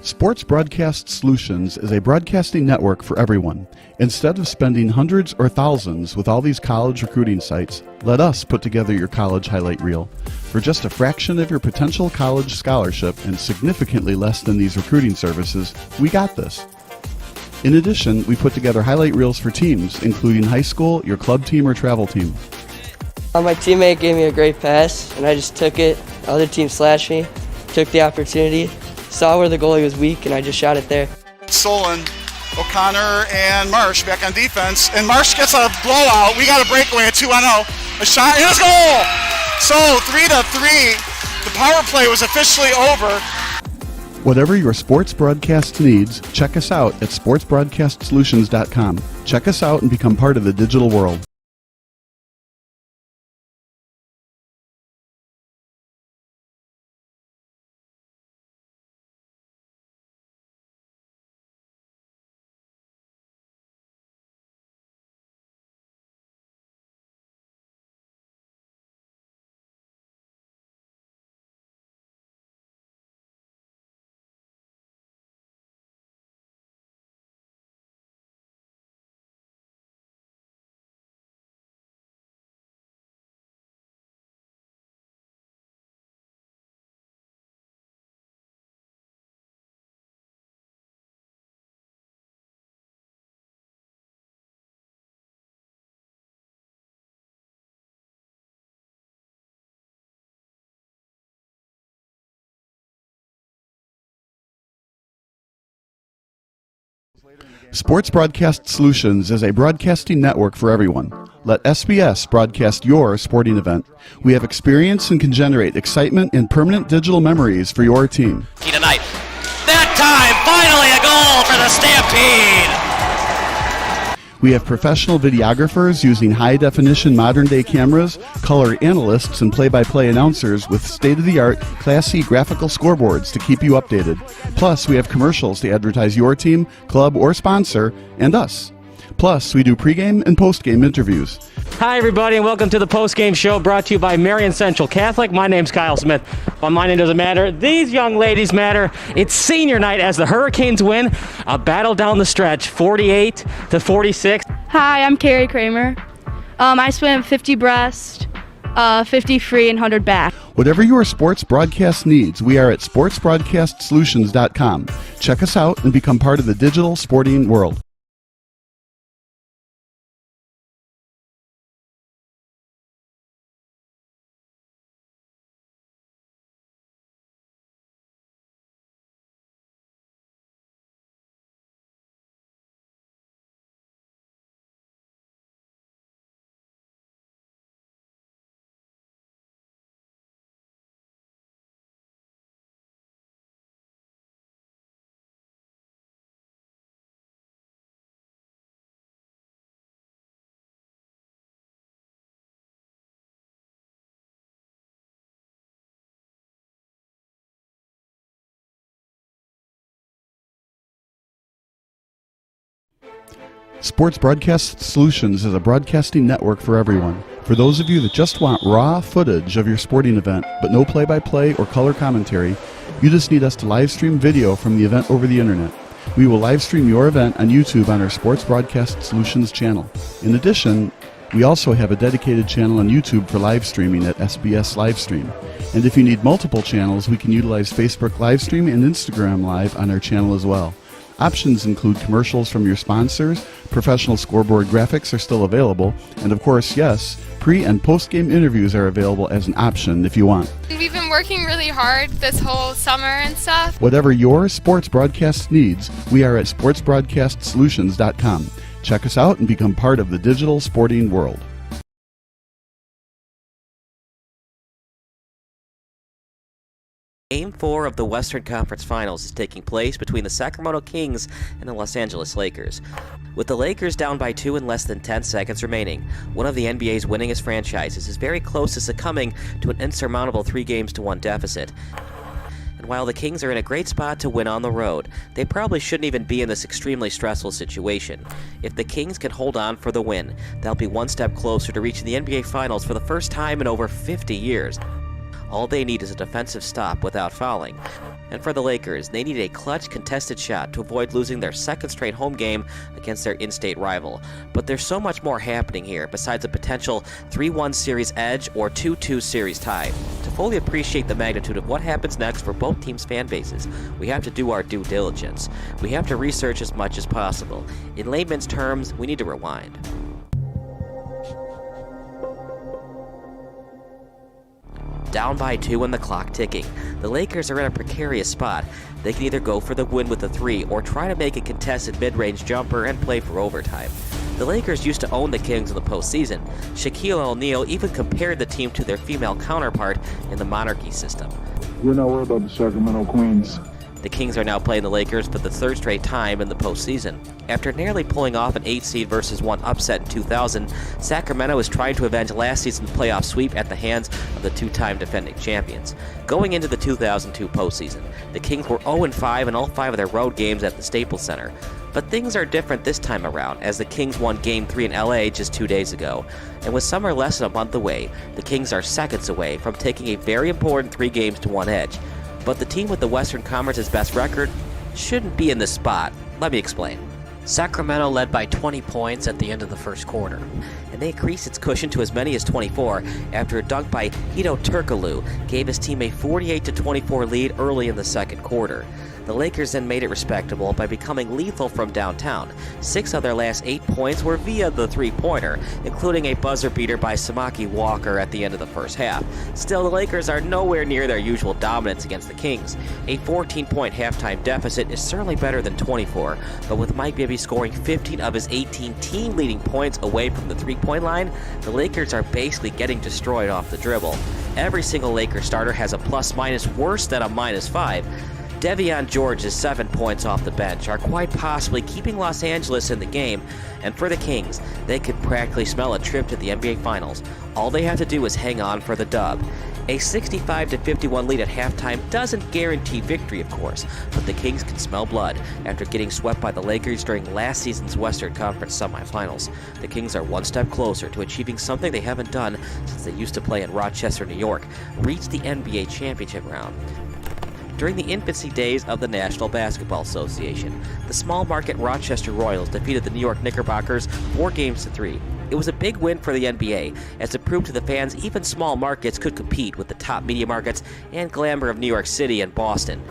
Sports Broadcast Solutions is a broadcasting network for everyone. Instead of spending hundreds or thousands with all these college recruiting sites, let us put together your college highlight reel. For just a fraction of your potential college scholarship and significantly less than these recruiting services, we got this. In addition, we put together highlight reels for teams, including high school, your club team, or travel team. My teammate gave me a great pass, and I just took it. The other team slashed me, took the opportunity, saw where the goalie was weak, and I just shot it there. Solon, O'Connor, and Marsh back on defense, and Marsh gets a blowout. We got a breakaway at 2-0. A shot, and a goal! So 3-3. The power play was officially over. Whatever your sports broadcast needs, check us out at sportsbroadcastsolutions.com. Check us out and become part of the digital world. Sports Broadcast Solutions is a broadcasting network for everyone. Let SBS broadcast your sporting event. We have experience and can generate excitement and permanent digital memories for your team. Tonight. That time, finally a goal for the Stampede! We have professional videographers using high-definition modern-day cameras, color analysts, and play-by-play announcers with state-of-the-art, classy graphical scoreboards to keep you updated. Plus, we have commercials to advertise your team, club, or sponsor, and us. Plus, we do pregame and postgame interviews. Hi, everybody, and welcome to the postgame show brought to you by Marion Central Catholic. My name's Kyle Smith, but my name doesn't matter. These young ladies matter. It's senior night as the Hurricanes win a battle down the stretch, 48-46. Hi, I'm Carrie Kramer. I swim 50 breast, 50 free, and 100 back. Whatever your sports broadcast needs, we are at sportsbroadcastsolutions.com. Check us out and become part of the digital sporting world. Sports Broadcast Solutions is a broadcasting network for everyone. For those of you that just want raw footage of your sporting event, but no play-by-play or color commentary, you just need us to live stream video from the event over the internet. We will live stream your event on YouTube on our Sports Broadcast Solutions channel. In addition, we also have a dedicated channel on YouTube for live streaming at SBS Livestream. And if you need multiple channels, we can utilize Facebook Livestream and Instagram Live on our channel as well. Options include commercials from your sponsors, professional scoreboard graphics are still available, and of course, yes, pre- and post-game interviews are available as an option if you want. We've been working really hard this whole summer and stuff. Whatever your sports broadcast needs, we are at sportsbroadcastsolutions.com. Check us out and become part of the digital sporting world. Game 4 of the Western Conference Finals is taking place between the Sacramento Kings and the Los Angeles Lakers. With the Lakers down by 2 in less than 10 seconds remaining, one of the NBA's winningest franchises is very close to succumbing to an insurmountable 3-1 deficit. And while the Kings are in a great spot to win on the road, they probably shouldn't even be in this extremely stressful situation. If the Kings can hold on for the win, they'll be one step closer to reaching the NBA Finals for the first time in over 50 years. All they need is a defensive stop without fouling. And for the Lakers, they need a clutch contested shot to avoid losing their second straight home game against their in-state rival. But there's so much more happening here besides a potential 3-1 series edge or 2-2 series tie. To fully appreciate the magnitude of what happens next for both teams' fan bases, we have to do our due diligence. We have to research as much as possible. In layman's terms, we need to rewind. Down by 2 and the clock ticking, the Lakers are in a precarious spot. They can either go for the win with a 3 or try to make a contested mid-range jumper and play for overtime. The Lakers used to own the Kings in the postseason. Shaquille O'Neal even compared the team to their female counterpart in the monarchy system. We're not worried about the Sacramento Queens. The Kings are now playing the Lakers for the third straight time in the postseason. After nearly pulling off an 8-seed versus 1 upset in 2000, Sacramento is trying to avenge last season's playoff sweep at the hands of the two-time defending champions. Going into the 2002 postseason, the Kings were 0-5 in all 5 of their road games at the Staples Center. But things are different this time around, as the Kings won Game 3 in LA just 2 days ago. And with summer less than a month away, the Kings are seconds away from taking a very important 3 games to 1 edge. But the team with the Western Conference's best record shouldn't be in this spot. Let me explain. Sacramento led by 20 points at the end of the first quarter, and they increased its cushion to as many as 24 after a dunk by Hedo Turkoglu gave his team a 48-24 lead early in the second quarter. The Lakers then made it respectable by becoming lethal from downtown. 6 of their last 8 points were via the three-pointer, including a buzzer beater by Samaki Walker at the end of the first half. Still, the Lakers are nowhere near their usual dominance against the Kings. A 14-point halftime deficit is certainly better than 24, but with Mike Bibby scoring 15 of his 18 team-leading points away from the three-point line, the Lakers are basically getting destroyed off the dribble. Every single Lakers starter has a plus-minus worse than a -5. Devion George's 7 points off the bench are quite possibly keeping Los Angeles in the game, and for the Kings, they could practically smell a trip to the NBA Finals. All they have to do is hang on for the dub. A 65-51 lead at halftime doesn't guarantee victory, of course, but the Kings can smell blood after getting swept by the Lakers during last season's Western Conference semifinals. The Kings are one step closer to achieving something they haven't done since they used to play in Rochester, New York, reach the NBA championship round. During the infancy days of the National Basketball Association, the small-market Rochester Royals defeated the New York Knickerbockers 4-3. It was a big win for the NBA, as it proved to the fans even small markets could compete with the top media markets and glamour of New York City and Boston.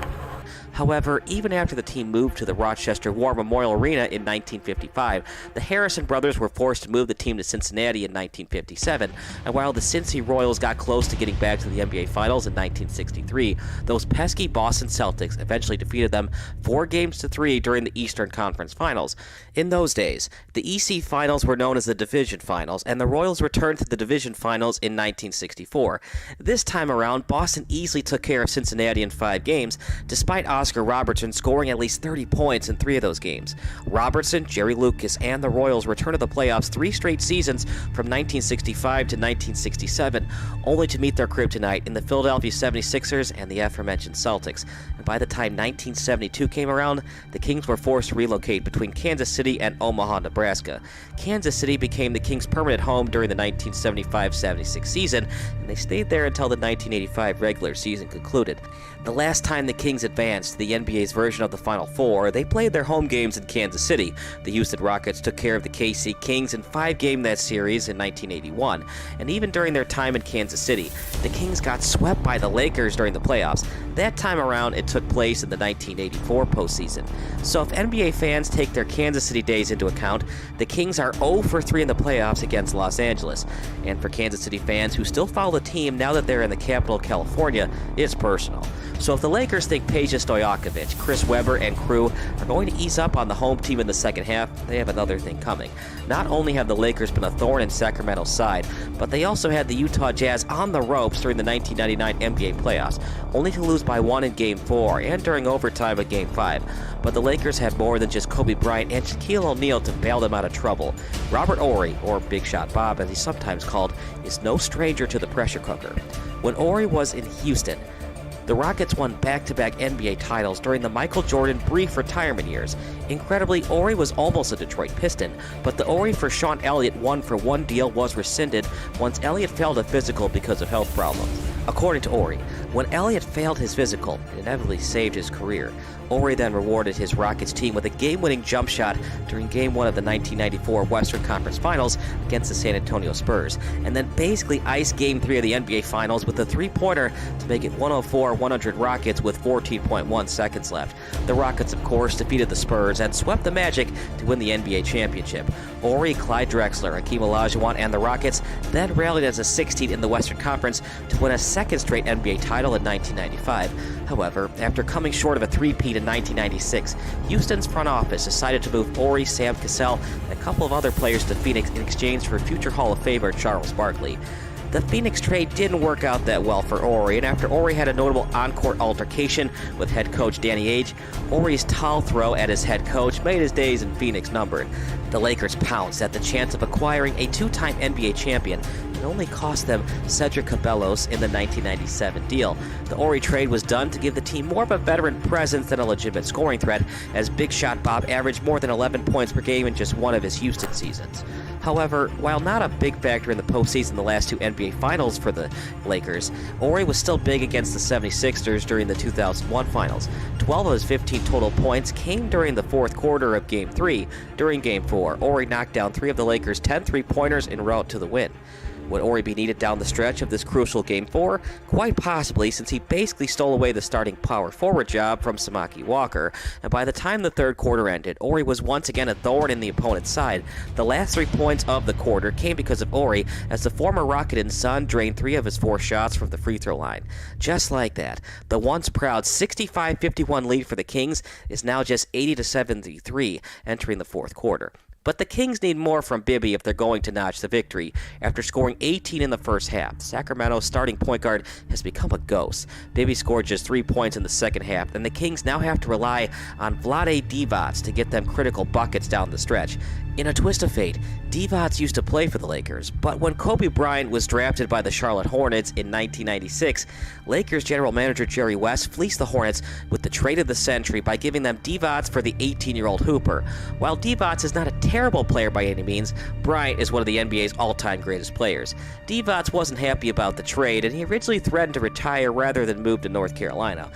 However, even after the team moved to the Rochester War Memorial Arena in 1955, the Harrison brothers were forced to move the team to Cincinnati in 1957, and while the Cincy Royals got close to getting back to the NBA Finals in 1963, those pesky Boston Celtics eventually defeated them 4-3 during the Eastern Conference Finals. In those days, the EC Finals were known as the Division Finals, and the Royals returned to the Division Finals in 1964. This time around, Boston easily took care of Cincinnati in 5 games, despite Oscar Robertson scoring at least 30 points in 3 of those games. Robertson, Jerry Lucas, and the Royals returned to the playoffs 3 straight seasons from 1965 to 1967, only to meet their kryptonite in the Philadelphia 76ers and the aforementioned Celtics. And by the time 1972 came around, the Kings were forced to relocate between Kansas City and Omaha, Nebraska. Kansas City became the Kings' permanent home during the 1975-76 season, and they stayed there until the 1985 regular season concluded. The last time the Kings advanced to the NBA's version of the Final Four, they played their home games in Kansas City. The Houston Rockets took care of the KC Kings in 5 games that series in 1981, and even during their time in Kansas City, the Kings got swept by the Lakers during the playoffs. That time around, it took place in the 1984 postseason. So if NBA fans take their Kansas City days into account, the Kings are 0-3 in the playoffs against Los Angeles. And for Kansas City fans who still follow the team now that they're in the capital of California, it's personal. So if the Lakers think Peja Stojakovic, Chris Webber, and crew are going to ease up on the home team in the second half, they have another thing coming. Not only have the Lakers been a thorn in Sacramento's side, but they also had the Utah Jazz on the ropes during the 1999 NBA playoffs, only to lose by 1 in Game 4 and during overtime at Game 5. But the Lakers had more than just Kobe Bryant and Shaquille O'Neal to bail them out of trouble. Robert Horry, or Big Shot Bob as he's sometimes called, is no stranger to the pressure cooker. When Horry was in Houston, the Rockets won back-to-back NBA titles during the Michael Jordan brief retirement years. Incredibly, Horry was almost a Detroit Piston, but the Horry for Sean Elliott 1-for-1 deal was rescinded once Elliott failed a physical because of health problems. According to Ori, when Elliott failed his physical, it inevitably saved his career. Ori then rewarded his Rockets team with a game-winning jump shot during Game 1 of the 1994 Western Conference Finals against the San Antonio Spurs, and then basically iced Game 3 of the NBA Finals with a three-pointer to make it 104-100 Rockets with 14.1 seconds left. The Rockets, of course, defeated the Spurs and swept the Magic to win the NBA championship. Ori, Clyde Drexler, Hakeem Olajuwon, and the Rockets then rallied as a 16 in the Western Conference to win a second straight NBA title in 1995. However, after coming short of a three-peat in 1996, Houston's front office decided to move Ori, Sam Cassell, and a couple of other players to Phoenix in exchange for future Hall of Famer Charles Barkley. The Phoenix trade didn't work out that well for Ori, and after Ori had a notable on-court altercation with head coach Danny Ainge, Ori's towel throw at his head coach made his days in Phoenix numbered. The Lakers pounced at the chance of acquiring a two-time NBA champion and only cost them Cedric Cabellos in the 1997 deal. The Ori trade was done to give the team more of a veteran presence than a legitimate scoring threat, as Big Shot Bob averaged more than 11 points per game in just one of his Houston seasons. However, while not a big factor in the postseason the last two NBA Finals for the Lakers, Ori was still big against the 76ers during the 2001 Finals. 12 of his 15 total points came during the fourth quarter of Game 3. During Game 4, Ori knocked down 3 of the Lakers' 10 three-pointers en route to the win. Would Ori be needed down the stretch of this crucial Game 4? Quite possibly, since he basically stole away the starting power forward job from Samaki Walker, and by the time the third quarter ended, Ori was once again a thorn in the opponent's side. The last 3 points of the quarter came because of Ori, as the former Rocket and Sun drained 3 of his 4 shots from the free throw line. Just like that, the once proud 65-51 lead for the Kings is now just 80-73 entering the fourth quarter. But the Kings need more from Bibby if they're going to notch the victory. After scoring 18 in the first half, Sacramento's starting point guard has become a ghost. Bibby scored just 3 points in the second half, and the Kings now have to rely on Vlade Divac to get them critical buckets down the stretch. In a twist of fate, Divac used to play for the Lakers, but when Kobe Bryant was drafted by the Charlotte Hornets in 1996, Lakers general manager Jerry West fleeced the Hornets with the trade of the century by giving them Divac for the 18-year-old Hooper. While Divac is not a terrible player by any means, Bryant is one of the NBA's all-time greatest players. Divac wasn't happy about the trade, and he originally threatened to retire rather than move to North Carolina.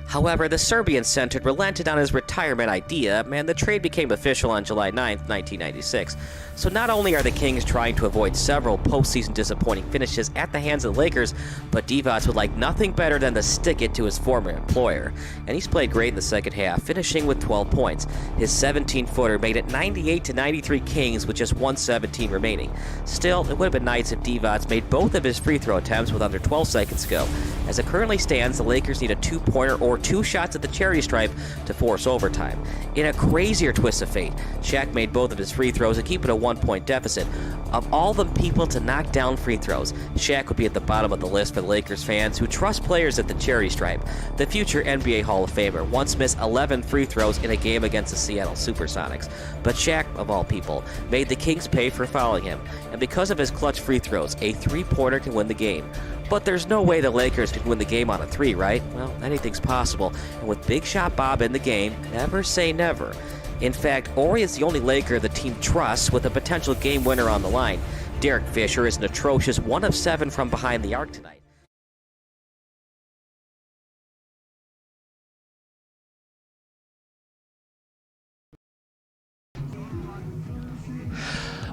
However, the Serbian center relented on his retirement idea, and the trade became official on July 9, 1996. So not only are the Kings trying to avoid several postseason disappointing finishes at the hands of the Lakers, but Divac would like nothing better than to stick it to his former employer. And he's played great in the second half, finishing with 12 points. His 17-footer made it 98-93 Kings with just 117 remaining. Still, it would have been nice if Divac made both of his free throw attempts with under 12 seconds to go. As it currently stands, the Lakers need a 2-pointer or 2 shots at the charity stripe to force overtime. In a crazier twist of fate, Shaq made both of his free throws to keep it a 1-point deficit. Of all the people to knock down free throws, Shaq would be at the bottom of the list for the Lakers fans who trust players at the charity stripe. The future NBA Hall of Famer once missed 11 free throws in a game against the Seattle Supersonics, but Shaq, of all people, made the Kings pay for fouling him, and because of his clutch free throws, a 3-pointer can win the game. But there's no way the Lakers can win the game on a 3, right? Well, anything's possible, and with Big Shot Bob in the game, never say never. In fact, Ori is the only Laker the team trusts with a potential game winner on the line. Derek Fisher is an atrocious 1 of 7 from behind the arc tonight.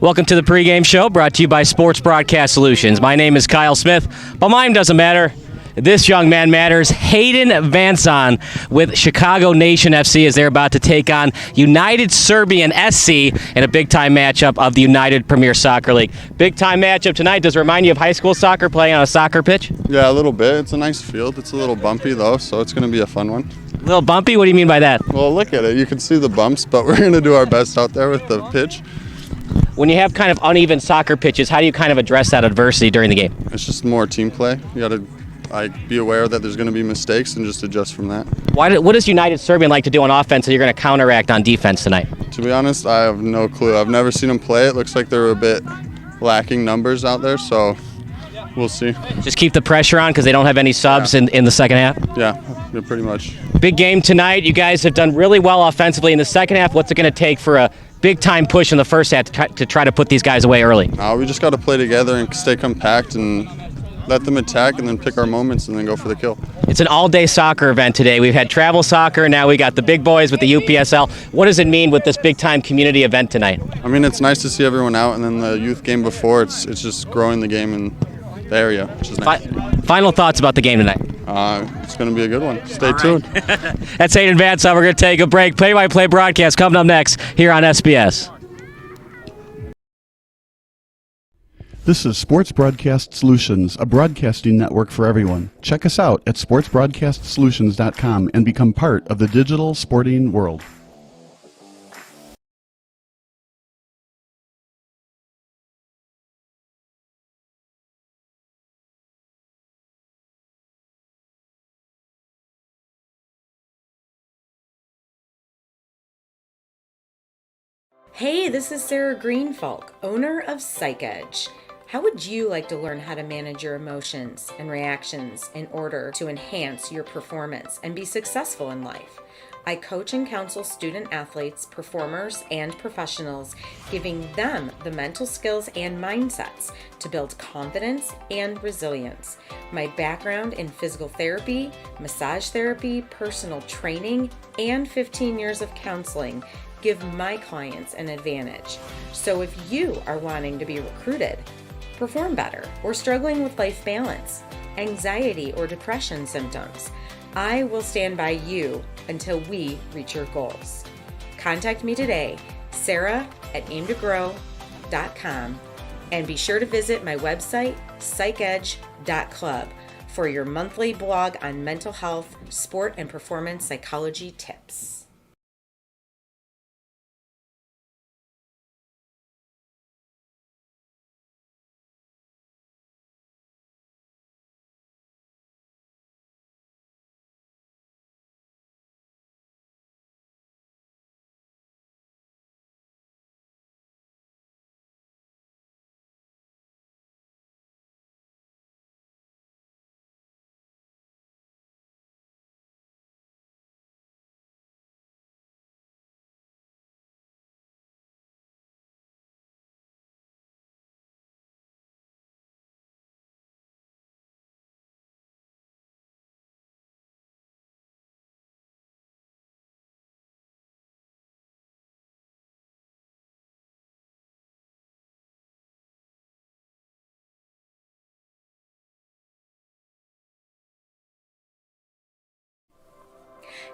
Welcome to the pregame show, brought to you by Sports Broadcast Solutions. My name is Kyle Smith, but mine doesn't matter. This young man matters. Hayden Vanson with Chicago Nation FC as they're about to take on United Serbian SC in a big-time matchup of the United Premier Soccer League. Big-time matchup tonight. Does it remind you of high school soccer, playing on a soccer pitch? Yeah, a little bit. It's a nice field. It's a little bumpy, though, so it's going to be a fun one. A little bumpy? What do you mean by that? Well, look at it. You can see the bumps, but we're going to do our best out there with the pitch. When you have kind of uneven soccer pitches, how do you kind of address that adversity during the game? It's just more team play. You got to be aware that there's going to be mistakes and just adjust from that. What does United Serbian like to do on offense that you're going to counteract on defense tonight? To be honest, I have no clue. I've never seen them play. It looks like they're a bit lacking numbers out there, so we'll see. Just keep the pressure on because they don't have any subs in the second half? Yeah, pretty much. Big game tonight. You guys have done really well offensively in the second half. What's it going to take for a big-time push in the first half to try to put these guys away early? We just got to play together and stay compact and let them attack and then pick our moments and then go for the kill. It's an all-day soccer event today. We've had travel soccer, now we got the big boys with the UPSL. What does it mean with this big-time community event tonight? I mean, it's nice to see everyone out, and then the youth game before, it's just growing the game in the area, which is nice. Final thoughts about the game tonight? It's going to be a good one. Stay tuned. That's Hayden Vance. We're going to take a break. Play-by-play broadcast coming up next here on SBS. This is Sports Broadcast Solutions, a broadcasting network for everyone. Check us out at sportsbroadcastsolutions.com and become part of the digital sporting world. Hey, this is Sarah Greenfalk, owner of PsychEdge. How would you like to learn how to manage your emotions and reactions in order to enhance your performance and be successful in life? I coach and counsel student athletes, performers, and professionals, giving them the mental skills and mindsets to build confidence and resilience. My background in physical therapy, massage therapy, personal training, and 15 years of counseling give my clients an advantage. So if you are wanting to be recruited, perform better, or struggling with life balance, anxiety, or depression symptoms, I will stand by you until we reach your goals. Contact me today, sarah@aimtogrow.com, and be sure to visit my website, psychedge.club, for your monthly blog on mental health, sport, and performance psychology tips.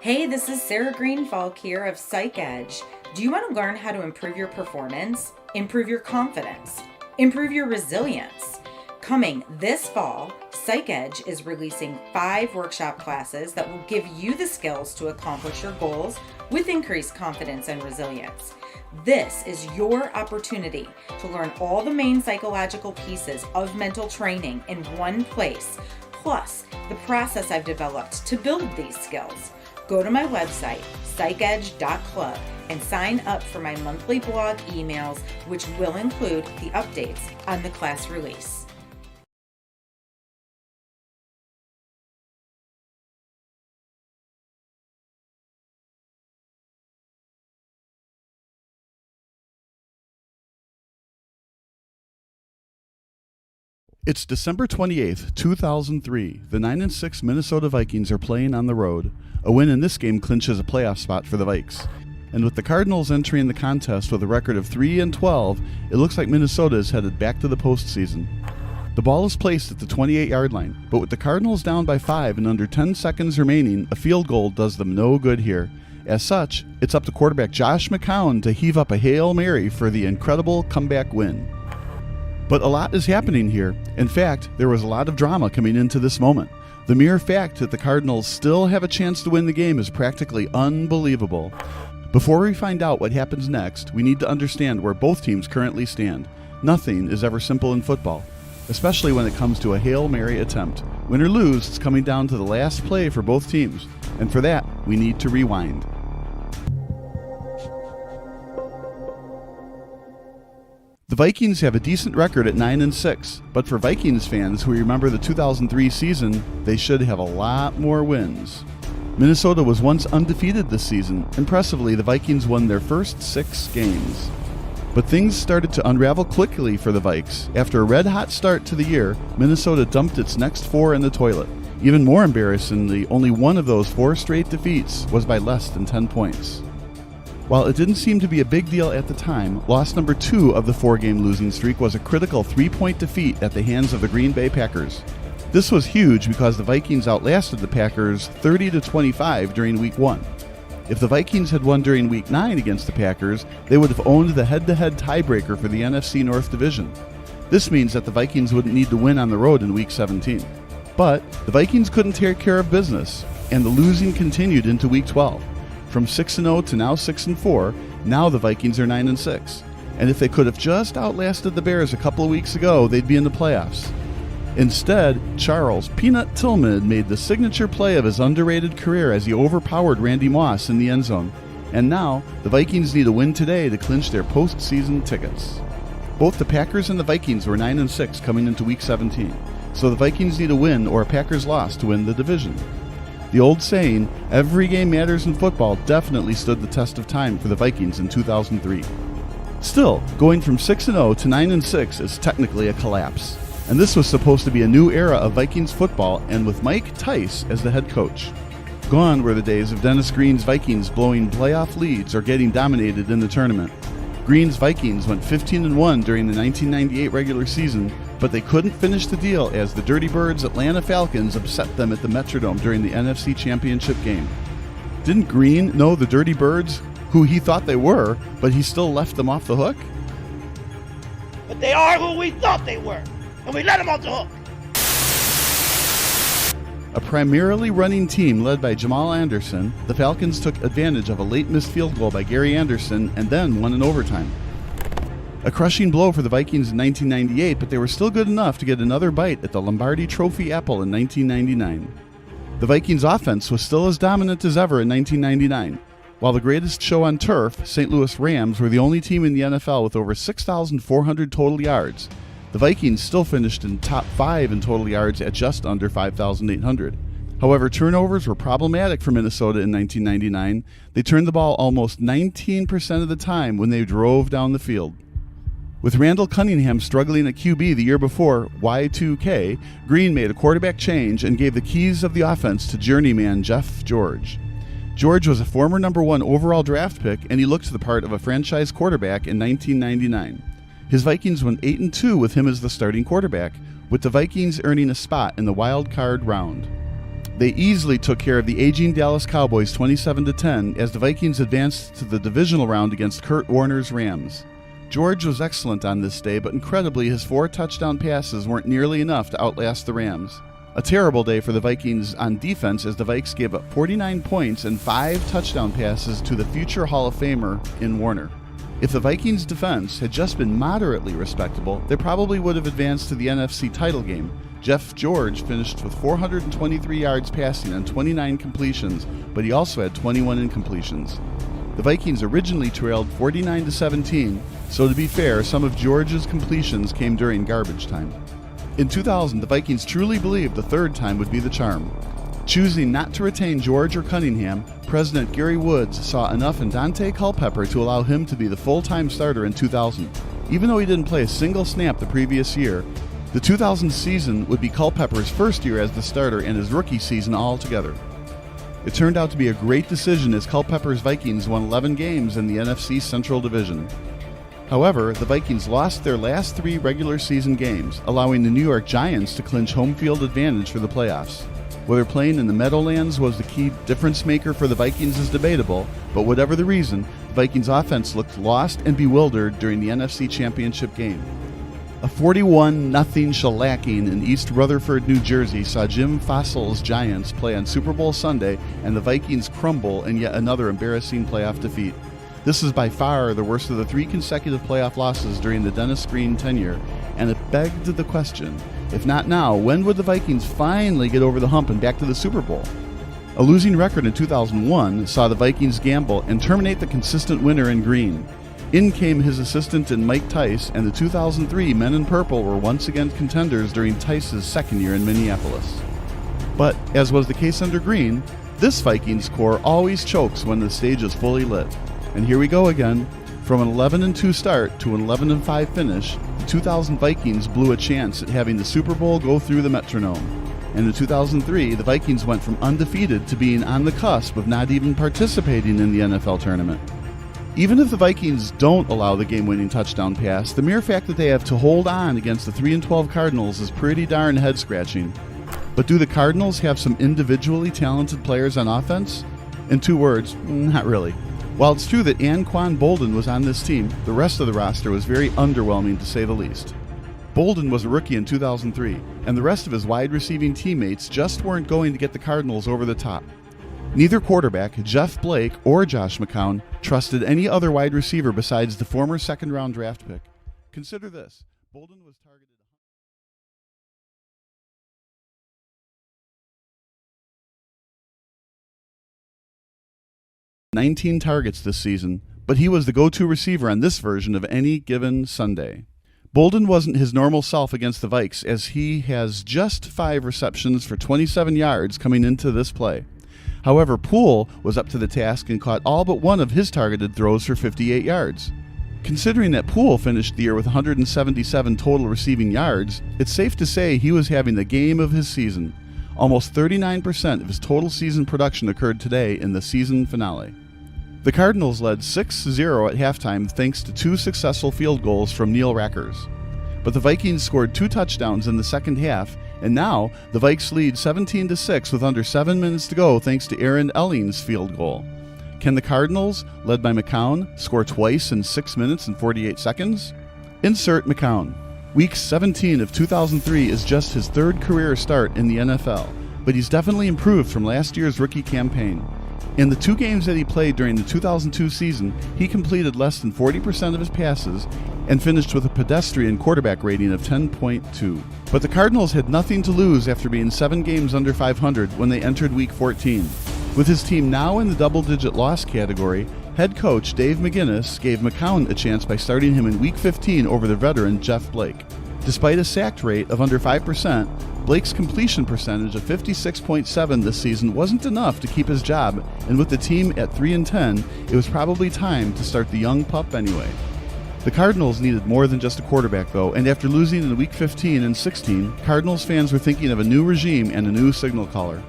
Hey, this is Sarah Greenfalk here of PsychEdge. Do you want to learn how to improve your performance, improve your confidence, improve your resilience? Coming this fall, PsychEdge is releasing 5 workshop classes that will give you the skills to accomplish your goals with increased confidence and resilience. This is your opportunity to learn all the main psychological pieces of mental training in one place, plus the process I've developed to build these skills. Go to my website, psychedge.club, and sign up for my monthly blog emails, which will include the updates on the class release. It's December 28th, 2003. The 9-6 Minnesota Vikings are playing on the road. A win in this game clinches a playoff spot for the Vikes. And with the Cardinals entering the contest with a record of 3-12, it looks like Minnesota is headed back to the postseason. The ball is placed at the 28-yard line, but with the Cardinals down by 5 and under 10 seconds remaining, a field goal does them no good here. As such, it's up to quarterback Josh McCown to heave up a Hail Mary for the incredible comeback win. But a lot is happening here. In fact, there was a lot of drama coming into this moment. The mere fact that the Cardinals still have a chance to win the game is practically unbelievable. Before we find out what happens next, we need to understand where both teams currently stand. Nothing is ever simple in football, especially when it comes to a Hail Mary attempt. Win or lose, it's coming down to the last play for both teams, and for that, we need to rewind. The Vikings have a decent record at 9-6, but for Vikings fans who remember the 2003 season, they should have a lot more wins. Minnesota was once undefeated this season. Impressively, the Vikings won their first 6 games. But things started to unravel quickly for the Vikes. After a red-hot start to the year, Minnesota dumped its next 4 in the toilet. Even more embarrassingly, only one of those 4 straight defeats was by less than 10 points. While it didn't seem to be a big deal at the time, loss number 2 of the 4-game losing streak was a critical 3-point defeat at the hands of the Green Bay Packers. This was huge because the Vikings outlasted the Packers 30-25 during Week 1. If the Vikings had won during Week 9 against the Packers, they would have owned the head-to-head tiebreaker for the NFC North Division. This means that the Vikings wouldn't need to win on the road in Week 17. But the Vikings couldn't take care of business, and the losing continued into Week 12. From 6-0 to now 6-4, now the Vikings are 9-6. And if they could have just outlasted the Bears a couple of weeks ago, they'd be in the playoffs. Instead, Charles "Peanut" Tillman made the signature play of his underrated career as he overpowered Randy Moss in the end zone. And now, the Vikings need a win today to clinch their postseason tickets. Both the Packers and the Vikings were 9-6 coming into Week 17, so the Vikings need a win or a Packers loss to win the division. The old saying, "every game matters in football," definitely stood the test of time for the Vikings in 2003. Still, going from 6-0 to 9-6 is technically a collapse. And this was supposed to be a new era of Vikings football, and with Mike Tice as the head coach. Gone were the days of Dennis Green's Vikings blowing playoff leads or getting dominated in the tournament. Green's Vikings went 15-1 during the 1998 regular season, but they couldn't finish the deal as the Dirty Birds Atlanta Falcons upset them at the Metrodome during the NFC Championship game. Didn't Green know the Dirty Birds, who he thought they were, but he still left them off the hook? But they are who we thought they were, and we let them off the hook. A primarily running team led by Jamal Anderson, the Falcons took advantage of a late missed field goal by Gary Anderson and then won in overtime. A crushing blow for the Vikings in 1998, but they were still good enough to get another bite at the Lombardi Trophy apple in 1999. The Vikings offense was still as dominant as ever in 1999. While the greatest show on turf, St. Louis Rams, were the only team in the NFL with over 6,400 total yards. The Vikings still finished in top 5 in total yards at just under 5,800. However, turnovers were problematic for Minnesota in 1999. They turned the ball almost 19% of the time when they drove down the field. With Randall Cunningham struggling at QB the year before, Y2K, Green made a quarterback change and gave the keys of the offense to journeyman Jeff George. George was a former number 1 overall draft pick, and he looked the part of a franchise quarterback in 1999. His Vikings went 8-2 with him as the starting quarterback, with the Vikings earning a spot in the wild card round. They easily took care of the aging Dallas Cowboys 27-10 as the Vikings advanced to the divisional round against Kurt Warner's Rams. George was excellent on this day, but incredibly his 4 touchdown passes weren't nearly enough to outlast the Rams. A terrible day for the Vikings on defense as the Vikes gave up 49 points and 5 touchdown passes to the future Hall of Famer in Warner. If the Vikings' defense had just been moderately respectable, they probably would have advanced to the NFC title game. Jeff George finished with 423 yards passing and 29 completions, but he also had 21 incompletions. The Vikings originally trailed 49-17, so to be fair, some of George's completions came during garbage time. In 2000, the Vikings truly believed the third time would be the charm. Choosing not to retain George or Cunningham, President Gary Woods saw enough in Dante Culpepper to allow him to be the full-time starter in 2000. Even though he didn't play a single snap the previous year, the 2000 season would be Culpepper's first year as the starter and his rookie season altogether. It turned out to be a great decision as Culpepper's Vikings won 11 games in the NFC Central Division. However, the Vikings lost their last 3 regular season games, allowing the New York Giants to clinch home field advantage for the playoffs. Whether playing in the Meadowlands was the key difference maker for the Vikings is debatable, but whatever the reason, the Vikings offense looked lost and bewildered during the NFC Championship game. A 41-0 shellacking in East Rutherford, New Jersey saw Jim Fossil's Giants play on Super Bowl Sunday and the Vikings crumble in yet another embarrassing playoff defeat. This is by far the worst of the 3 consecutive playoff losses during the Dennis Green tenure, and it begged the question, if not now, when would the Vikings finally get over the hump and back to the Super Bowl? A losing record in 2001 saw the Vikings gamble and terminate the consistent winner in Green. In came his assistant in Mike Tice, and the 2003 Men in Purple were once again contenders during Tice's second year in Minneapolis. But, as was the case under Green, this Vikings core always chokes when the stage is fully lit. And here we go again. From an 11-2 start to an 11-5 finish, the 2000 Vikings blew a chance at having the Super Bowl go through the Metronome. And in 2003, the Vikings went from undefeated to being on the cusp of not even participating in the NFL tournament. Even if the Vikings don't allow the game-winning touchdown pass, the mere fact that they have to hold on against the 3-12 Cardinals is pretty darn head-scratching. But do the Cardinals have some individually talented players on offense? In 2 words, not really. While it's true that Anquan Boldin was on this team, the rest of the roster was very underwhelming to say the least. Boldin was a rookie in 2003, and the rest of his wide receiving teammates just weren't going to get the Cardinals over the top. Neither quarterback, Jeff Blake or Josh McCown, trusted any other wide receiver besides the former second-round draft pick. Consider this. Boldin was targeted 19 targets this season, but he was the go-to receiver on this version of any given Sunday. Boldin wasn't his normal self against the Vikes, as he has just 5 receptions for 27 yards coming into this play. However, Poole was up to the task and caught all but one of his targeted throws for 58 yards. Considering that Poole finished the year with 177 total receiving yards, it's safe to say he was having the game of his season. Almost 39% of his total season production occurred today in the season finale. The Cardinals led 6-0 at halftime thanks to 2 successful field goals from Neil Rackers. But the Vikings scored 2 touchdowns in the second half, and now the Vikes lead 17-6 with under 7 minutes to go thanks to Aaron Elling's field goal. Can the Cardinals, led by McCown, score twice in 6 minutes and 48 seconds? Insert McCown. Week 17 of 2003 is just his 3rd career start in the NFL, but he's definitely improved from last year's rookie campaign. In the 2 games that he played during the 2002 season, he completed less than 40% of his passes and finished with a pedestrian quarterback rating of 10.2. But the Cardinals had nothing to lose after being 7 games under 500 when they entered Week 14. With his team now in the double-digit loss category, head coach Dave McGinnis gave McCown a chance by starting him in Week 15 over the veteran Jeff Blake. Despite a sack rate of under 5%, Blake's completion percentage of 56.7 this season wasn't enough to keep his job, and with the team at 3-10, it was probably time to start the young pup anyway. The Cardinals needed more than just a quarterback, though, and after losing in Week 15 and 16, Cardinals fans were thinking of a new regime and a new signal caller.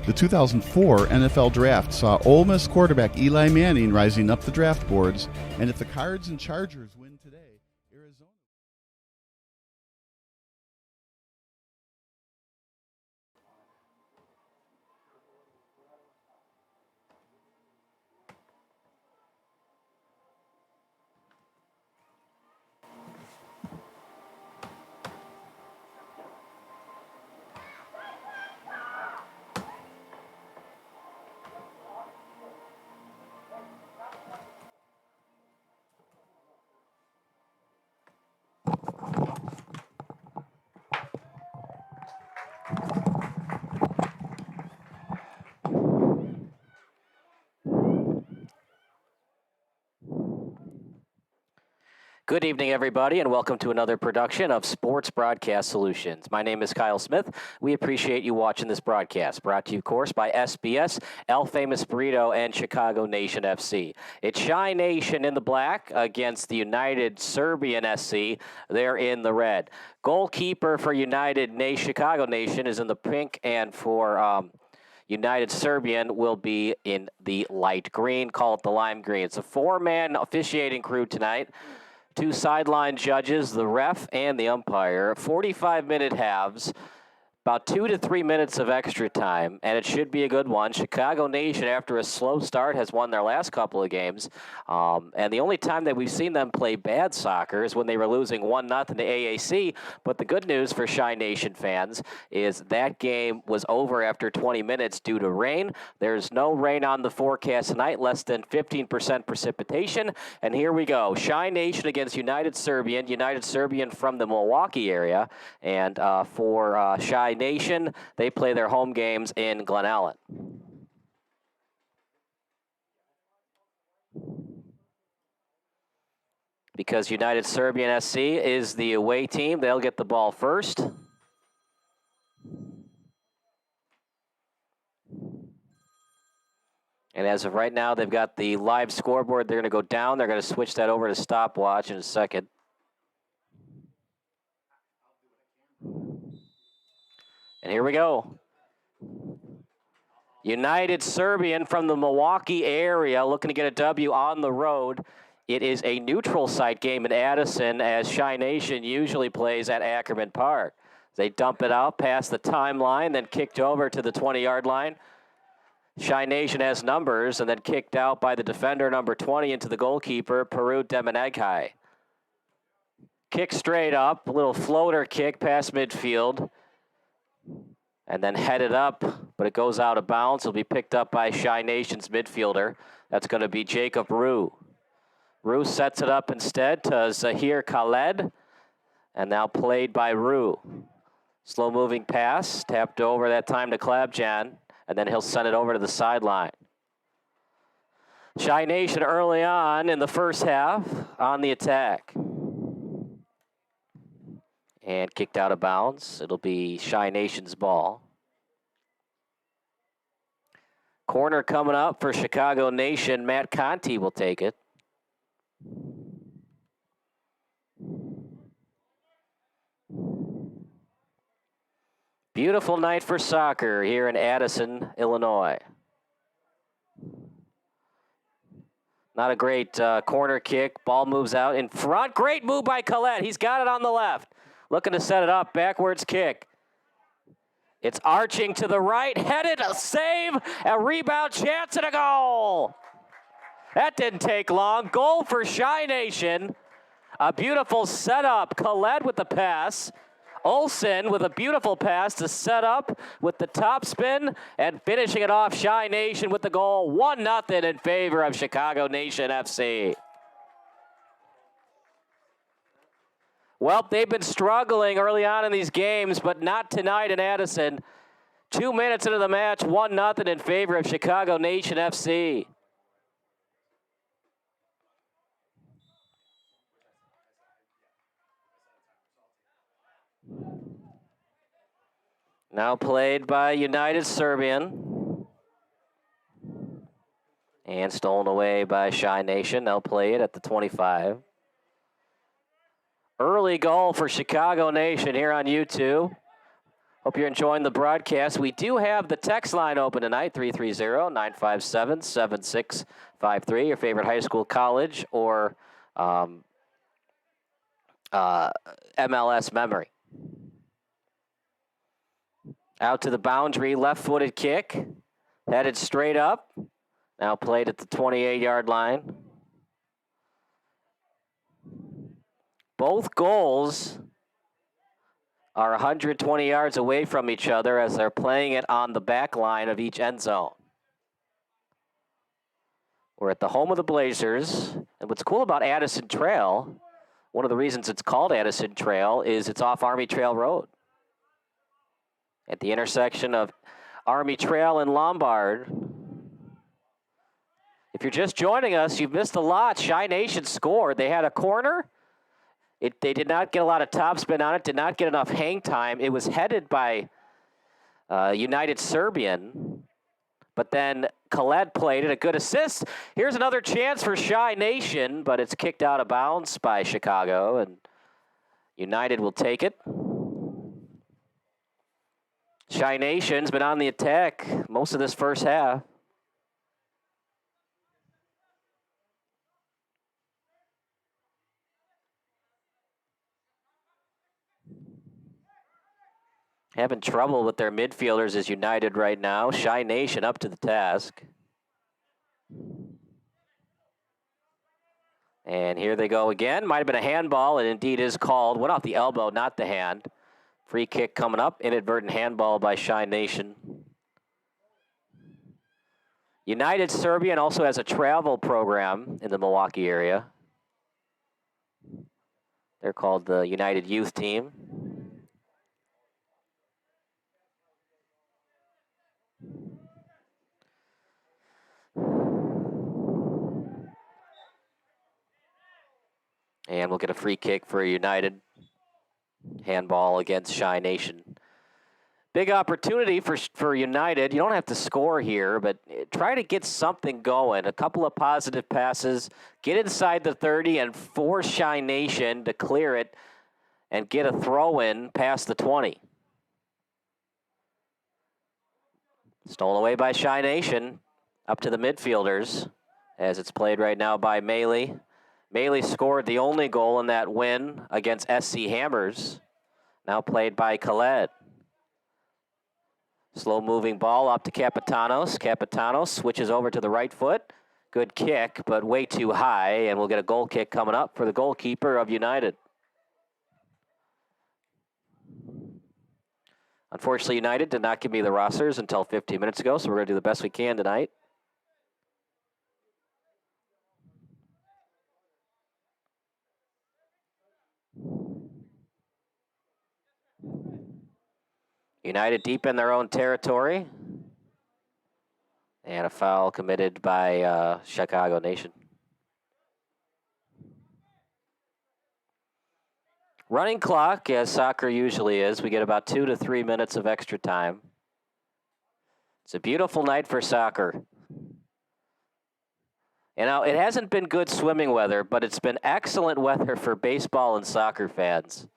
The 2004 NFL Draft saw Ole Miss quarterback Eli Manning rising up the draft boards, and if the Cards and Chargers win today, Arizona... Good evening, everybody, and welcome to another production of Sports Broadcast Solutions. My name is Kyle Smith. We appreciate you watching this broadcast, brought to you, of course, by SBS, El Famous Burrito, and Chicago Nation FC. It's Chi Nation in the black against the United Serbian SC. They're in the red. Goalkeeper for United Chicago Nation is in the pink, and for United Serbian will be in the light green. Call it the lime green. It's a 4-man officiating crew tonight. 2 sideline judges, the ref and the umpire, 45-minute halves, about 2 to 3 minutes of extra time, and it should be a good one. Chicago Nation, after a slow start, has won their last couple of games, and the only time that we've seen them play bad soccer is when they were losing 1-0 to AAC, but the good news for Chi Nation fans is that game was over after 20 minutes due to rain. There's no rain on the forecast tonight, less than 15% precipitation, and here we go. Chi Nation against United Serbian from the Milwaukee area, and for Chi Nation, they play their home games in Glen Ellen. Because United Serbian SC is the away team, they'll get the ball first. And as of right now, they've got the live scoreboard. They're going to go down. They're going to switch that over to stopwatch in a second. And here we go. United Serbian from the Milwaukee area looking to get a W on the road. It is a neutral site game in Addison, as Chi Nation usually plays at Ackerman Park. They dump it out past the timeline, then kicked over to the 20-yard line. Chi Nation has numbers, and then kicked out by the defender, number 20, into the goalkeeper, Peru Demenegkai. Kick straight up, a little floater kick past midfield, and then headed up, but it goes out of bounds. It'll be picked up by Chi Nation's midfielder. That's going to be Jacob Rue. Rue sets it up instead to Zahir Khaled, and now played by Rue. Slow-moving pass, tapped over that time to Klabjan, and then he'll send it over to the sideline. Chi Nation early on in the first half on the attack. And kicked out of bounds. It'll be Chi Nation's ball. Corner coming up for Chicago Nation. Matt Conti will take it. Beautiful night for soccer here in Addison, Illinois. Not a great corner kick. Ball moves out in front. Great move by Collette. He's got it on the left. Looking to set it up. Backwards kick. It's arching to the right. Headed, a save, a rebound, chance, and a goal. That didn't take long. Goal for Chi Nation. A beautiful setup. Collette with the pass. Olsen with a beautiful pass to set up with the top spin and finishing it off. Chi Nation with the goal. 1-0 in favor of Chicago Nation FC. Well, they've been struggling early on in these games, but not tonight in Addison. 2 minutes into the match, 1-0 in favor of Chicago Nation FC. Now played by United Serbian. And stolen away by Chi Nation. They'll play it at the 25. Early goal for Chicago Nation here on YouTube. Hope you're enjoying the broadcast. We do have the text line open tonight, 330-957-7653. Your favorite high school, college, or MLS memory. Out to the boundary, left-footed kick. Headed straight up. Now played at the 28-yard line. Both goals are 120 yards away from each other as they're playing it on the back line of each end zone. We're at the home of the Blazers. And what's cool about Addison Trail, one of the reasons it's called Addison Trail, is it's off Army Trail Road. At the intersection of Army Trail and Lombard. If you're just joining us, you've missed a lot. Chi Nation scored. They had a corner. They did not get a lot of topspin on it, did not get enough hang time. It was headed by United Serbian, but then Khaled played it, a good assist. Here's another chance for Chi Nation, but it's kicked out of bounds by Chicago, and United will take it. Chi Nation's been on the attack most of this first half. Having trouble with their midfielders is United right now. Chi Nation up to the task. And here they go again. Might have been a handball, and indeed is called. Went off the elbow, not the hand. Free kick coming up. Inadvertent handball by Chi Nation. United Serbian also has a travel program in the Milwaukee area. They're called the United Youth Team. And we'll get a free kick for United. Handball against Chi Nation. Big opportunity for United. You don't have to score here, but try to get something going. A couple of positive passes, get inside the 30 and force Shy Nation to clear it and get a throw in past the 20. Stolen away by Shy Nation, up to the midfielders as it's played right now by Maley. Maley scored the only goal in that win against SC Hammers, now played by Khaled. Slow moving ball up to Capitanos. Capitanos switches over to the right foot. Good kick, but way too high, and we'll get a goal kick coming up for the goalkeeper of United. Unfortunately, United did not give me the rosters until 15 minutes ago, so we're going to do the best we can tonight. United deep in their own territory. And a foul committed by Chicago Nation. Running clock, as soccer usually is. We get about 2 to 3 minutes of extra time. It's a beautiful night for soccer. You know, it hasn't been good swimming weather, but it's been excellent weather for baseball and soccer fans.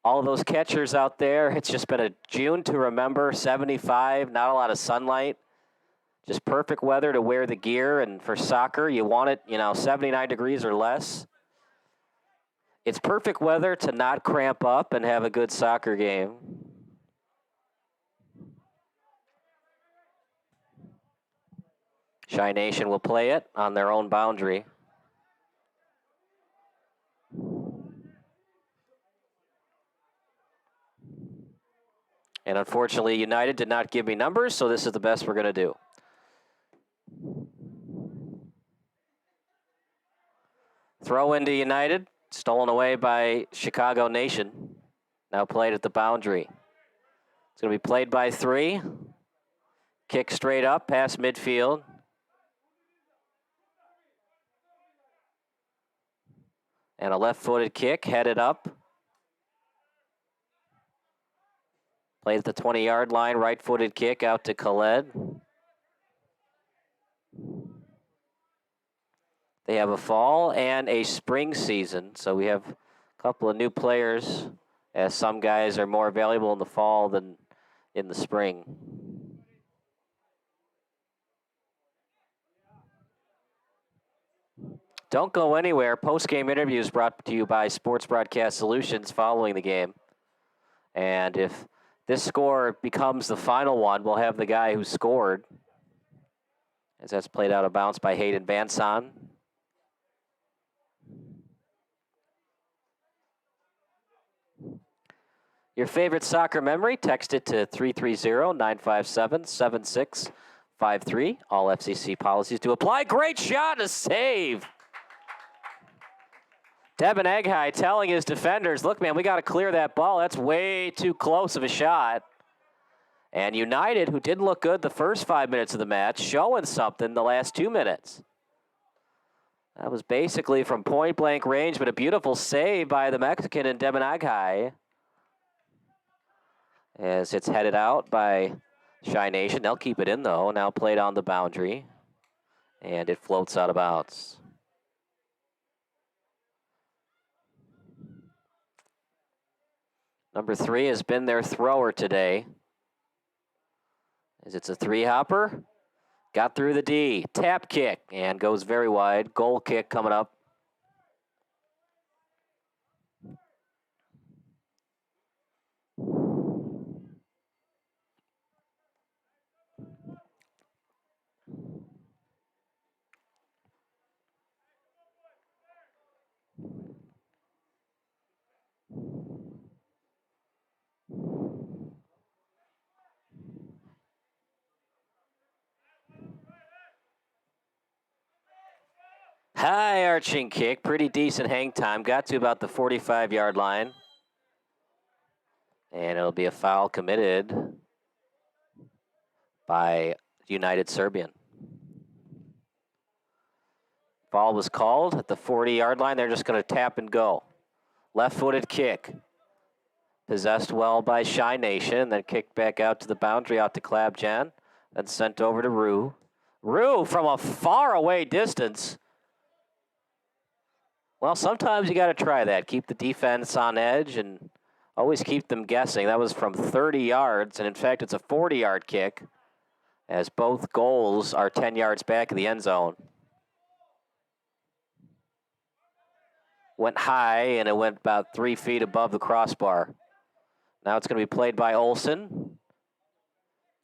All of those catchers out there, it's just been a June to remember, 75, not a lot of sunlight. Just perfect weather to wear the gear, and for soccer, you want it, 79 degrees or less. It's perfect weather to not cramp up and have a good soccer game. Shy Nation will play it on their own boundary. And unfortunately, United did not give me numbers, so this is the best we're going to do. Throw into United, stolen away by Chicago Nation. Now played at the boundary. It's going to be played by 3. Kick straight up, past midfield. And a left-footed kick, headed up. Played at the 20-yard line, right-footed kick out to Khaled. They have a fall and a spring season, so we have a couple of new players, as some guys are more valuable in the fall than in the spring. Don't go anywhere. Post-game interviews brought to you by Sports Broadcast Solutions following the game. And if this score becomes the final one, we'll have the guy who scored, as that's played out of bounds by Hayden Banson. Your favorite soccer memory, text it to 330-957-7653. All FCC policies to apply. Great shot, a save. Devin Eghai telling his defenders, look, man, we got to clear that ball. That's way too close of a shot. And United, who didn't look good the first 5 minutes of the match, showing something the last 2 minutes. That was basically from point-blank range, but a beautiful save by the Mexican and Devin Eghai. As it's headed out by Shy Nation. They'll keep it in, though. Now played on the boundary. And it floats out of bounds. Number 3 has been their thrower today. As it's a 3-hopper. Got through the D. Tap kick. And goes very wide. Goal kick coming up. High arching kick, pretty decent hang time. Got to about the 45-yard line. And it'll be a foul committed by United Serbian. Ball was called at the 40-yard line. They're just going to tap and go. Left-footed kick. Possessed well by Shy Nation, then kicked back out to the boundary, out to Klabjan, then sent over to Rue. Rue from a far away distance. Well, sometimes you got to try that. Keep the defense on edge and always keep them guessing. That was from 30 yards, and in fact, it's a 40-yard kick, as both goals are 10 yards back of the end zone. Went high, and it went about 3 feet above the crossbar. Now it's going to be played by Olsen.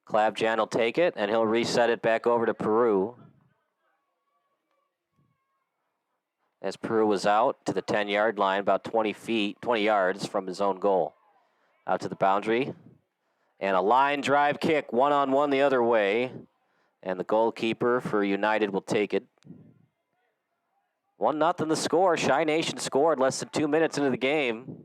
Klabjan will take it, and he'll reset it back over to Peru. As Peru was out to the 10-yard line, about 20 yards from his own goal. Out to the boundary. And a line drive kick, one-on-one the other way. And the goalkeeper for United will take it. 1-0 the score. Shy Nation scored less than 2 minutes into the game.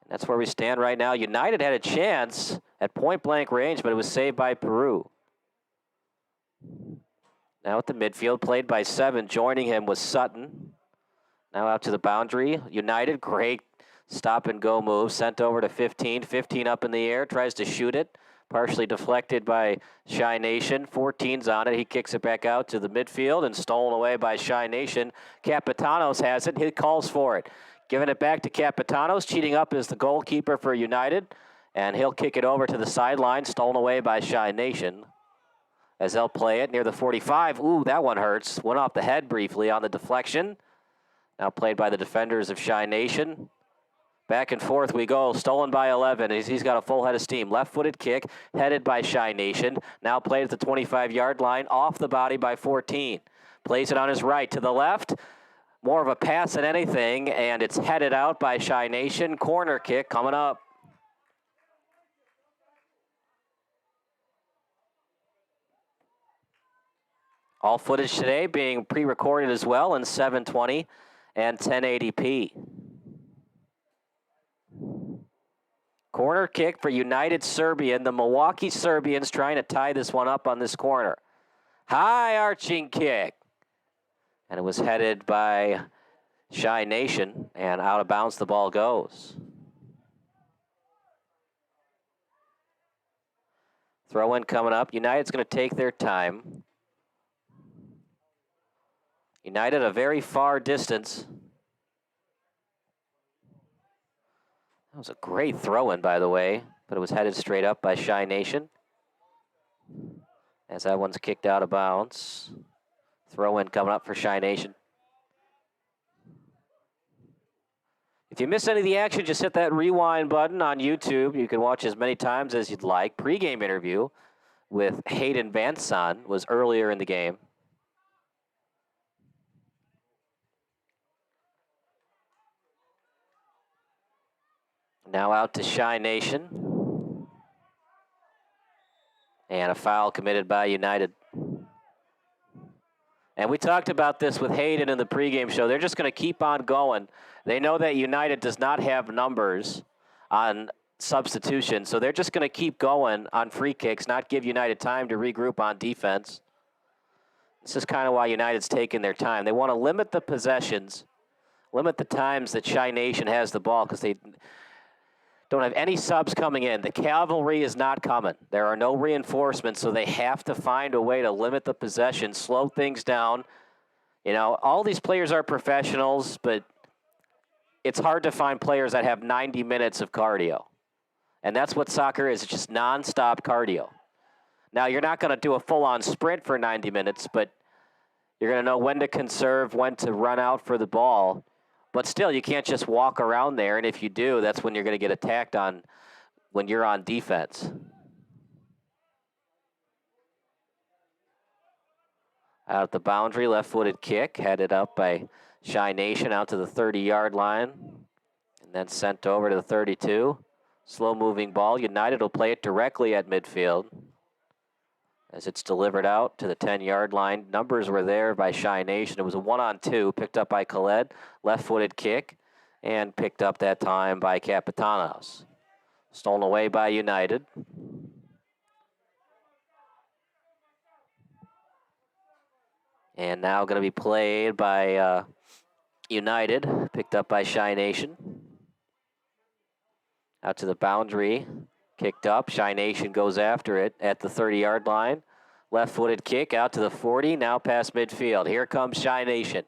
That's where we stand right now. United had a chance at point-blank range, but it was saved by Peru. Now at the midfield, played by 7. Joining him was Sutton. Now out to the boundary. United, great stop-and-go move. Sent over to 15. 15 up in the air, tries to shoot it. Partially deflected by Shy Nation. 14's on it. He kicks it back out to the midfield and stolen away by Shy Nation. Capitanos has it. He calls for it. Giving it back to Capitanos. Cheating up is the goalkeeper for United. And he'll kick it over to the sideline. Stolen away by Shy Nation. As they'll play it near the 45. Ooh, that one hurts. Went off the head briefly on the deflection. Now played by the defenders of Shy Nation. Back and forth we go. Stolen by 11. He's got a full head of steam. Left-footed kick headed by Shy Nation. Now played at the 25-yard line. Off the body by 14. Plays it on his right to the left. More of a pass than anything, and it's headed out by Shy Nation. Corner kick coming up. All footage today being pre-recorded as well in 720 and 1080p. Corner kick for United Serbian. The Milwaukee Serbians trying to tie this one up on this corner. High arching kick. And it was headed by Shy Nation, and out of bounds the ball goes. Throw in coming up. United's going to take their time. United a very far distance. That was a great throw in, by the way, but it was headed straight up by Shy Nation. As that one's kicked out of bounds. Throw in coming up for Shy Nation. If you miss any of the action, just hit that rewind button on YouTube. You can watch as many times as you'd like. Pre-game interview with Hayden Vanson was earlier in the game. Now out to Shy Nation. And a foul committed by United. And we talked about this with Hayden in the pregame show. They're just going to keep on going. They know that United does not have numbers on substitution, so they're just going to keep going on free kicks, not give United time to regroup on defense. This is kind of why United's taking their time. They want to limit the possessions, limit the times that Shy Nation has the ball, because they don't have any subs coming in. The cavalry is not coming. There are no reinforcements, so they have to find a way to limit the possession, slow things down. You know, all these players are professionals, but it's hard to find players that have 90 minutes of cardio. And that's what soccer is. It's just nonstop cardio. Now, you're not going to do a full-on sprint for 90 minutes, but you're going to know when to conserve, when to run out for the ball. But still, you can't just walk around there, and if you do, that's when you're going to get attacked on when you're on defense. Out at the boundary, left-footed kick, headed up by Shy Nation out to the 30-yard line, and then sent over to the 32. Slow-moving ball. United will play it directly at midfield as it's delivered out to the 10-yard line. Numbers were there by Shy Nation. It was a 1-on-2, picked up by Khaled. Left-footed kick, and picked up that time by Capitanos. Stolen away by United. And now going to be played by United, picked up by Shy Nation. Out to the boundary. Kicked up. Shy Nation goes after it at the 30-yard line. Left-footed kick out to the 40. Now past midfield. Here comes Shy Nation.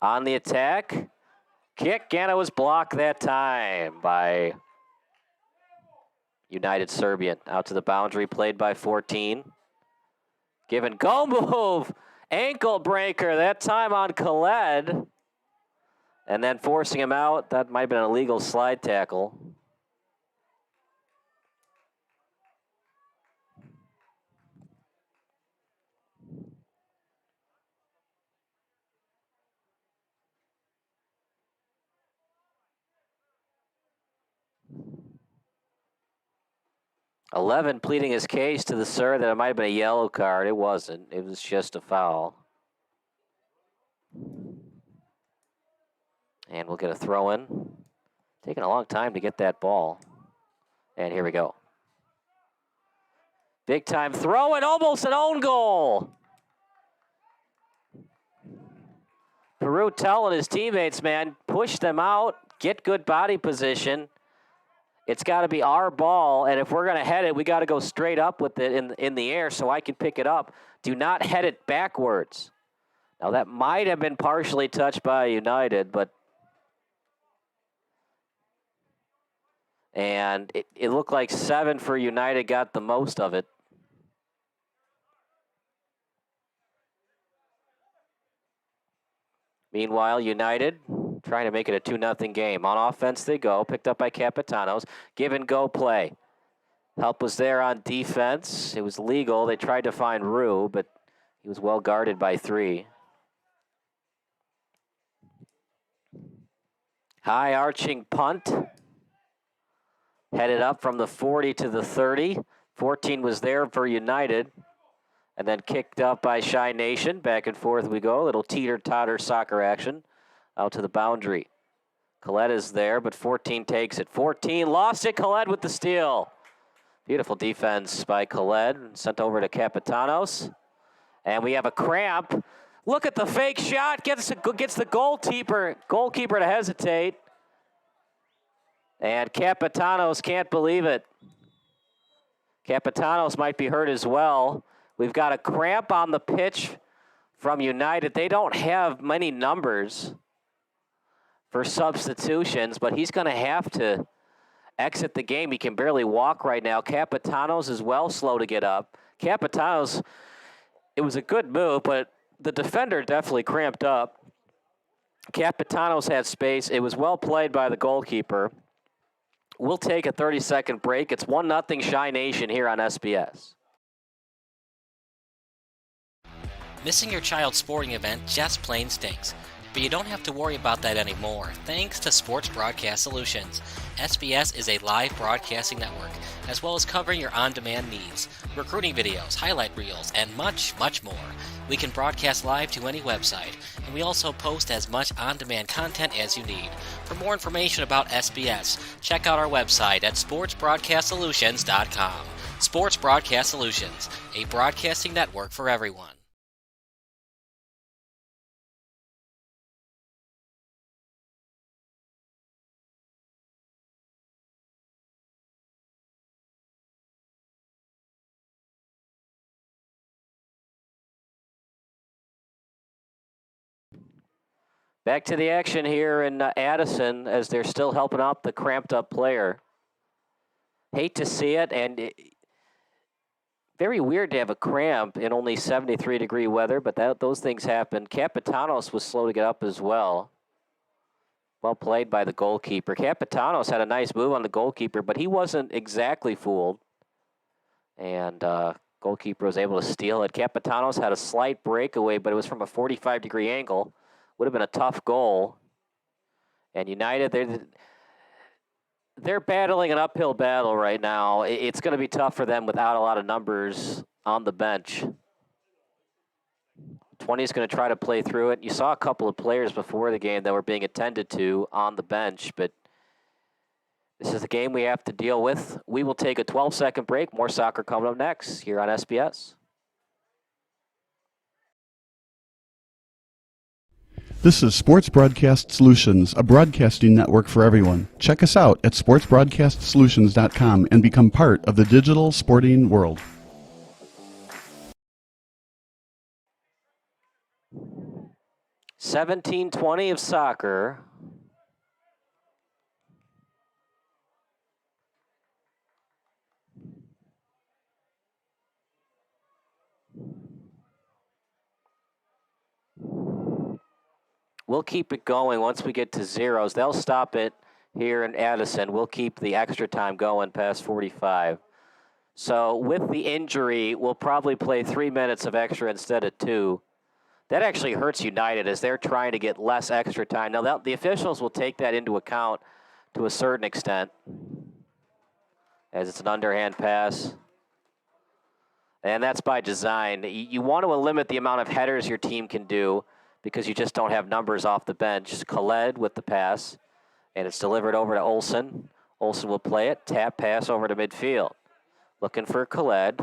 On the attack. Kick, and it was blocked that time by United Serbian. Out to the boundary, played by 14. Give and go move. Ankle breaker, that time on Khaled. And then forcing him out. That might have been an illegal slide tackle. $11 pleading his case to the sir that it might have been a yellow card. It wasn't. It was just a foul. And we'll get a throw in. Taking a long time to get that ball. And here we go. Big time throw and almost an own goal. Peru telling his teammates, man, push them out, get good body position. It's got to be our ball, and if we're going to head it, we got to go straight up with it in the air so I can pick it up. Do not head it backwards. Now, that might have been partially touched by United, but and it looked like 7 for United got the most of it. Meanwhile, United trying to make it a 2-0 game. On offense they go, picked up by Capitanos. Give and go play. Help was there on defense. It was legal. They tried to find Rue, but he was well guarded by 3. High arching punt. Headed up from the 40 to the 30. 14 was there for United. And then kicked up by Shy Nation. Back and forth we go. Little teeter-totter soccer action. Out to the boundary. Khaled is there, but 14 takes it. 14 lost it. Khaled with the steal. Beautiful defense by Khaled. Sent over to Capitanos. And we have a cramp. Look at the fake shot. Gets the goalkeeper to hesitate. And Capitanos can't believe it. Capitanos might be hurt as well. We've got a cramp on the pitch from United. They don't have many numbers for substitutions, but he's going to have to exit the game. He can barely walk right now. Capitanos is well slow to get up. Capitanos, it was a good move, but the defender definitely cramped up. Capitanos had space. It was well played by the goalkeeper. We'll take a 30-second break. It's 1-0 Shy Nation here on SBS. Missing your child's sporting event just plain stinks. But you don't have to worry about that anymore, thanks to Sports Broadcast Solutions. SBS is a live broadcasting network, as well as covering your on-demand needs, recruiting videos, highlight reels, and much, much more. We can broadcast live to any website, and we also post as much on-demand content as you need. For more information about SBS, check out our website at sportsbroadcastsolutions.com. Sports Broadcast Solutions, a broadcasting network for everyone. Back to the action here in Addison as they're still helping out the cramped up player. Hate to see it, and very weird to have a cramp in only 73-degree weather, but those things happen. Capitanos was slow to get up as well. Well played by the goalkeeper. Capitanos had a nice move on the goalkeeper, but he wasn't exactly fooled. And goalkeeper was able to steal it. Capitanos had a slight breakaway, but it was from a 45-degree angle. Would have been a tough goal. And United, they're battling an uphill battle right now. It's going to be tough for them without a lot of numbers on the bench. 20 is going to try to play through it. You saw a couple of players before the game that were being attended to on the bench, but this is the game we have to deal with. We will take a 12-second break. More soccer coming up next here on SBS. This is Sports Broadcast Solutions, a broadcasting network for everyone. Check us out at sportsbroadcastsolutions.com and become part of the digital sporting world. $17:20 of soccer. We'll keep it going once we get to zeros. They'll stop it here in Addison. We'll keep the extra time going past 45. So with the injury, we'll probably play 3 minutes of extra instead of 2. That actually hurts United as they're trying to get less extra time. Now, the officials will take that into account to a certain extent, as it's an underhand pass. And that's by design. You want to limit the amount of headers your team can do because you just don't have numbers off the bench. Khaled with the pass, and it's delivered over to Olsen. Olsen will play it, tap pass over to midfield. Looking for Khaled.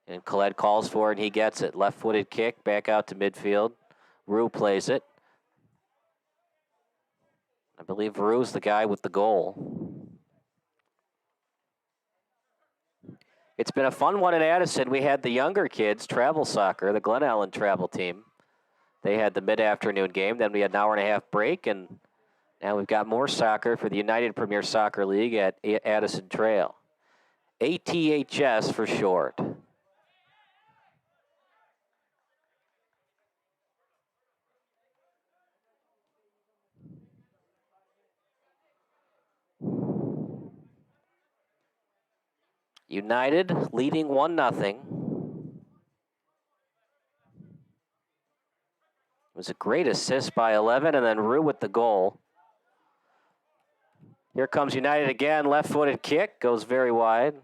And Khaled calls for it, and he gets it. Left-footed kick, back out to midfield. Rue plays it. I believe Rue's the guy with the goal. It's been a fun one in Addison. We had the younger kids, travel soccer, the Glen Ellen travel team. They had the mid-afternoon game. Then we had an hour-and-a-half break, and now we've got more soccer for the United Premier Soccer League at Addison Trail. ATHS for short. United leading 1-0. It was a great assist by 11, and then Rue with the goal. Here comes United again, left-footed kick, goes very wide.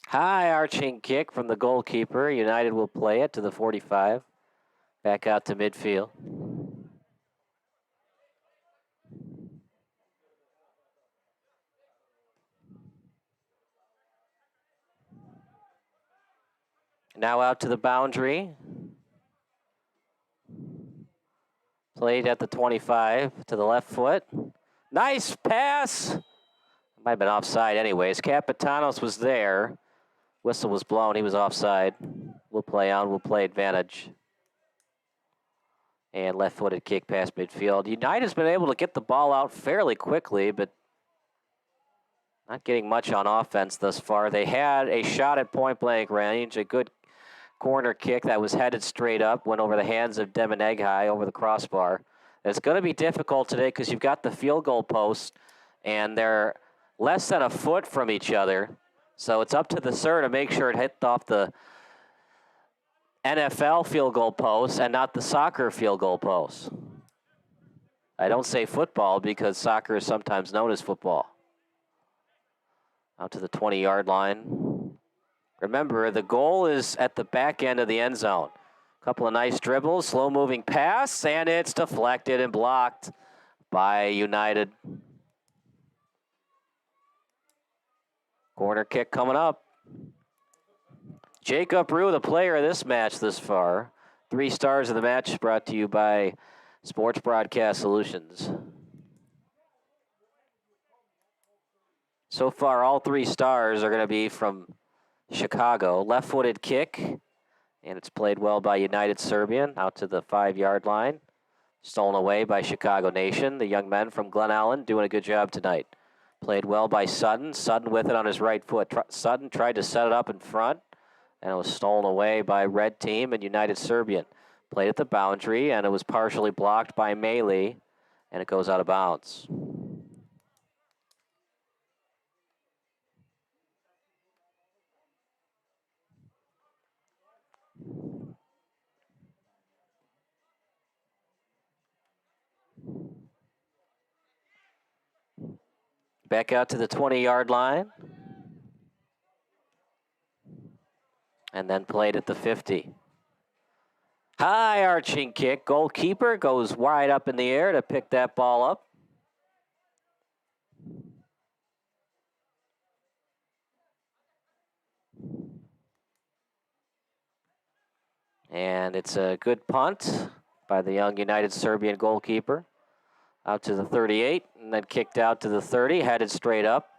High arching kick from the goalkeeper. United will play it to the 45. Back out to midfield. Now out to the boundary. Played at the 25 to the left foot. Nice pass. Might have been offside anyways. Capitanos was there. Whistle was blown. He was offside. We'll play on. We'll play advantage. And left-footed kick past midfield. United's been able to get the ball out fairly quickly, but not getting much on offense thus far. They had a shot at point-blank range, a good corner kick that was headed straight up, went over the hands of Demoneghi over the crossbar. It's going to be difficult today because you've got the field goal post, and they're less than a foot from each other. So it's up to the Sur to make sure it hit off the NFL field goal post and not the soccer field goal post. I don't say football because soccer is sometimes known as football. Out to the 20-yard line. Remember, the goal is at the back end of the end zone. A couple of nice dribbles, slow-moving pass, and it's deflected and blocked by United. Corner kick coming up. Jacob Rue, the player of this match this far. 3 stars of the match brought to you by Sports Broadcast Solutions. So far, all 3 stars are going to be from Chicago. Left-footed kick, and it's played well by United Serbian out to the 5-yard line. Stolen away by Chicago Nation. The young men from Glen Ellen doing a good job tonight. Played well by Sutton. Sutton with it on his right foot. Sutton tried to set it up in front, and it was stolen away by Red Team and United Serbian. Played at the boundary, and it was partially blocked by Melee, and it goes out of bounds. Back out to the 20-yard line. And then played at the 50. High arching kick. Goalkeeper goes wide up in the air to pick that ball up. And it's a good punt by the young United Serbian goalkeeper. Out to the 38, and then kicked out to the 30, headed straight up.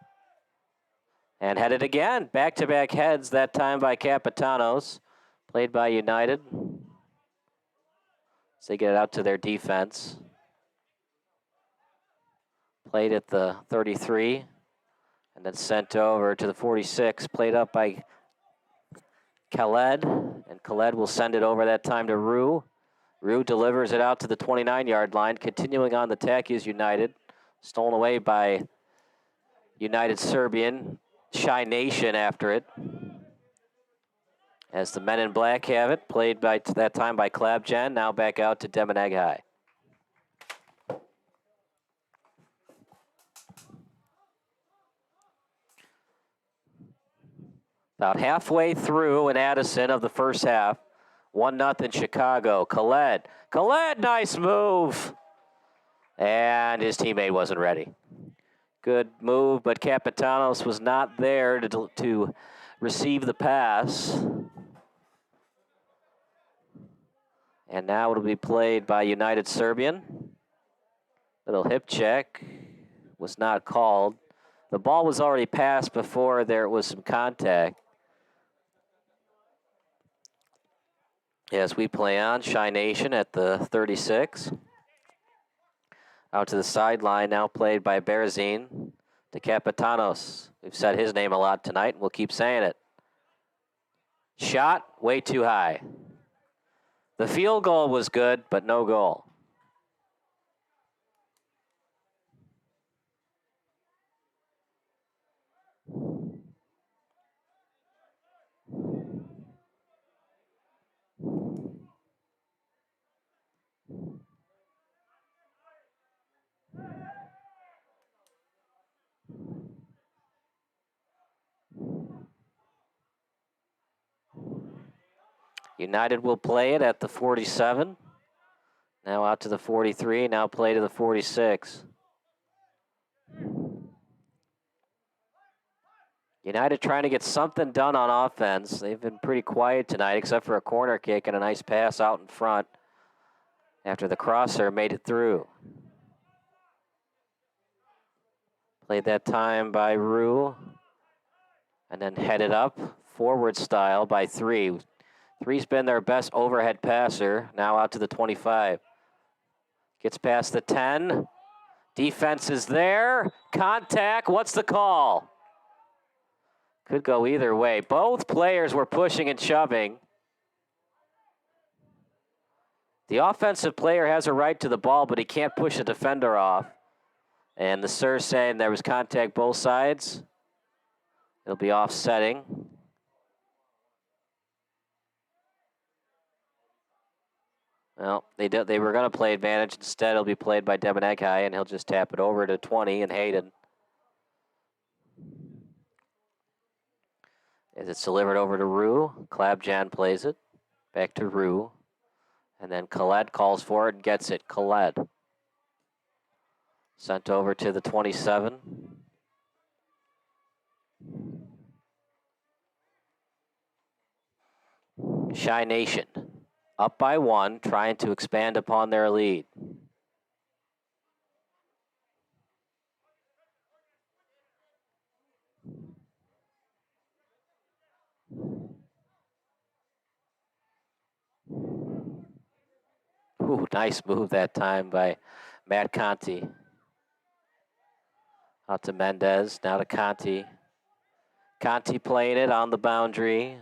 And headed again. Back-to-back heads, that time by Capitanos. Played by United. So they get it out to their defense. Played at the 33, and then sent over to the 46. Played up by Khaled, and Khaled will send it over that time to Rue. Rue delivers it out to the 29-yard line. Continuing on the attack is United. Stolen away by United Serbian. Shy Nation after it. As the men in black have it, played by that time by Klabjan, now back out to Demoneg High. About halfway through in Addison of the first half. 1-0 Chicago. Khaled, nice move. And his teammate wasn't ready. Good move, but Capitanos was not there to receive the pass. And now it'll be played by United Serbian. Little hip check was not called. The ball was already passed before there was some contact. As we play on, Shy Nation at the 36. Out to the sideline, now played by Berezin to Capitanos. We've said his name a lot tonight, and we'll keep saying it. Shot, way too high. The field goal was good, but no goal. United will play it at the 47. Now out to the 43, now play to the 46. United trying to get something done on offense. They've been pretty quiet tonight, except for a corner kick and a nice pass out in front after the crosser made it through. Played that time by Rue, and then headed up forward style by 3. 3's been their best overhead passer, now out to the 25. Gets past the 10. Defense is there. Contact, what's the call? Could go either way. Both players were pushing and shoving. The offensive player has a right to the ball, but he can't push a defender off. And the Sirs saying there was contact both sides. It'll be offsetting. Well, they were going to play advantage. Instead, it'll be played by Demoneg High, and he'll just tap it over to 20 and Hayden. As it's delivered over to Rue, Klabjan plays it. Back to Rue. And then Khaled calls for it and gets it. Khaled. Sent over to the 27. Shy Nation. Up by 1, trying to expand upon their lead. Ooh, nice move that time by Matt Conti. Out to Mendez, now to Conti. Conti playing it on the boundary.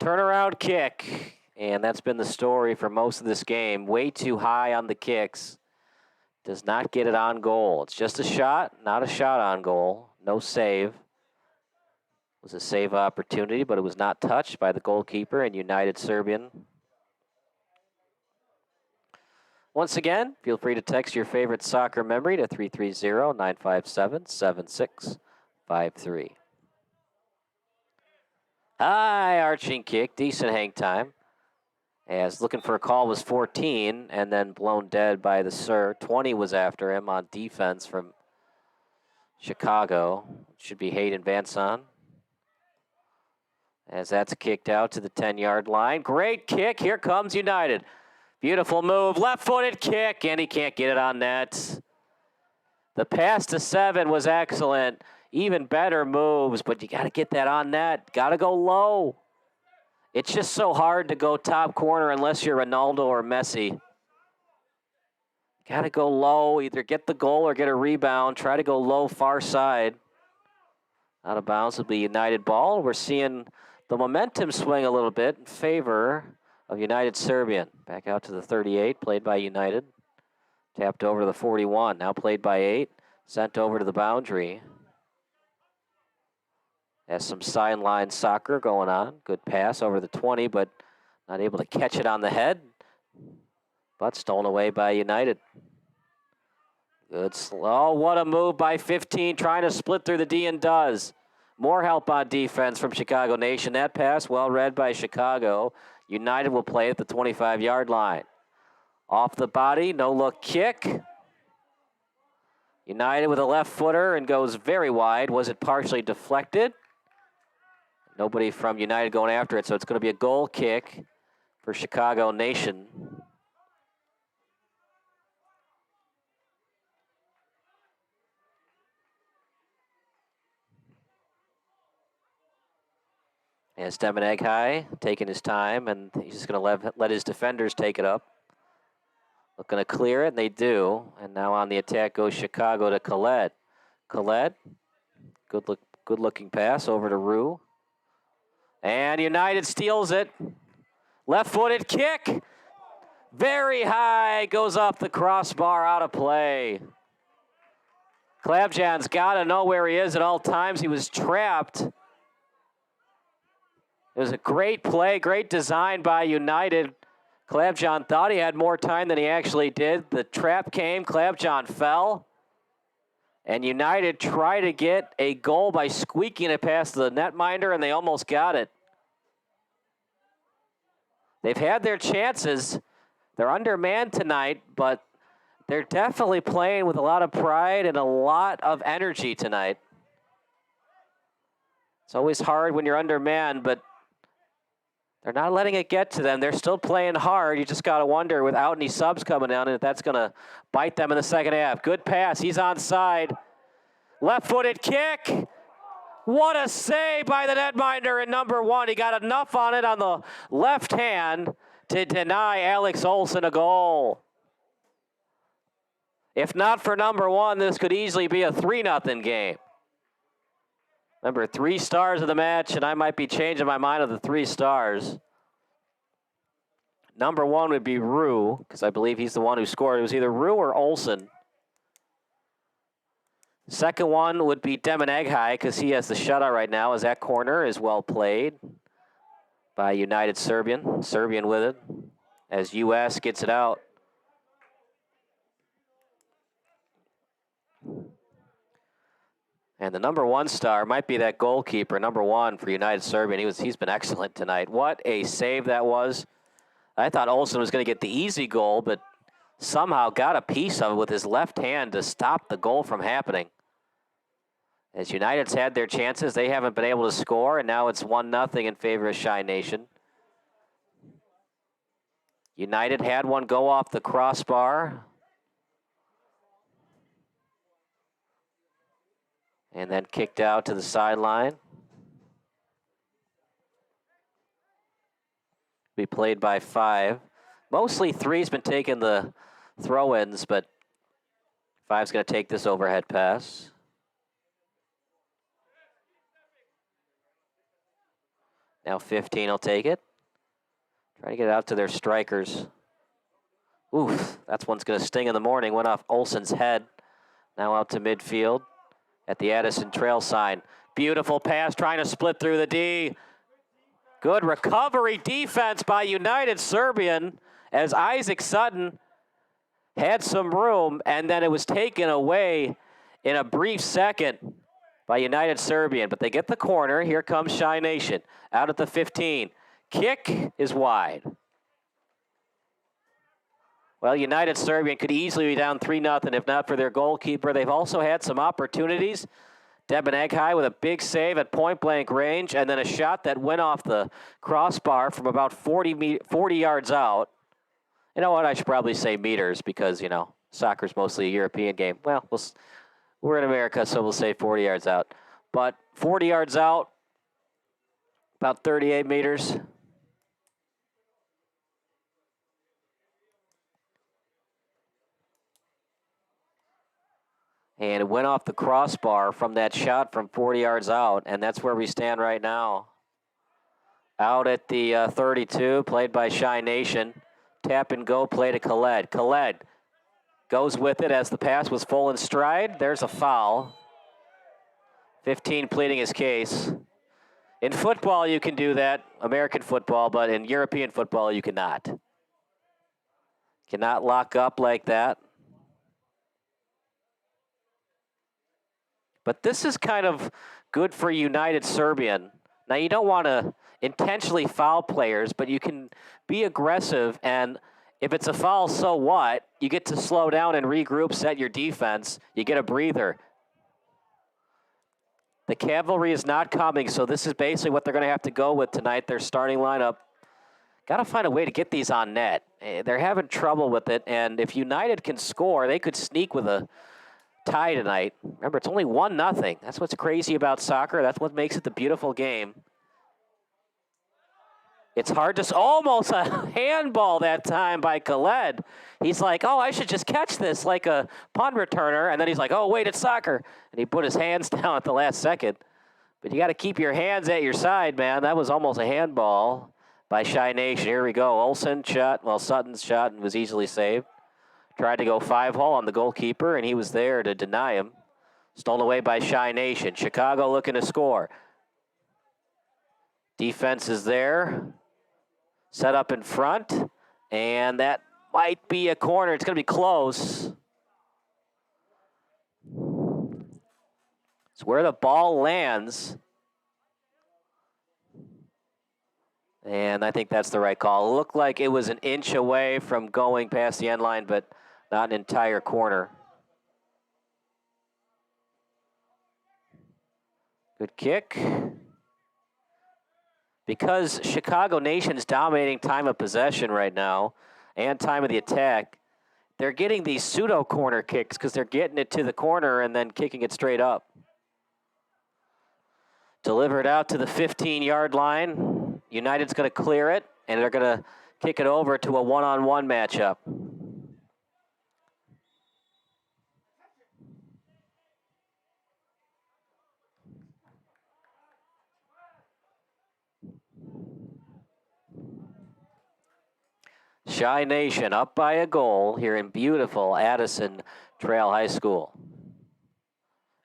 Turnaround kick, and that's been the story for most of this game. Way too high on the kicks. Does not get it on goal. It's just a shot, not a shot on goal. No save. It was a save opportunity, but it was not touched by the goalkeeper and United Serbian. Once again, feel free to text your favorite soccer memory to 330-957-7653. High arching kick, decent hang time. As looking for a call was 14 and then blown dead by the Sir. 20 was after him on defense from Chicago. Should be Hayden Vanson. As that's kicked out to the 10-yard line. Great kick. Here comes United. Beautiful move. Left-footed kick, and he can't get it on net. The pass to 7 was excellent. Even better moves, but you got to get that on net. Got to go low. It's just so hard to go top corner unless you're Ronaldo or Messi. Got to go low. Either get the goal or get a rebound. Try to go low far side. Out of bounds will be United ball. We're seeing the momentum swing a little bit in favor of United Serbian. Back out to the 38, played by United. Tapped over to the 41, now played by 8. Sent over to the boundary. Has some sideline soccer going on. Good pass over the 20, but not able to catch it on the head. But stolen away by United. Good slow. What a move by 15, trying to split through the D and does. More help on defense from Chicago Nation. That pass well read by Chicago. United will play at the 25-yard line. Off the body, no-look kick. United with a left footer and goes very wide. Was it partially deflected? Nobody from United going after it, so it's going to be a goal kick for Chicago Nation. And Devin Egghigh taking his time, and he's just going to let his defenders take it up. Looking to clear it, and they do. And now on the attack goes Chicago to Collette. Collette, good-looking pass over to Rue. And United steals it. Left-footed kick. Very high, goes off the crossbar, out of play. Klabjan's got to know where he is at all times. He was trapped. It was a great play, great design by United. Klabjan thought he had more time than he actually did. The trap came, Klabjan fell. And United tried to get a goal by squeaking it past the netminder, and they almost got it. They've had their chances. They're undermanned tonight, but they're definitely playing with a lot of pride and a lot of energy tonight. It's always hard when you're undermanned, but they're not letting it get to them. They're still playing hard. You just got to wonder, without any subs coming down, if that's going to bite them in the second half. Good pass. He's onside. Left-footed kick. What a save by the netminder in number 1. He got enough on it on the left hand to deny Alex Olsen a goal. If not for number 1, this could easily be a 3-0 game. Remember, 3 stars of the match, and I might be changing my mind on the 3 stars. Number 1 would be Rue, because I believe he's the one who scored. It was either Rue or Olsen. Second one would be Devin Egghigh, because he has the shutout right now, as that corner is well played by United Serbian. Serbian with it, as U.S. gets it out. And the number 1 star might be that goalkeeper, number 1 for United Serbian. He's been excellent tonight. What a save that was. I thought Olsen was going to get the easy goal, but somehow got a piece of it with his left hand to stop the goal from happening. As United's had their chances, they haven't been able to score, and now it's 1-0 in favor of Chi Nation. United had one go off the crossbar. And then kicked out to the sideline. Be played by 5. Mostly 3's been taking the throw-ins, but 5's going to take this overhead pass. Now 15 will take it. Try to get it out to their strikers. Oof, that's one's going to sting in the morning. Went off Olsen's head. Now out to midfield at the Addison Trail sign. Beautiful pass, trying to split through the D. Good recovery defense by United Serbian as Isaac Sutton had some room, and then it was taken away in a brief second by United Serbian. But they get the corner. Here comes Shy Nation out at the 15. Kick is wide. Well, United Serbian could easily be down 3-0 if not for their goalkeeper. They've also had some opportunities. Deben Eghai with a big save at point-blank range, and then a shot that went off the crossbar from about 40 yards out. You know what? I should probably say meters because, soccer's mostly a European game. Well, we're in America, so we'll say 40 yards out. But 40 yards out, about 38 meters. And it went off the crossbar from that shot from 40 yards out, and that's where we stand right now. Out at the 32, played by Shy Nation. Tap and go play to Khaled. Khaled goes with it as the pass was full in stride. There's a foul. 15 pleading his case. In football, you can do that, American football, but in European football, you cannot. Cannot lock up like that. But this is kind of good for United Serbian. Now, you don't want to intentionally foul players, but you can be aggressive, and if it's a foul, so what? You get to slow down and regroup, set your defense. You get a breather. The cavalry is not coming, so this is basically what they're going to have to go with tonight, their starting lineup. Got to find a way to get these on net. They're having trouble with it, and if United can score, they could sneak with a tie tonight. Remember, it's only 1-0. That's what's crazy about soccer. That's what makes it the beautiful game. It's hard to... Almost a handball that time by Khaled. He's like, oh, I should just catch this like a punt returner. And then he's like, oh, wait, it's soccer. And he put his hands down at the last second. But you got to keep your hands at your side, man. That was almost a handball by Shy Nation. Here we go. Olsen shot. Well, Sutton's shot was easily saved. Tried to go 5-hole on the goalkeeper, and he was there to deny him. Stolen away by Shy Nation. Chicago looking to score. Defense is there. Set up in front, and that might be a corner. It's going to be close. It's where the ball lands. And I think that's the right call. It looked like it was an inch away from going past the end line, but not an entire corner. Good kick. Because Chicago Nation's dominating time of possession right now and time of the attack, they're getting these pseudo corner kicks because they're getting it to the corner and then kicking it straight up. Delivered out to the 15-yard line. United's going to clear it, and they're going to kick it over to a one-on-one matchup. Shy Nation up by a goal here in beautiful Addison Trail High School.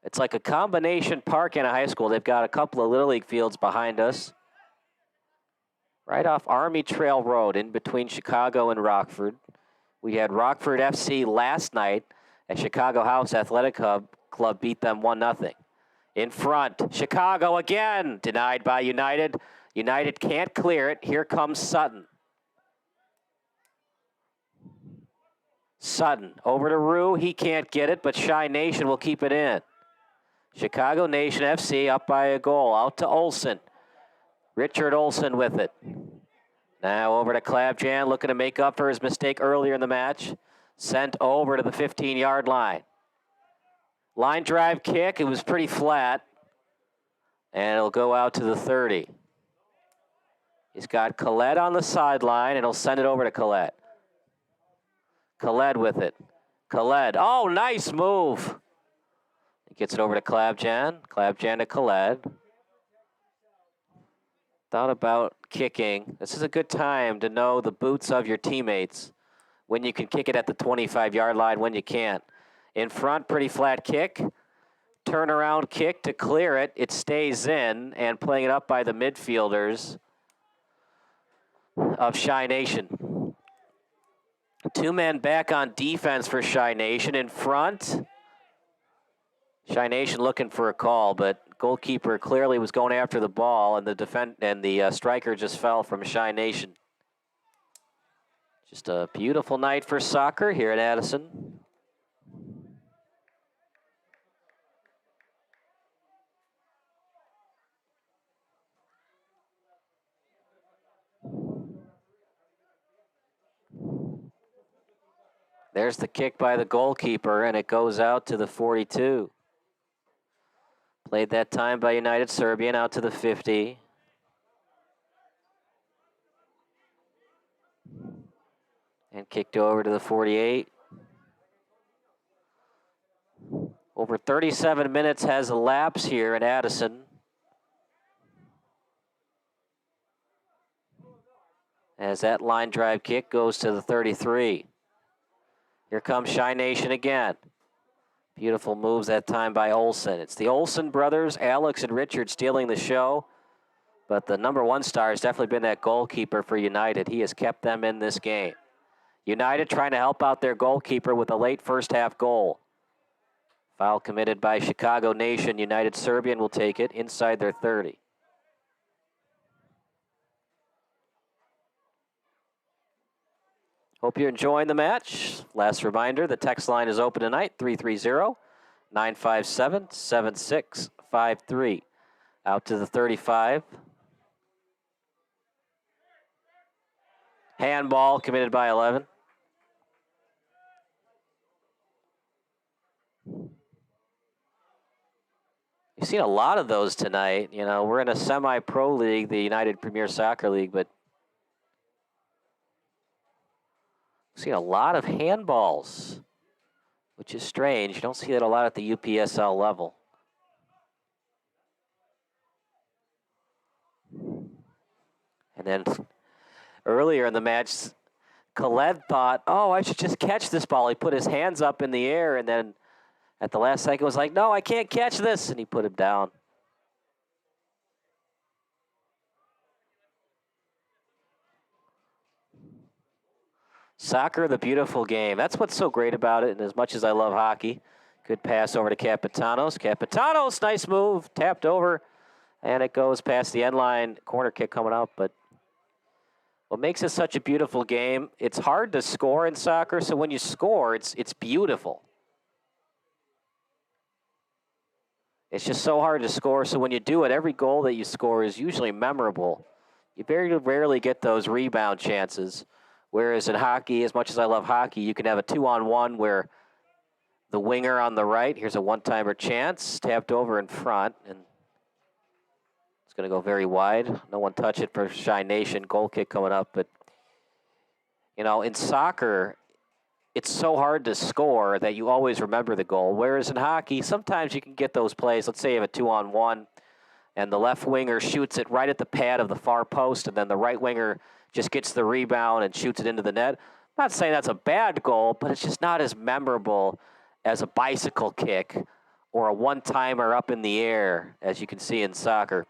It's like a combination park and a high school. They've got a couple of Little League fields behind us. Right off Army Trail Road in between Chicago and Rockford. We had Rockford FC last night at Chicago House Athletic Club beat them 1-0. In front, Chicago again, denied by United. United can't clear it. Here comes Sutton. Sutton over to Rue. He can't get it, but Shy Nation will keep it in. Chicago Nation FC up by a goal. Out to Olsen. Richard Olsen with it. Now over to Clabjan, looking to make up for his mistake earlier in the match. Sent over to the 15-yard line. Line drive kick. It was pretty flat. And it'll go out to the 30. He's got Khaled on the sideline, and he'll send it over to Khaled. Khaled with it. Khaled. Oh, nice move. He gets it over to Clabjan. Clabjan to Khaled. Thought about kicking. This is a good time to know the boots of your teammates. When you can kick it at the 25-yard line, when you can't. In front, pretty flat kick. Turnaround kick to clear it. It stays in, and playing it up by the midfielders of Shy Nation. Two men back on defense for Chi Nation in front. Chi Nation looking for a call, but goalkeeper clearly was going after the ball, and the striker just fell from Chi Nation. Just a beautiful night for soccer here at Addison. There's the kick by the goalkeeper, and it goes out to the 42. Played that time by United Serbian out to the 50. And kicked over to the 48. Over 37 minutes has elapsed here at Addison. As that line drive kick goes to the 33. Here comes Chi Nation again. Beautiful moves that time by Olsen. It's the Olsen brothers, Alex and Richard, stealing the show. But the number one star has definitely been that goalkeeper for United. He has kept them in this game. United trying to help out their goalkeeper with a late first half goal. Foul committed by Chicago Nation. United Serbian will take it inside their 30. Hope you're enjoying the match. Last reminder, the text line is open tonight, 330-957-7653. Out to the 35. Handball committed by 11. You've seen a lot of those tonight. You know, we're in a semi-pro league, the United Premier Soccer League, but seen a lot of handballs, which is strange. You don't see that a lot at the UPSL level. And then earlier in the match, Khaled thought, oh, I should just catch this ball. He put his hands up in the air, and then at the last second was like, no, I can't catch this, and he put him down. Soccer, the beautiful game. That's what's so great about it, and as much as I love hockey, good pass over to Capitanos. Capitanos, nice move, tapped over, and it goes past the end line. Corner kick coming up, but what makes it such a beautiful game, it's hard to score in soccer, so when you score, it's beautiful. It's just so hard to score, so when you do it, every goal that you score is usually memorable. You very rarely get those rebound chances. Whereas in hockey, as much as I love hockey, you can have a 2-on-1 where the winger on the right, here's a one-timer chance, tapped over in front, and it's going to go very wide. No one touch it for Chi Nation. Goal kick coming up. But, you know, in soccer, it's so hard to score that you always remember the goal. Whereas in hockey, sometimes you can get those plays. Let's say you have a 2-on-1, and the left winger shoots it right at the pad of the far post, and then the right winger just gets the rebound and shoots it into the net. I'm not saying that's a bad goal, but it's just not as memorable as a bicycle kick or a one-timer up in the air, as you can see in soccer.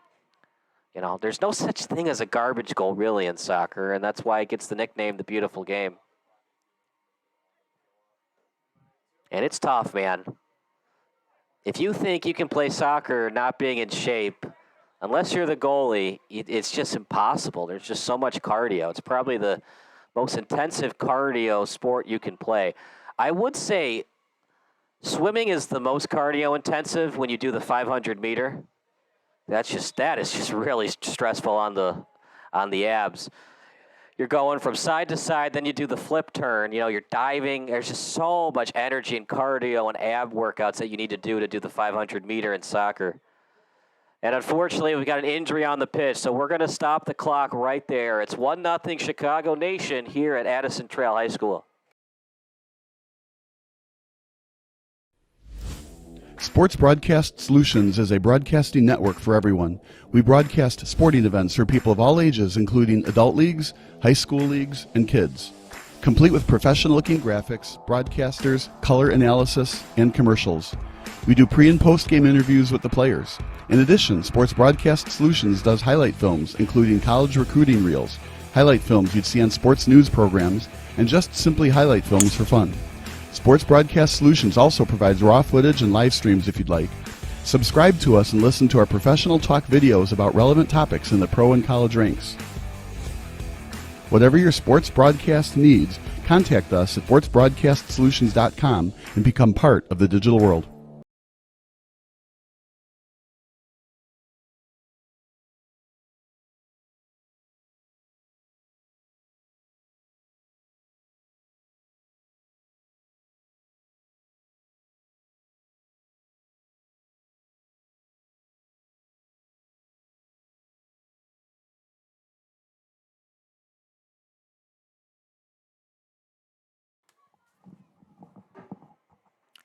You know, there's no such thing as a garbage goal, really, in soccer, and that's why it gets the nickname the beautiful game. And it's tough, man. If you think you can play soccer not being in shape, unless you're the goalie, it's just impossible. There's just so much cardio. It's probably the most intensive cardio sport you can play. I would say swimming is the most cardio intensive when you do the 500 meter. That is just really stressful on the abs. You're going from side to side, then you do the flip turn. You know, you're diving. There's just so much energy and cardio and ab workouts that you need to do the 500 meter in soccer. And unfortunately, we've got an injury on the pitch, so we're going to stop the clock right there. It's 1-0 Chicago Nation here at Addison Trail High School. Sports Broadcast Solutions is a broadcasting network for everyone. We broadcast sporting events for people of all ages, including adult leagues, high school leagues, and kids. Complete with professional-looking graphics, broadcasters, color analysis, and commercials. We do pre- and post-game interviews with the players. In addition, Sports Broadcast Solutions does highlight films, including college recruiting reels, highlight films you'd see on sports news programs, and just simply highlight films for fun. Sports Broadcast Solutions also provides raw footage and live streams if you'd like. Subscribe to us and listen to our professional talk videos about relevant topics in the pro and college ranks. Whatever your sports broadcast needs, contact us at sportsbroadcastsolutions.com and become part of the digital world.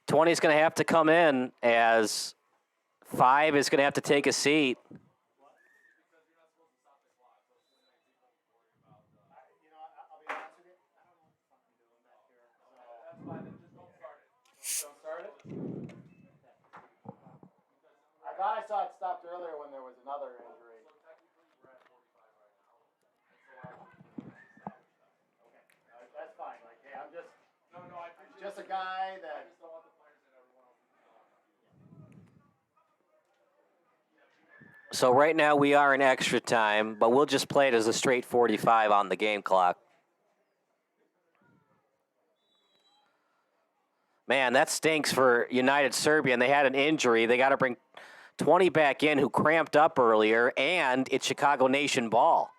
'20 is going to have to come in as 5 is going to have to take a seat. I thought I saw it stopped earlier when there was another injury. That's fine. Like, hey, I'm just a guy that. So right now we are in extra time, but we'll just play it as a straight 45 on the game clock. Man, that stinks for United Serbian. They had an injury. They got to bring 20 back in who cramped up earlier, and it's Chicago Nation ball.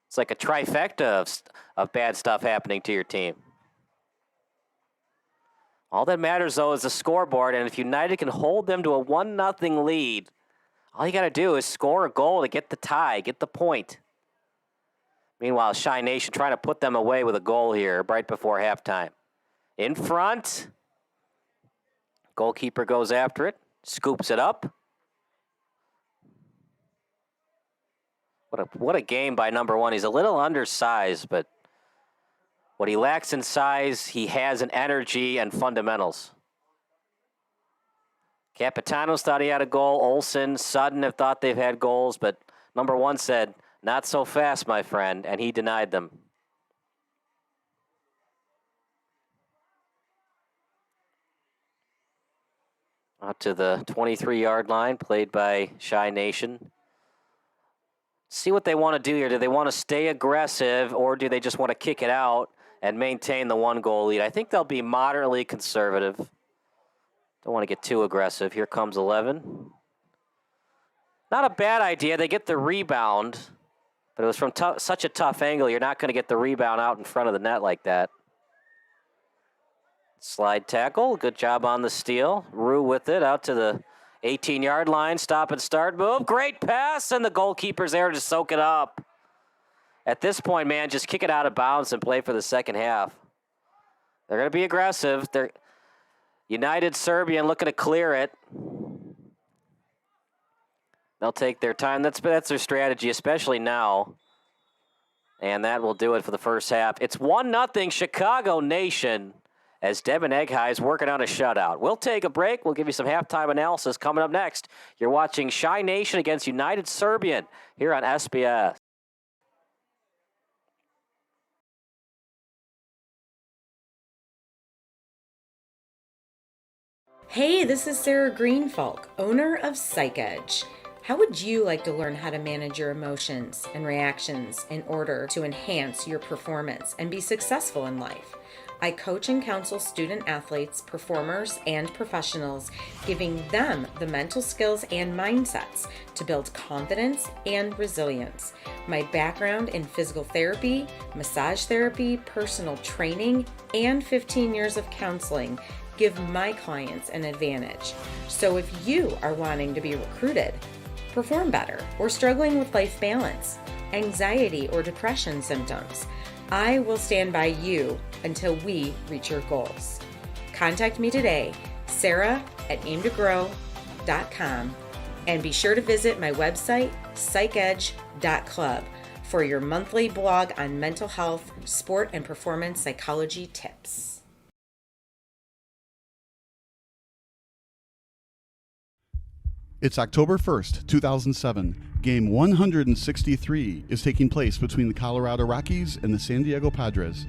It's like a trifecta of bad stuff happening to your team. All that matters, though, is the scoreboard, and if United can hold them to a 1-0 lead, all you got to do is score a goal to get the tie, get the point. Meanwhile, Shy Nation trying to put them away with a goal here right before halftime. In front. Goalkeeper goes after it, scoops it up. What a game by number 1. He's a little undersized, but what he lacks in size, he has in energy and fundamentals. Capitanos thought he had a goal. Olsen, Sutton have thought they've had goals, but number 1 said, "Not so fast, my friend," and he denied them. Out to the 23-yard line, played by Shy Nation. See what they want to do here. Do they want to stay aggressive, or do they just want to kick it out and maintain the 1-goal lead? I think they'll be moderately conservative. Don't want to get too aggressive. Here comes 11. Not a bad idea. They get the rebound, but it was from such a tough angle. You're not going to get the rebound out in front of the net like that. Slide tackle. Good job on the steal. Rue with it out to the 18-yard line. Stop and start move. Great pass, and the goalkeeper's there to soak it up. At this point, man, just kick it out of bounds and play for the second half. They're going to be aggressive. They're United Serbian looking to clear it. They'll take their time. That's their strategy, especially now. And that will do it for the first half. It's 1-0 Chicago Nation as Devin Egghigh's working on a shutout. We'll take a break. We'll give you some halftime analysis coming up next. You're watching Shy Nation against United Serbian here on SBS. Hey, this is Sarah Greenfalk, owner of PsychEdge. How would you like to learn how to manage your emotions and reactions in order to enhance your performance and be successful in life? I coach and counsel student athletes, performers, and professionals, giving them the mental skills and mindsets to build confidence and resilience. My background in physical therapy, massage therapy, personal training, and 15 years of counseling give my clients an advantage. So if you are wanting to be recruited, perform better, or struggling with life balance, anxiety, or depression symptoms, I will stand by you until we reach your goals. Contact me today, sarah@aimtogrow.com, and be sure to visit my website, psychedge.club, for your monthly blog on mental health, sport, and performance psychology tips. It's October 1st, 2007. Game 163 is taking place between the Colorado Rockies and the San Diego Padres.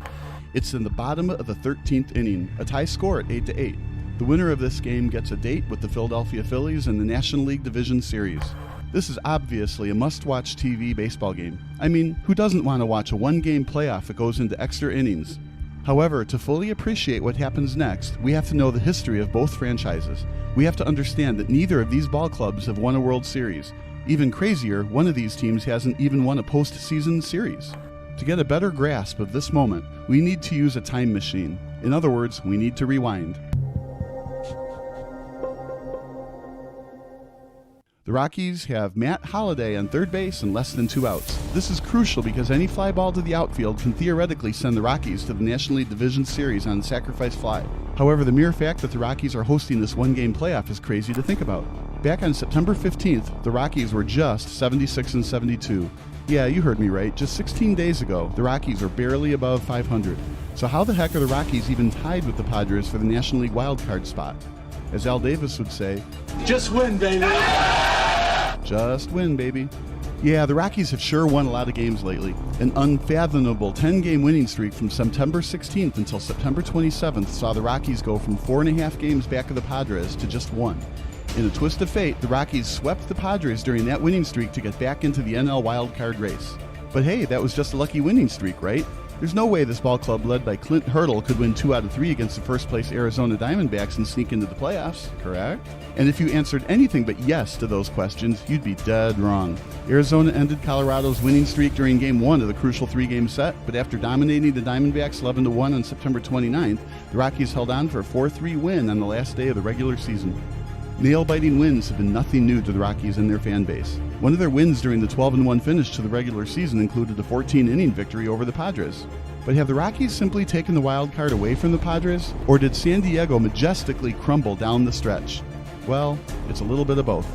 It's in the bottom of the 13th inning, a tie score at 8-8. The winner of this game gets a date with the Philadelphia Phillies in the National League Division Series. This is obviously a must-watch TV baseball game. I mean, who doesn't want to watch a one-game playoff that goes into extra innings? However, to fully appreciate what happens next, we have to know the history of both franchises. We have to understand that neither of these ball clubs have won a World Series. Even crazier, one of these teams hasn't even won a postseason series. To get a better grasp of this moment, we need to use a time machine. In other words, we need to rewind. The Rockies have Matt Holliday on third base and less than 2 outs. This is crucial because any fly ball to the outfield can theoretically send the Rockies to the National League Division Series on sacrifice fly. However, the mere fact that the Rockies are hosting this one-game playoff is crazy to think about. Back on September 15th, the Rockies were just 76-72. Yeah, you heard me right. Just 16 days ago, the Rockies were barely above 500. So how the heck are the Rockies even tied with the Padres for the National League wildcard spot? As Al Davis would say, Just win, baby. just win, baby. Yeah, the Rockies have sure won a lot of games lately. An unfathomable 10-game winning streak from September 16th until September 27th saw the Rockies go from 4.5 games back of the Padres to just 1. In a twist of fate, the Rockies swept the Padres during that winning streak to get back into the NL wildcard race. But hey, that was just a lucky winning streak, right? There's no way this ball club led by Clint Hurdle could win 2 out of 3 against the first-place Arizona Diamondbacks and sneak into the playoffs, correct? And if you answered anything but yes to those questions, you'd be dead wrong. Arizona ended Colorado's winning streak during Game 1 of the crucial 3-game set, but after dominating the Diamondbacks 11-1 on September 29th, the Rockies held on for a 4-3 win on the last day of the regular season. Nail-biting wins have been nothing new to the Rockies and their fan base. One of their wins during the 12-1 finish to the regular season included a 14-inning victory over the Padres. But have the Rockies simply taken the wild card away from the Padres, or did San Diego majestically crumble down the stretch? Well, it's a little bit of both.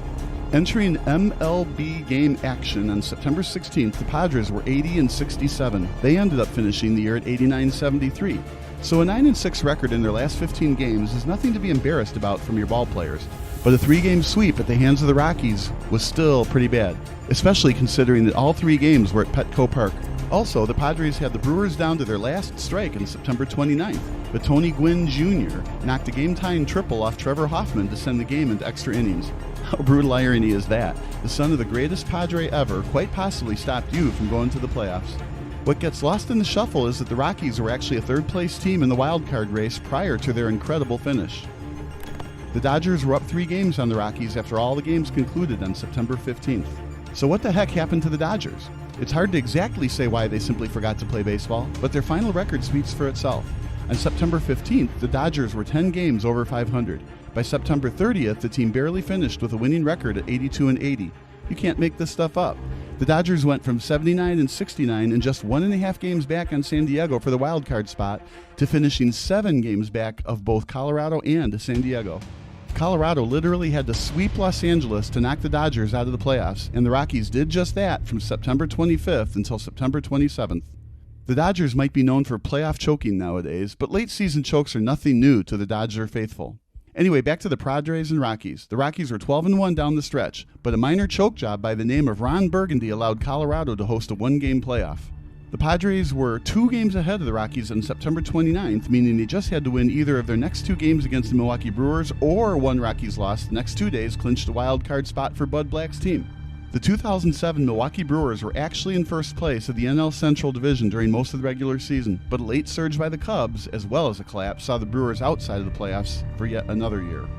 Entering MLB game action on September 16th, the Padres were 80-67. They ended up finishing the year at 89-73. So a 9-6 record in their last 15 games is nothing to be embarrassed about from your ball players. But a 3-game sweep at the hands of the Rockies was still pretty bad, especially considering that all 3 games were at Petco Park. Also, the Padres had the Brewers down to their last strike on September 29th, but Tony Gwynn Jr. knocked a game-tying triple off Trevor Hoffman to send the game into extra innings. How brutal irony is that? The son of the greatest Padre ever quite possibly stopped you from going to the playoffs. What gets lost in the shuffle is that the Rockies were actually a third-place team in the wildcard race prior to their incredible finish. The Dodgers were up 3 games on the Rockies after all the games concluded on September 15th. So what the heck happened to the Dodgers? It's hard to exactly say why they simply forgot to play baseball, but their final record speaks for itself. On September 15th, the Dodgers were 10 games over 500. By September 30th, the team barely finished with a winning record at 82-80. You can't make this stuff up. The Dodgers went from 79-69 and just 1.5 games back on San Diego for the wild card spot to finishing 7 games back of both Colorado and San Diego. Colorado literally had to sweep Los Angeles to knock the Dodgers out of the playoffs, and the Rockies did just that from September 25th until September 27th. The Dodgers might be known for playoff choking nowadays, but late season chokes are nothing new to the Dodger faithful. Anyway, back to the Padres and Rockies. The Rockies were 12-1 down the stretch, but a minor choke job by the name of Ron Burgundy allowed Colorado to host a 1-game playoff. The Padres were 2 games ahead of the Rockies on September 29th, meaning they just had to win either of their next 2 games against the Milwaukee Brewers or 1 Rockies loss the next 2 days clinched a wild card spot for Bud Black's team. The 2007 Milwaukee Brewers were actually in first place of the NL Central Division during most of the regular season, but a late surge by the Cubs, as well as a collapse, saw the Brewers outside of the playoffs for yet another year.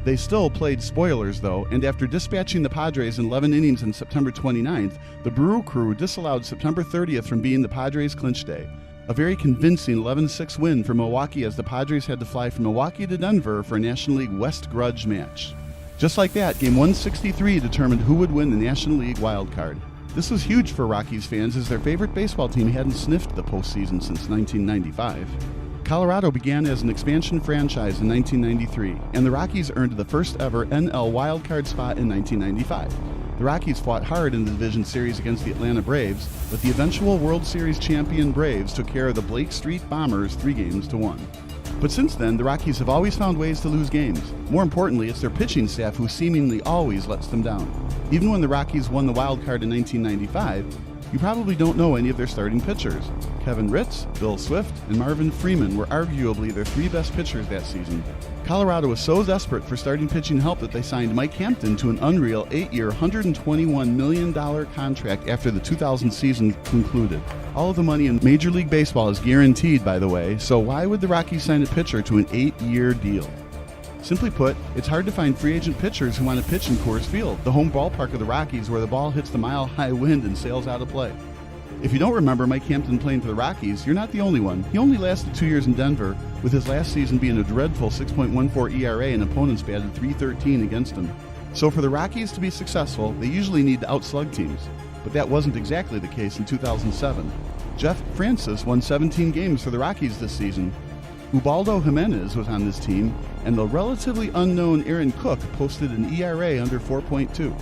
They still played spoilers, though, and after dispatching the Padres in 11 innings on September 29th, the Brew Crew disallowed September 30th from being the Padres' clinch day. A very convincing 11-6 win for Milwaukee as the Padres had to fly from Milwaukee to Denver for a National League West grudge match. Just like that, Game 163 determined who would win the National League wild card. This was huge for Rockies fans as their favorite baseball team hadn't sniffed the postseason since 1995. Colorado began as an expansion franchise in 1993, and the Rockies earned the first ever NL wildcard spot in 1995. The Rockies fought hard in the division series against the Atlanta Braves, but the eventual World Series champion Braves took care of the Blake Street Bombers 3-1. But since then, the Rockies have always found ways to lose games. More importantly, it's their pitching staff who seemingly always lets them down. Even when the Rockies won the wild card in 1995, You probably don't know any of their starting pitchers. Kevin Ritz, Bill Swift, and Marvin Freeman were arguably their three best pitchers that season. Colorado was so desperate for starting pitching help that they signed Mike Hampton to an unreal 8-year, $121 million contract after the 2000 season concluded. All of the money in Major League Baseball is guaranteed, by the way, so why would the Rockies sign a pitcher to an 8-year deal? Simply put, it's hard to find free agent pitchers who want to pitch in Coors Field, the home ballpark of the Rockies where the ball hits the mile-high wind and sails out of play. If you don't remember Mike Hampton playing for the Rockies, you're not the only one. He only lasted 2 years in Denver, with his last season being a dreadful 6.14 ERA and opponents batted .313 against him. So for the Rockies to be successful, they usually need to outslug teams. But that wasn't exactly the case in 2007. Jeff Francis won 17 games for the Rockies this season. Ubaldo Jimenez was on this team, and the relatively unknown Aaron Cook posted an ERA under 4.2.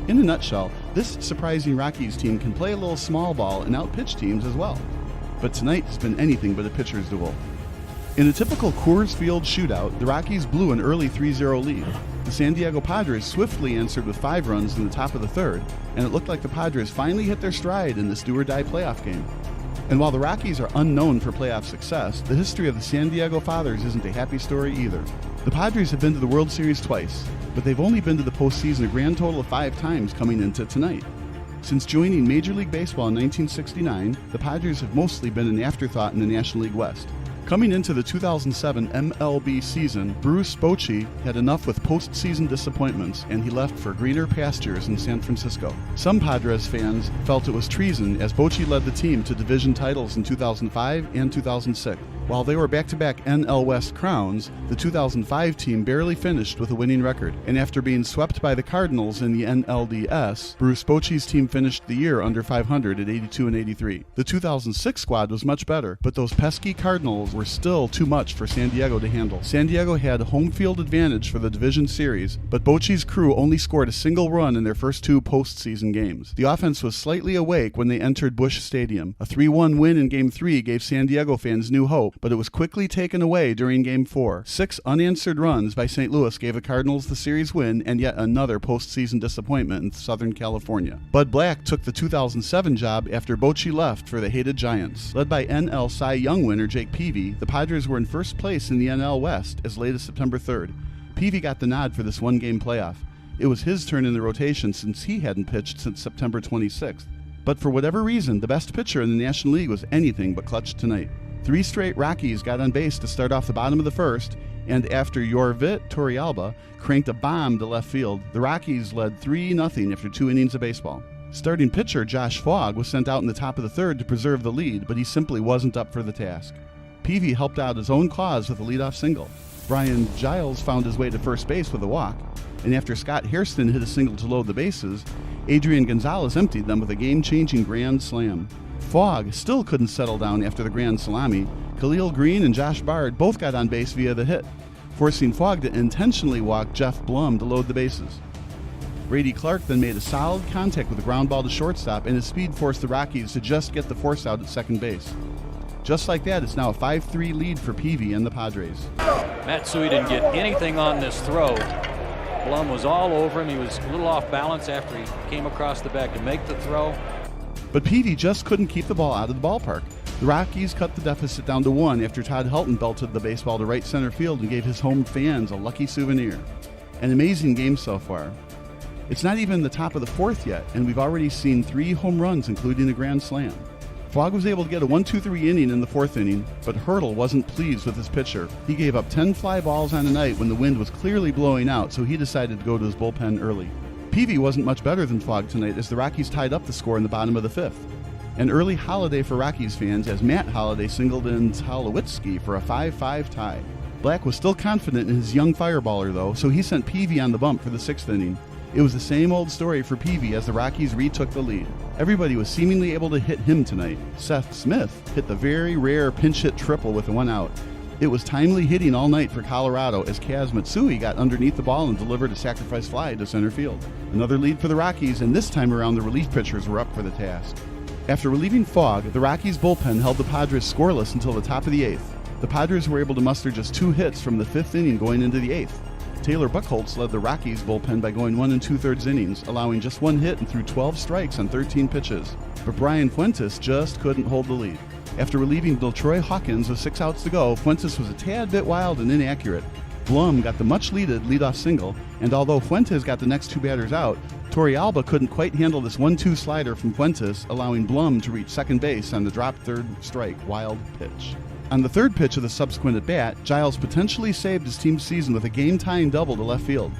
In a nutshell, this surprising Rockies team can play a little small ball and outpitch teams as well. But tonight has been anything but a pitcher's duel. In a typical Coors Field shootout, the Rockies blew an early 3-0 lead. The San Diego Padres swiftly answered with 5 runs in the top of the third, and it looked like the Padres finally hit their stride in this do-or-die playoff game. And while the Rockies are unknown for playoff success, the history of the San Diego Fathers isn't a happy story either. The Padres have been to the World Series twice, but they've only been to the postseason a grand total of 5 times coming into tonight. Since joining Major League Baseball in 1969, the Padres have mostly been an afterthought in the National League West. Coming into the 2007 MLB season, Bruce Bochy had enough with postseason disappointments, and he left for greener pastures in San Francisco. Some Padres fans felt it was treason, as Bochy led the team to division titles in 2005 and 2006. While they were back-to-back NL West crowns, the 2005 team barely finished with a winning record, and after being swept by the Cardinals in the NLDS, Bruce Bochy's team finished the year under 500 at 82-83. The 2006 squad was much better, but those pesky Cardinals were still too much for San Diego to handle. San Diego had home field advantage for the division series, but Bochy's crew only scored a single run in their first 2 postseason games. The offense was slightly awake when they entered Busch Stadium. A 3-1 win in Game 3 gave San Diego fans new hope, but it was quickly taken away during Game 4. 6 unanswered runs by St. Louis gave the Cardinals the series win and yet another postseason disappointment in Southern California. Bud Black took the 2007 job after Bochy left for the hated Giants. Led by NL Cy Young winner Jake Peavy, the Padres were in first place in the NL West as late as September 3rd. Peavy got the nod for this one-game playoff. It was his turn in the rotation since he hadn't pitched since September 26th. But for whatever reason, the best pitcher in the National League was anything but clutch tonight. 3 straight Rockies got on base to start off the bottom of the first, and after Yorvit Torrealba cranked a bomb to left field, the Rockies led 3-0 after 2 innings of baseball. Starting pitcher Josh Fogg was sent out in the top of the third to preserve the lead, but he simply wasn't up for the task. Peavy helped out his own cause with a leadoff single. Brian Giles found his way to first base with a walk, and after Scott Hairston hit a single to load the bases, Adrian Gonzalez emptied them with a game-changing grand slam. Fogg still couldn't settle down after the grand salami. Khalil Green and Josh Bard both got on base via the hit, forcing Fogg to intentionally walk Jeff Blum to load the bases. Brady Clark then made a solid contact with a ground ball to shortstop, and his speed forced the Rockies to just get the force out at second base. Just like that, it's now a 5-3 lead for Peavy and the Padres. Matsui didn't get anything on this throw. Blum was all over him. He was a little off balance after he came across the bag to make the throw. But Peavy just couldn't keep the ball out of the ballpark. The Rockies cut the deficit down to 1 after Todd Helton belted the baseball to right center field and gave his home fans a lucky souvenir. An amazing game so far. It's not even the top of the 4th yet, and we've already seen 3 home runs, including a grand slam. Fogg was able to get a 1-2-3 inning in the 4th inning, but Hurdle wasn't pleased with his pitcher. He gave up 10 fly balls on a night when the wind was clearly blowing out, so he decided to go to his bullpen early. Peavy wasn't much better than Fogg tonight as the Rockies tied up the score in the bottom of the 5th. An early holiday for Rockies fans as Matt Holliday singled in Tulowitzki for a 5-5 tie. Black was still confident in his young fireballer though, so he sent Peavy on the bump for the 6th inning. It was the same old story for Peavy as the Rockies retook the lead. Everybody was seemingly able to hit him tonight. Seth Smith hit the very rare pinch hit triple with 1 out. It was timely hitting all night for Colorado as Kaz Matsui got underneath the ball and delivered a sacrifice fly to center field. Another lead for the Rockies, and this time around the relief pitchers were up for the task. After relieving Fogg, the Rockies bullpen held the Padres scoreless until the top of the 8th. The Padres were able to muster just 2 hits from the 5th inning going into the 8th. Taylor Buchholz led the Rockies bullpen by going 1 2/3 innings, allowing just 1 hit and threw 12 strikes on 13 pitches. But Brian Fuentes just couldn't hold the lead. After relieving Beltroy Hawkins with 6 outs to go, Fuentes was a tad bit wild and inaccurate. Blum got the much-needed leadoff single, and although Fuentes got the next 2 batters out, Torrealba couldn't quite handle this 1-2 slider from Fuentes, allowing Blum to reach second base on the drop third strike wild pitch. On the third pitch of the subsequent at-bat, Giles potentially saved his team's season with a game-tying double to left field.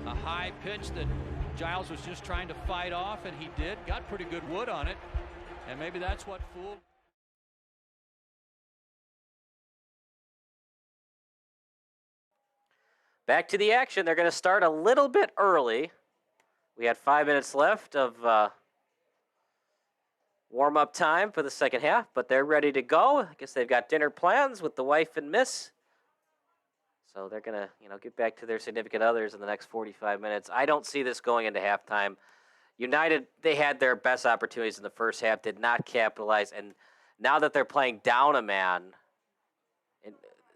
A high pitch that Giles was just trying to fight off, and he did. Got pretty good wood on it, and maybe that's what fooled. Back to the action. They're going to start a little bit early. We had 5 minutes left of warm-up time for the second half, but they're ready to go. I guess they've got dinner plans with the wife and miss. So they're going to, get back to their significant others in the next 45 minutes. I don't see this going into halftime. United, they had their best opportunities in the first half, did not capitalize, and now that they're playing down a man,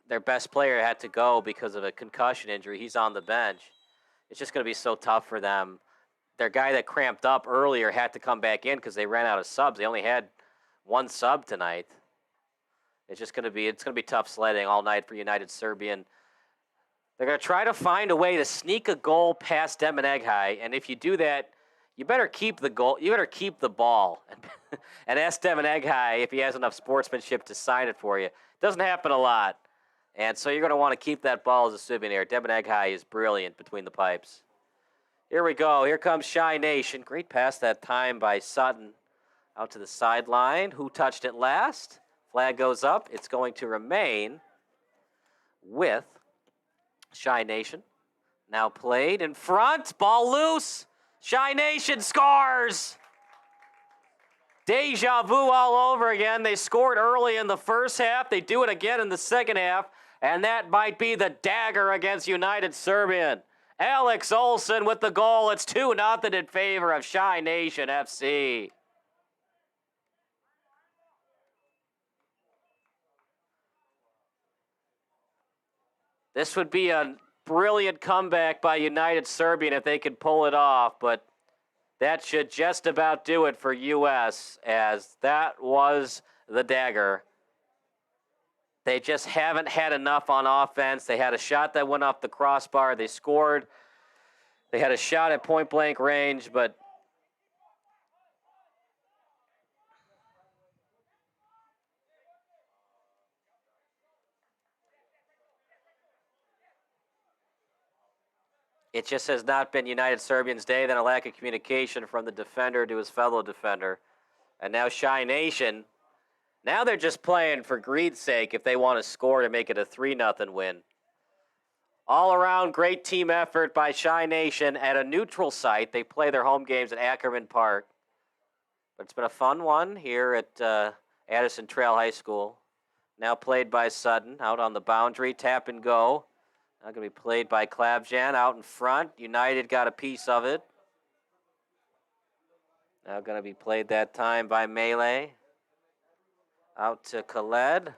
their best player had to go because of a concussion injury. He's on the bench. It's just going to be so tough for them. Their guy that cramped up earlier had to come back in because they ran out of subs. They only had 1 sub tonight. It's going to be tough sledding all night for United Serbian. They're going to try to find a way to sneak a goal past Demeneghai, and if you do that, you better keep the goal. You better keep the ball and ask Demeneghai if he has enough sportsmanship to sign it for you. It doesn't happen a lot. And so you're going to want to keep that ball as a souvenir. Demeneghai is brilliant between the pipes. Here we go. Here comes Shy Nation. Great pass that time by Sutton out to the sideline. Who touched it last? Flag goes up. It's going to remain with Shy Nation. Now played in front. Ball loose. Shy Nation scores. Deja vu all over again. They scored early in the first half. They do it again in the second half. And that might be the dagger against United Serbian. Alex Olsen with the goal. It's 2-0 in favor of Shy Nation FC. This would be a brilliant comeback by United Serbian if they could pull it off, but that should just about do it for US, as that was the dagger. They just haven't had enough on offense. They had a shot that went off the crossbar. They scored. They had a shot at point-blank range, but it just has not been United Serbian's day. Then a lack of communication from the defender to his fellow defender. And now Shy Nation, now they're just playing for greed's sake if they want to score to make it a 3-0 win. All around great team effort by Shy Nation at a neutral site. They play their home games at Ackerman Park. But it's been a fun one here at Addison Trail High School. Now played by Sutton out on the boundary, tap and go. Now going to be played by Klabjan out in front. United got a piece of it. Now going to be played that time by Melee. Out to Khaled.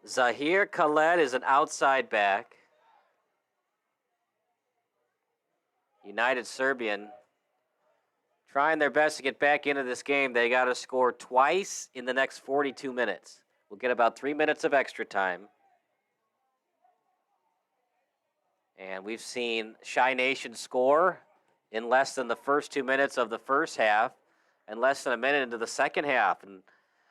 Zahir Khaled is an outside back. United Serbian trying their best to get back into this game. They got to score twice in the next 42 minutes. We'll get about 3 minutes of extra time. And we've seen Shy Nation score in less than the first 2 minutes of the first half and less than a minute into the second half. And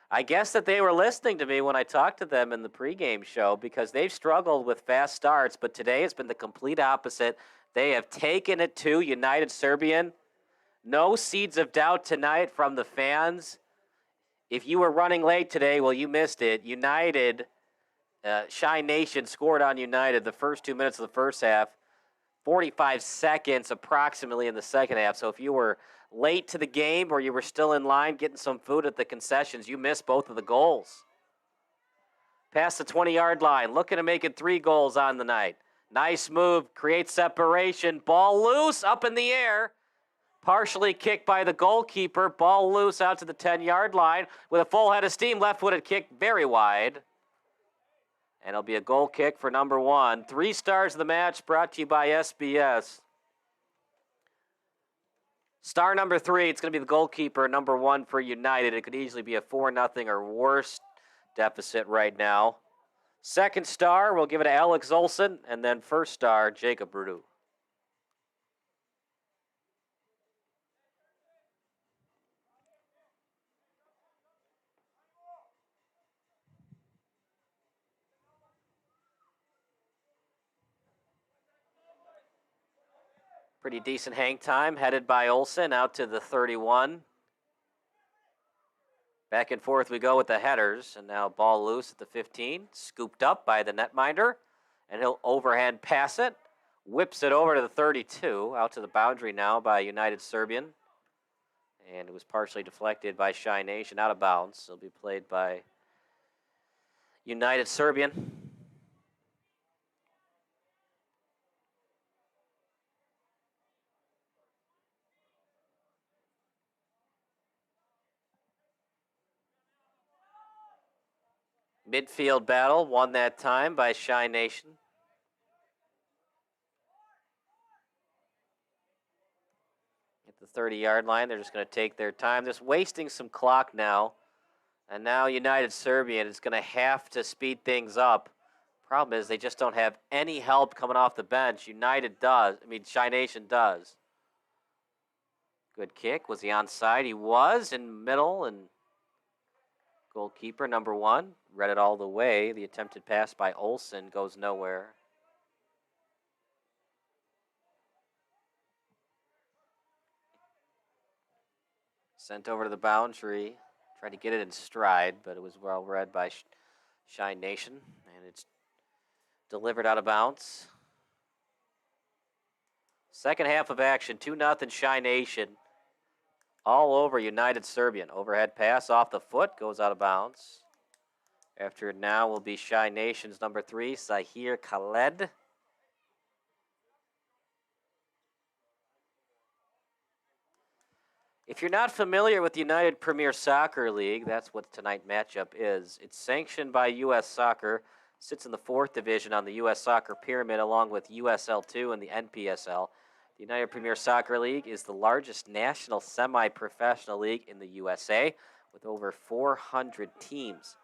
I guess that they were listening to me when I talked to them in the pregame show, because they've struggled with fast starts, but today has been the complete opposite. They have taken it to United Serbian. No seeds of doubt tonight from the fans. If you were running late today, well, you missed it. United, Shy Nation scored on United the first 2 minutes of the first half, 45 seconds approximately in the second half. So if you were late to the game or you were still in line getting some food at the concessions, you missed both of the goals. Past the 20-yard line, looking to make it 3 goals on the night. Nice move, creates separation, ball loose, up in the air. Partially kicked by the goalkeeper, ball loose out to the 10-yard line with a full head of steam, left-footed kick very wide. And it'll be a goal kick for number 1. 3 stars of the match brought to you by SBS. Star number 3, it's going to be the goalkeeper, number 1 for United. It could easily be a 4-0 or worse deficit right now. Second star, we'll give it to Alex Olson, and then first star, Jacob Rudu. Pretty decent hang time, headed by Olsen out to the 31. Back and forth we go with the headers, and now ball loose at the 15, scooped up by the netminder, and he'll overhand pass it, whips it over to the 32, out to the boundary now by United Serbian, and it was partially deflected by Shy Nation, out of bounds. It'll be played by United Serbian. Midfield battle, won that time by Shy Nation. At the 30-yard line, they're just going to take their time. They're just wasting some clock now. And now United Serbian is going to have to speed things up. Problem is they just don't have any help coming off the bench. Shy Nation does. Good kick. Was he onside? He was in middle, and goalkeeper, number 1, read it all the way. The attempted pass by Olsen goes nowhere. Sent over to the boundary. Tried to get it in stride, but it was well read by Shy Nation, and it's delivered out of bounds. Second half of action, 2-0 Shy Nation. All over United Serbian. Overhead pass off the foot, goes out of bounds. After it now will be Shy Nation's number 3, Zahir Khaled. If you're not familiar with the United Premier Soccer League, that's what tonight's matchup is. It's sanctioned by U.S. Soccer, sits in the 4th division on the U.S. Soccer pyramid along with USL 2 and the NPSL. The United Premier Soccer League is the largest national semi-professional league in the USA with over 400 teams.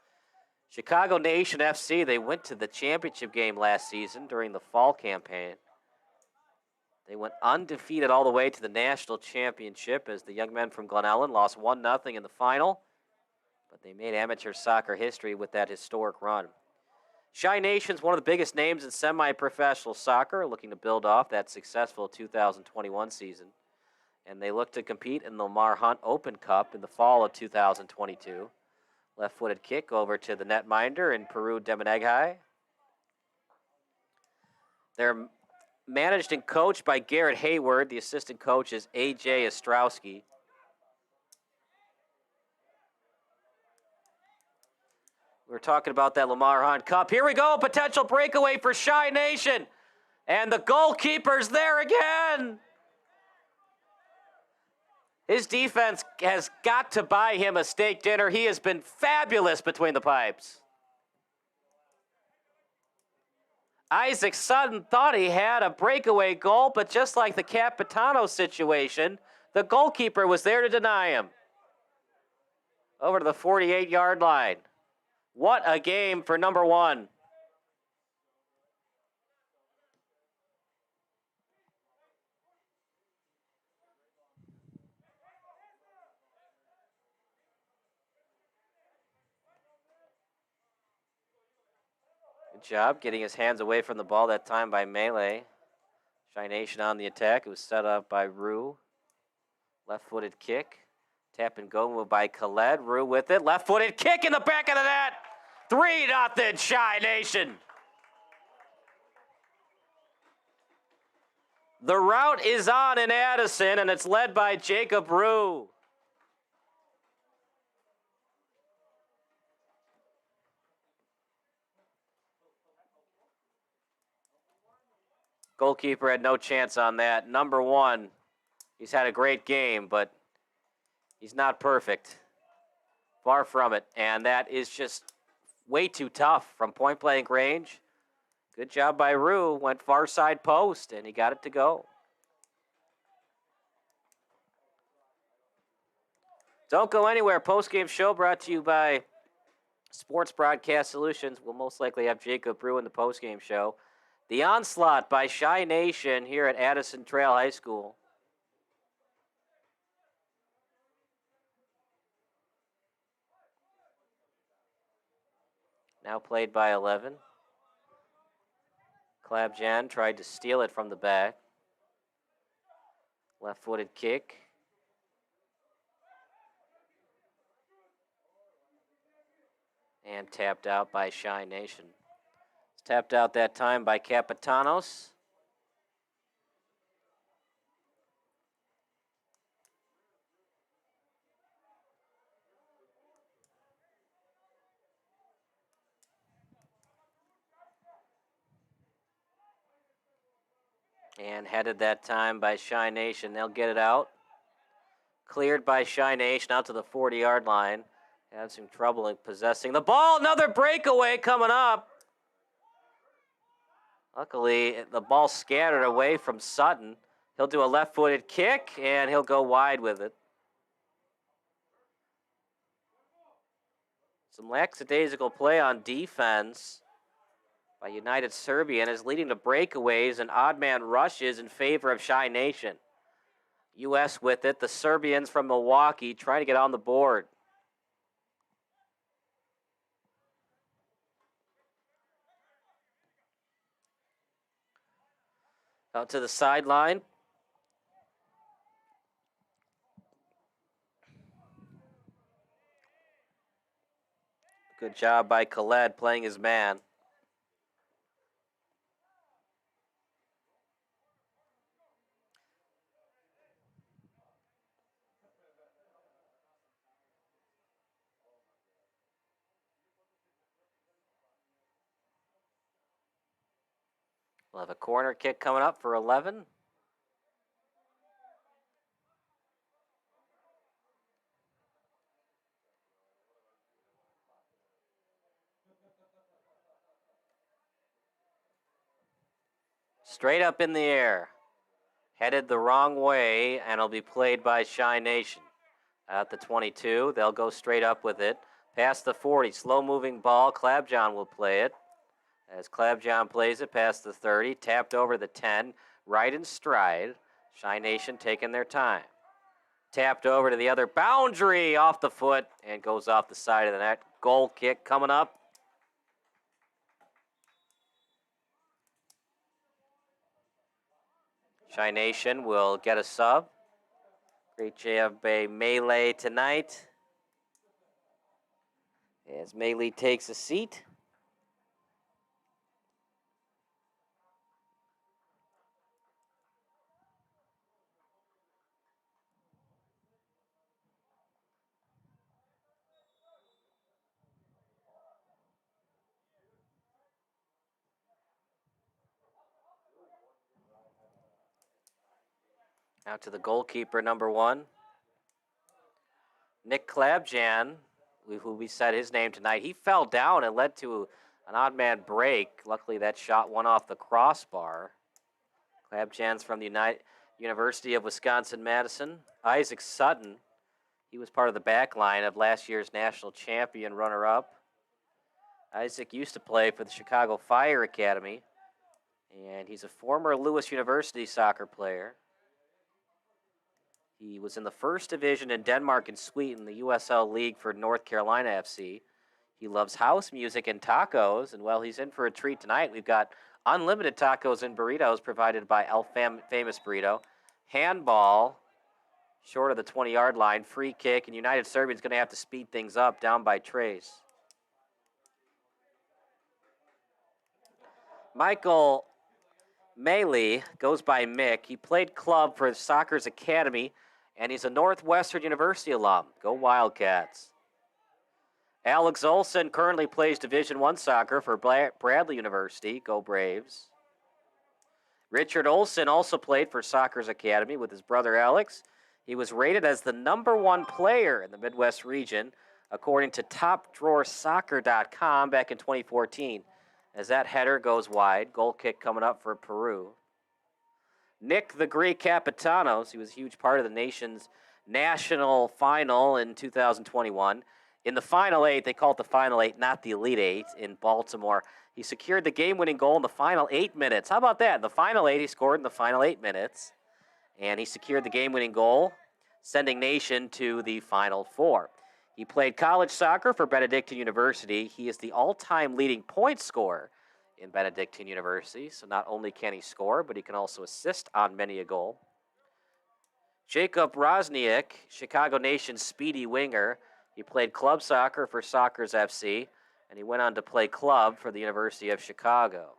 Chicago Nation FC, they went to the championship game last season during the fall campaign. They went undefeated all the way to the national championship as the young men from Glen Ellen lost 1-0 in the final, but they made amateur soccer history with that historic run. Shy Nation's one of the biggest names in semi-professional soccer, looking to build off that successful 2021 season. And they look to compete in the Lamar Hunt Open Cup in the fall of 2022. Left-footed kick over to the netminder in Peru Demeneghai. They're managed and coached by Garrett Hayward. The assistant coach is A.J. Ostrowski. We're talking about that Lamar Hunt Cup. Here we go, potential breakaway for Shy Nation. And the goalkeeper's there again. His defense has got to buy him a steak dinner. He has been fabulous between the pipes. Isaac Sutton thought he had a breakaway goal, but just like the Capitano situation, the goalkeeper was there to deny him. Over to the 48-yard line. What a game for number 1. Good job getting his hands away from the ball that time by Melee. Shy Nation on the attack. It was set up by Rue. Left-footed kick. Tap and go move by Khaled. Rue with it. Left-footed kick in the back of the net. 3-0 Chi Nation. The route is on in Addison, and it's led by Jacob Rue. Goalkeeper had no chance on that. Number 1, he's had a great game, but he's not perfect. Far from it, and that is just way too tough from point-blank range. Good job by Rue. Went far side post, and he got it to go. Don't go anywhere. Post-game show brought to you by Sports Broadcast Solutions. We'll most likely have Jacob Rue in the post-game show. The onslaught by Chi Nation here at Addison Trail High School. Now played by 11. Klabjan tried to steal it from the back. Left-footed kick. And tapped out by Chi Nation. It's tapped out that time by Capitanos. And headed that time by Chi Nation. They'll get it out. Cleared by Chi Nation out to the 40-yard line. Had some trouble in possessing the ball. Another breakaway coming up. Luckily, the ball scattered away from Sutton. He'll do a left-footed kick, and he'll go wide with it. Some lackadaisical play on defense by United Serbian is leading to breakaways and odd man rushes in favor of Chi Nation. U.S. with it. The Serbians from Milwaukee trying to get on the board. Out to the sideline. Good job by Khaled playing his man. We'll have a corner kick coming up for 11. Straight up in the air. Headed the wrong way, and it'll be played by Chi Nation. At the 22, they'll go straight up with it. Past the 40, slow-moving ball. Klabjan will play it. As Klabjan plays it past the 30, tapped over the 10, right in stride. Chi Nation taking their time. Tapped over to the other boundary, off the foot, and goes off the side of the net. Goal kick coming up. Chi Nation will get a sub. Great job by Melee tonight. As Melee takes a seat. Out to the goalkeeper, number 1. Nick Klabjan, who we said his name tonight, he fell down and led to an odd man break. Luckily, that shot went off the crossbar. Klabjan's from the University of Wisconsin-Madison. Isaac Sutton, he was part of the back line of last year's national champion runner-up. Isaac used to play for the Chicago Fire Academy, and he's a former Lewis University soccer player. He was in the first division in Denmark and Sweden, the USL League for North Carolina FC. He loves house music and tacos, and well, he's in for a treat tonight. We've got unlimited tacos and burritos provided by El Famous Burrito. Handball, Short of the 20-yard line, free kick, and United Serbian's going to have to speed things up, down by Trace. Michael Maley goes by Mick. He played club for Soccer's Academy, and he's a Northwestern University alum. Go Wildcats. Alex Olson currently plays Division I soccer for Bradley University. Go Braves. Richard Olson also played for Soccer's Academy with his brother Alex. He was rated as the #1 player in the Midwest region, according to TopDrawerSoccer.com back in 2014. As that header goes wide, goal kick coming up for Peru. Nick the Greek Capitanos, he was a huge part of the nation's national final in 2021. In the Final Eight, they call it the Final Eight, not the Elite Eight, in Baltimore. He secured the game-winning goal in the final 8 minutes. How about that? In the Final Eight, he scored in the final 8 minutes. And he secured the game-winning goal, sending Nation to the Final Four. He played college soccer for Benedictine University. He is the all-time leading point scorer in Benedictine University. So not only can he score, but he can also assist on many a goal. Jacob Rosniak, Chicago Nation's speedy winger. He played club soccer for Sockers FC, and he went on to play club for the University of Chicago.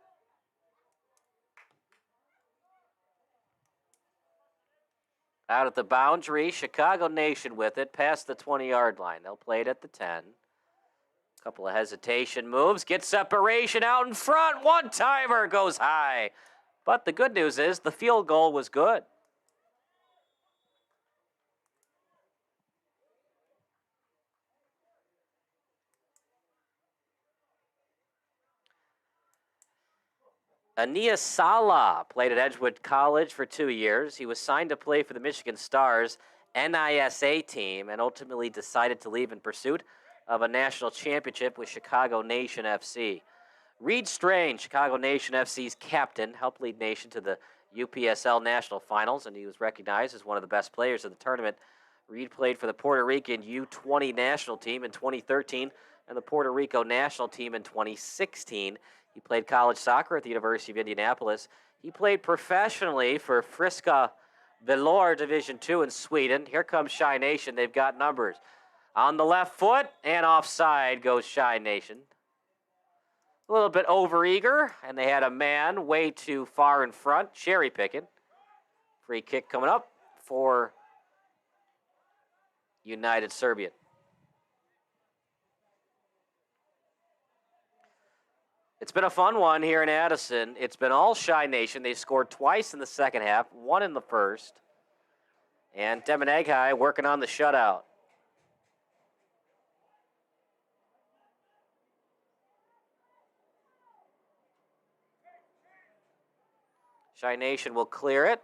Out at the boundary, Chicago Nation with it, past the 20-yard line. They'll play it at the 10. Couple of hesitation moves, get separation out in front. One-timer goes high. But the good news is the field goal was good. Ania Sala played at Edgewood College for 2 years. He was signed to play for the Michigan Stars NISA team and ultimately decided to leave in pursuit of a national championship with Chicago Nation FC. Reed Strange, Chicago Nation FC's captain, helped lead Nation to the UPSL National Finals, and he was recognized as one of the best players of the tournament. Reed played for the Puerto Rican U20 national team in 2013 and the Puerto Rico national team in 2016. He played college soccer at the University of Indianapolis. He played professionally for Friska Velour Division II in Sweden. Here comes Shy Nation. They've got numbers. On the left foot and offside goes Shy Nation. A little bit overeager, and they had a man way too far in front, cherry picking. Free kick coming up for United Serbian. It's been a fun one here in Addison. It's been all Shy Nation. They scored twice in the second half, one in the first. And Demoneghi working on the shutout. Shy Nation will clear it.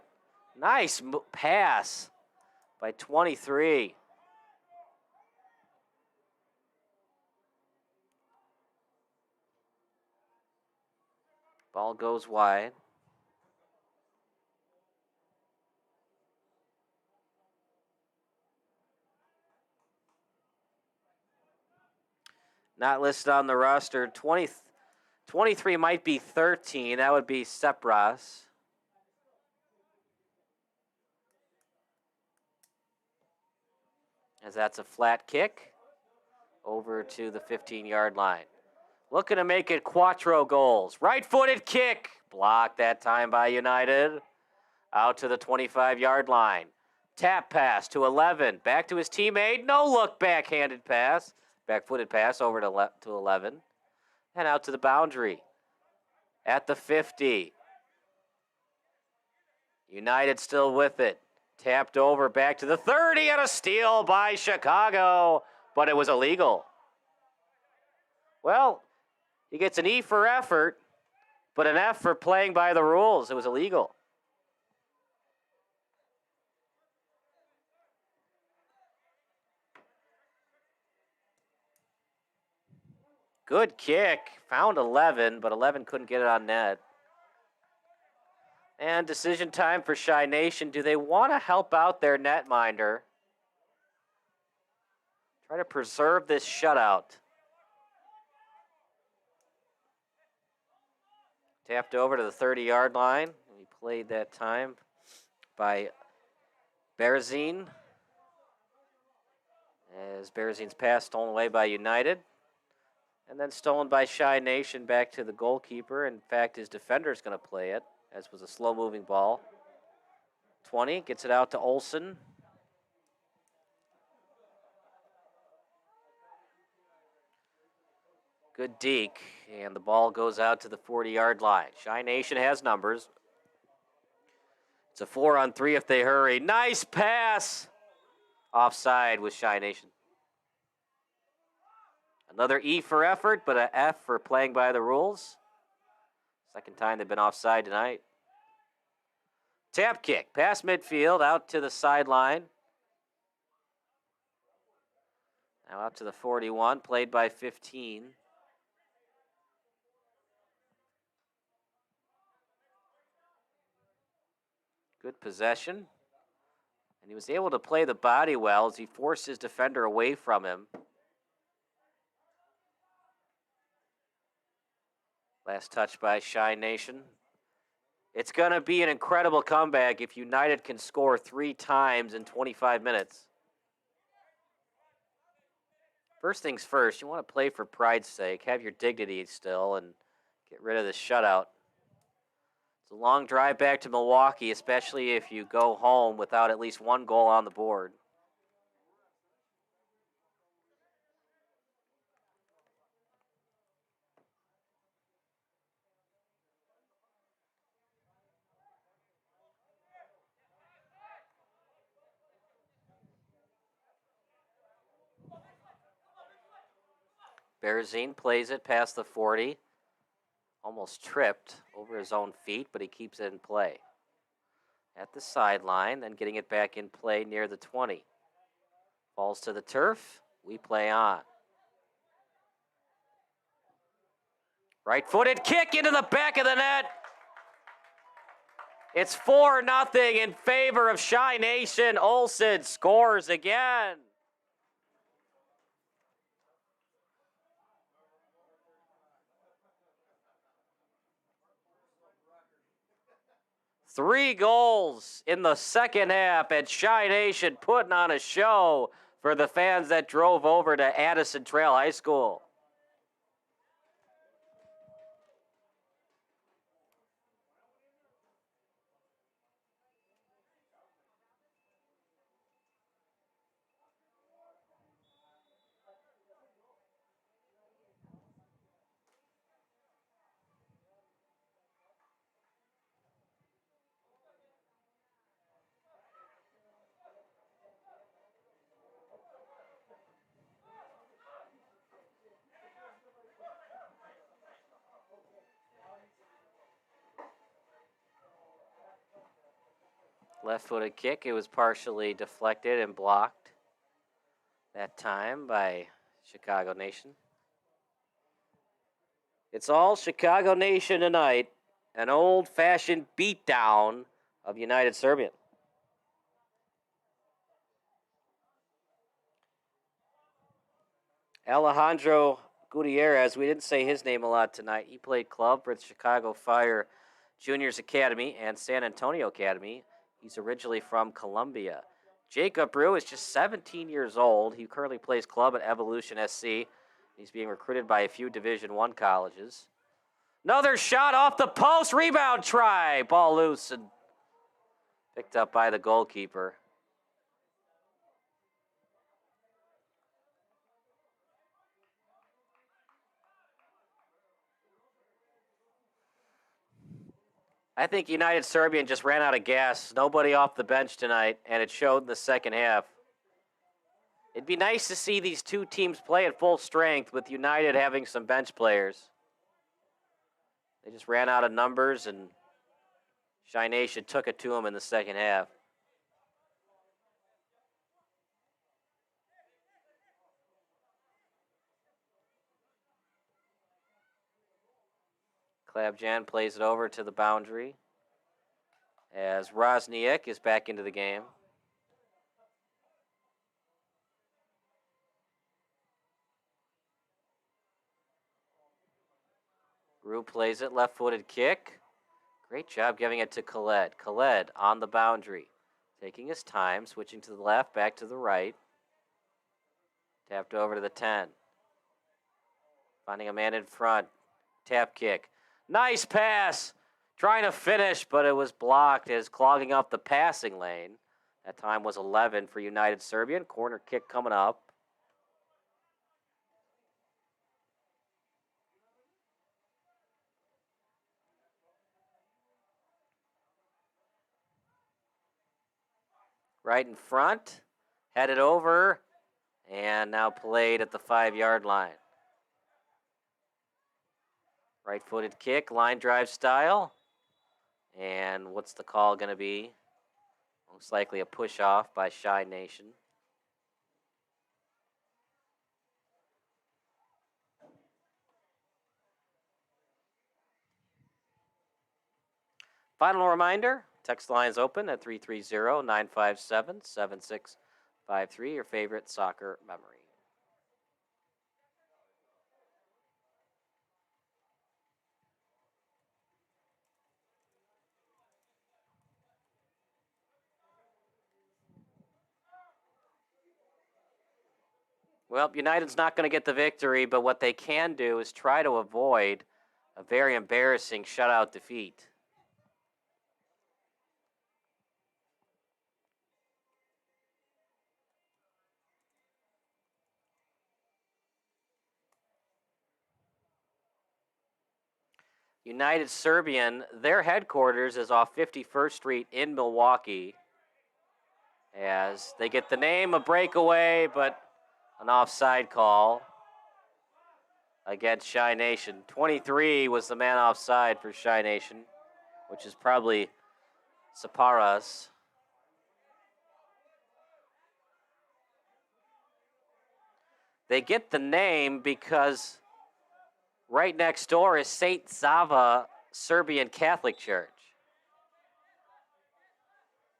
Nice pass by 23. Ball goes wide. Not listed on the roster. 23 might be 13. That would be Sepras. As that's a flat kick over to the 15-yard line. Looking to make it Quattro goals. Right-footed kick. Blocked that time by United. Out to the 25-yard line. Tap pass to 11. Back to his teammate. No look backhanded pass. Back-footed pass over to 11. And out to the boundary. At the 50. United still with it. Tapped over back to the 30 and a steal by Chicago. But it was illegal. Well, he gets an E for effort, but an F for playing by the rules. It was illegal. Good kick. Found 11, but 11 couldn't get it on net. And decision time for Shy Nation. Do they want to help out their netminder? Try to preserve this shutout. Tapped over to the 30-yard line. He played that time by Berzin. As Bearzine's pass stolen away by United. And then stolen by Shy Nation back to the goalkeeper. In fact, his defender's going to play it, as was a slow-moving ball. 20, gets it out to Olsen. Good deke, and the ball goes out to the 40-yard line. Shy Nation has numbers. It's a 4-on-3 if they hurry. Nice pass! Offside with Shy Nation. Another E for effort, but an F for playing by the rules. Second time they've been offside tonight. Tap kick, past midfield, out to the sideline. Now out to the 41, played by 15. Good possession. And he was able to play the body well as he forced his defender away from him. Last touch by Shy Nation. It's going to be an incredible comeback if United can score 3 times in 25 minutes. First things first, you want to play for pride's sake. Have your dignity still and get rid of this shutout. It's a long drive back to Milwaukee, especially if you go home without at least 1 goal on the board. Bearzine plays it past the 40. Almost tripped over his own feet, but he keeps it in play. At the sideline, then getting it back in play near the 20. Falls to the turf. We play on. Right-footed kick into the back of the net. It's 4-0 in favor of Shy Nation. Olsen scores again. Three goals in the second half, and Shy Nation putting on a show for the fans that drove over to Addison Trail High School. Left-footed kick. It was partially deflected and blocked that time by Chicago Nation. It's all Chicago Nation tonight. An old-fashioned beatdown of United Serbian. Alejandro Gutierrez, we didn't say his name a lot tonight. He played club for the Chicago Fire Juniors Academy and San Antonio Academy. He's originally from Colombia. Jacob Brew is just 17 years old. He currently plays club at Evolution SC. He's being recruited by a few Division I colleges. Another shot off the post. Rebound try. Ball loose and picked up by the goalkeeper. I think United Serbian just ran out of gas. Nobody off the bench tonight, and it showed in the second half. It'd be nice to see these two teams play at full strength with United having some bench players. They just ran out of numbers, and Shy Nation took it to them in the second half. Klabjan plays it over to the boundary as Rosniak is back into the game. Rue plays it, left-footed kick. Great job giving it to Khaled. Khaled on the boundary, taking his time, switching to the left, back to the right. Tapped over to the 10. Finding a man in front. Tap kick. Nice pass. Trying to finish, but it was blocked as clogging up the passing lane. That time was 11 for United Serbian. Corner kick coming up. Right in front. Headed over. And now played at the 5-yard line. Right-footed kick, line drive style. And what's the call going to be? Most likely a push-off by Shy Nation. Final reminder, text lines open at 330-957-7653, your favorite soccer memory. Well, United's not going to get the victory, but what they can do is try to avoid a very embarrassing shutout defeat. United Serbian, their headquarters is off 51st Street in Milwaukee. As they get the name, a breakaway, but an offside call against Shy Nation. 23 was the man offside for Shy Nation, which is probably Saparas. They get the name because right next door is St. Sava Serbian Catholic Church.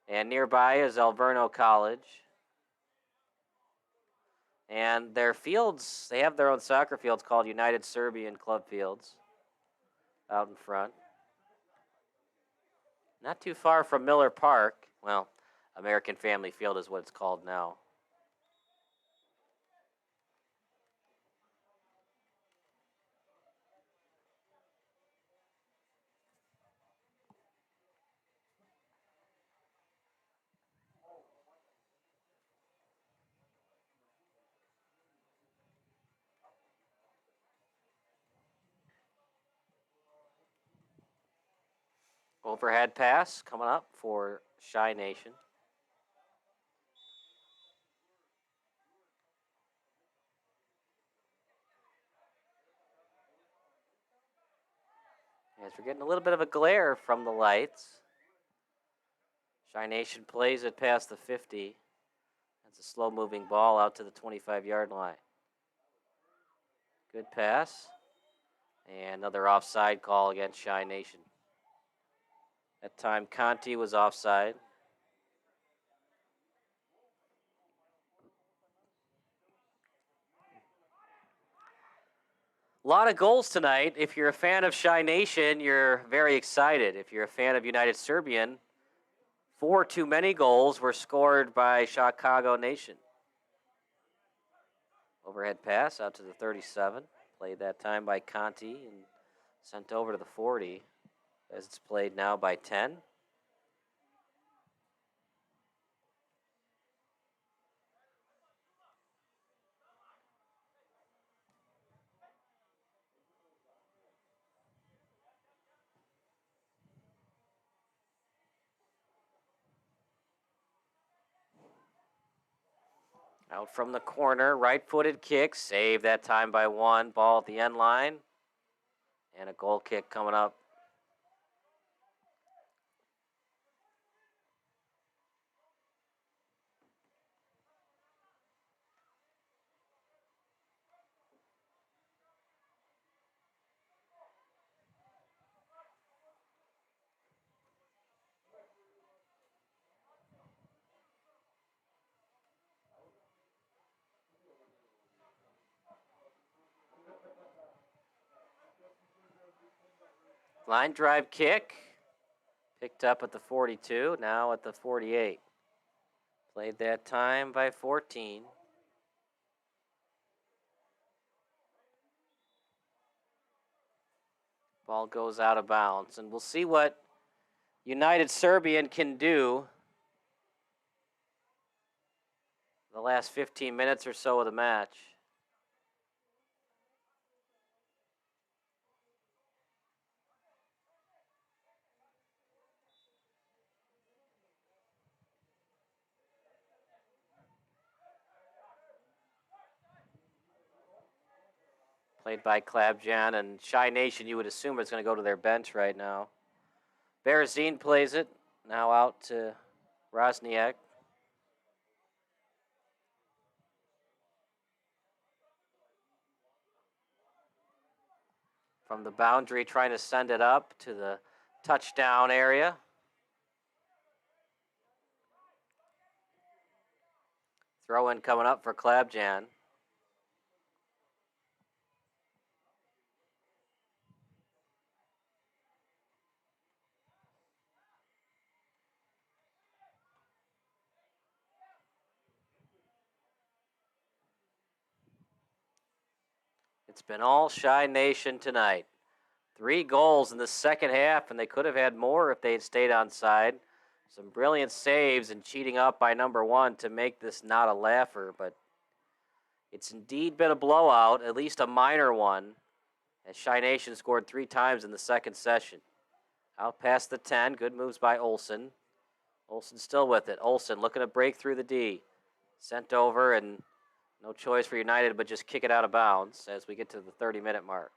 And nearby is Alverno College. And their fields, they have their own soccer fields called United Serbian Club Fields out in front. Not too far from Miller Park. Well, American Family Field is what it's called now. Overhead pass coming up for Shy Nation. As we're getting a little bit of a glare from the lights. Shy Nation plays it past the 50. That's a slow-moving ball out to the 25-yard line. Good pass. And another offside call against Shy Nation. That time, Conti was offside. A lot of goals tonight. If you're a fan of Shy Nation, you're very excited. If you're a fan of United Serbian, 4 too many goals were scored by Chicago Nation. Overhead pass out to the 37. Played that time by Conti and sent over to the 40 as it's played now by 10. Out from the corner, right-footed kick, saved that time by 1. Ball at the end line. And a goal kick coming up. Line drive kick. Picked up at the 42, now at the 48. Played that time by 14. Ball goes out of bounds, and we'll see what United Serbian can do the last 15 minutes or so of the match. Played by Klabjan, and Shy Nation, you would assume it's going to go to their bench right now. Berezin plays it, now out to Rosniak. From the boundary, trying to send it up to the touchdown area. Throw in coming up for Klabjan. It's been all Shy Nation tonight. 3 goals in the second half, and they could have had more if they had stayed on side. Some brilliant saves and cheating up by number 1 to make this not a laugher, but it's indeed been a blowout, at least a minor one, as Shy Nation scored 3 times in the second session. Out past the 10, good moves by Olsen. Olsen still with it. Olsen looking to break through the D. Sent over, and no choice for United but just kick it out of bounds as we get to the 30-minute mark.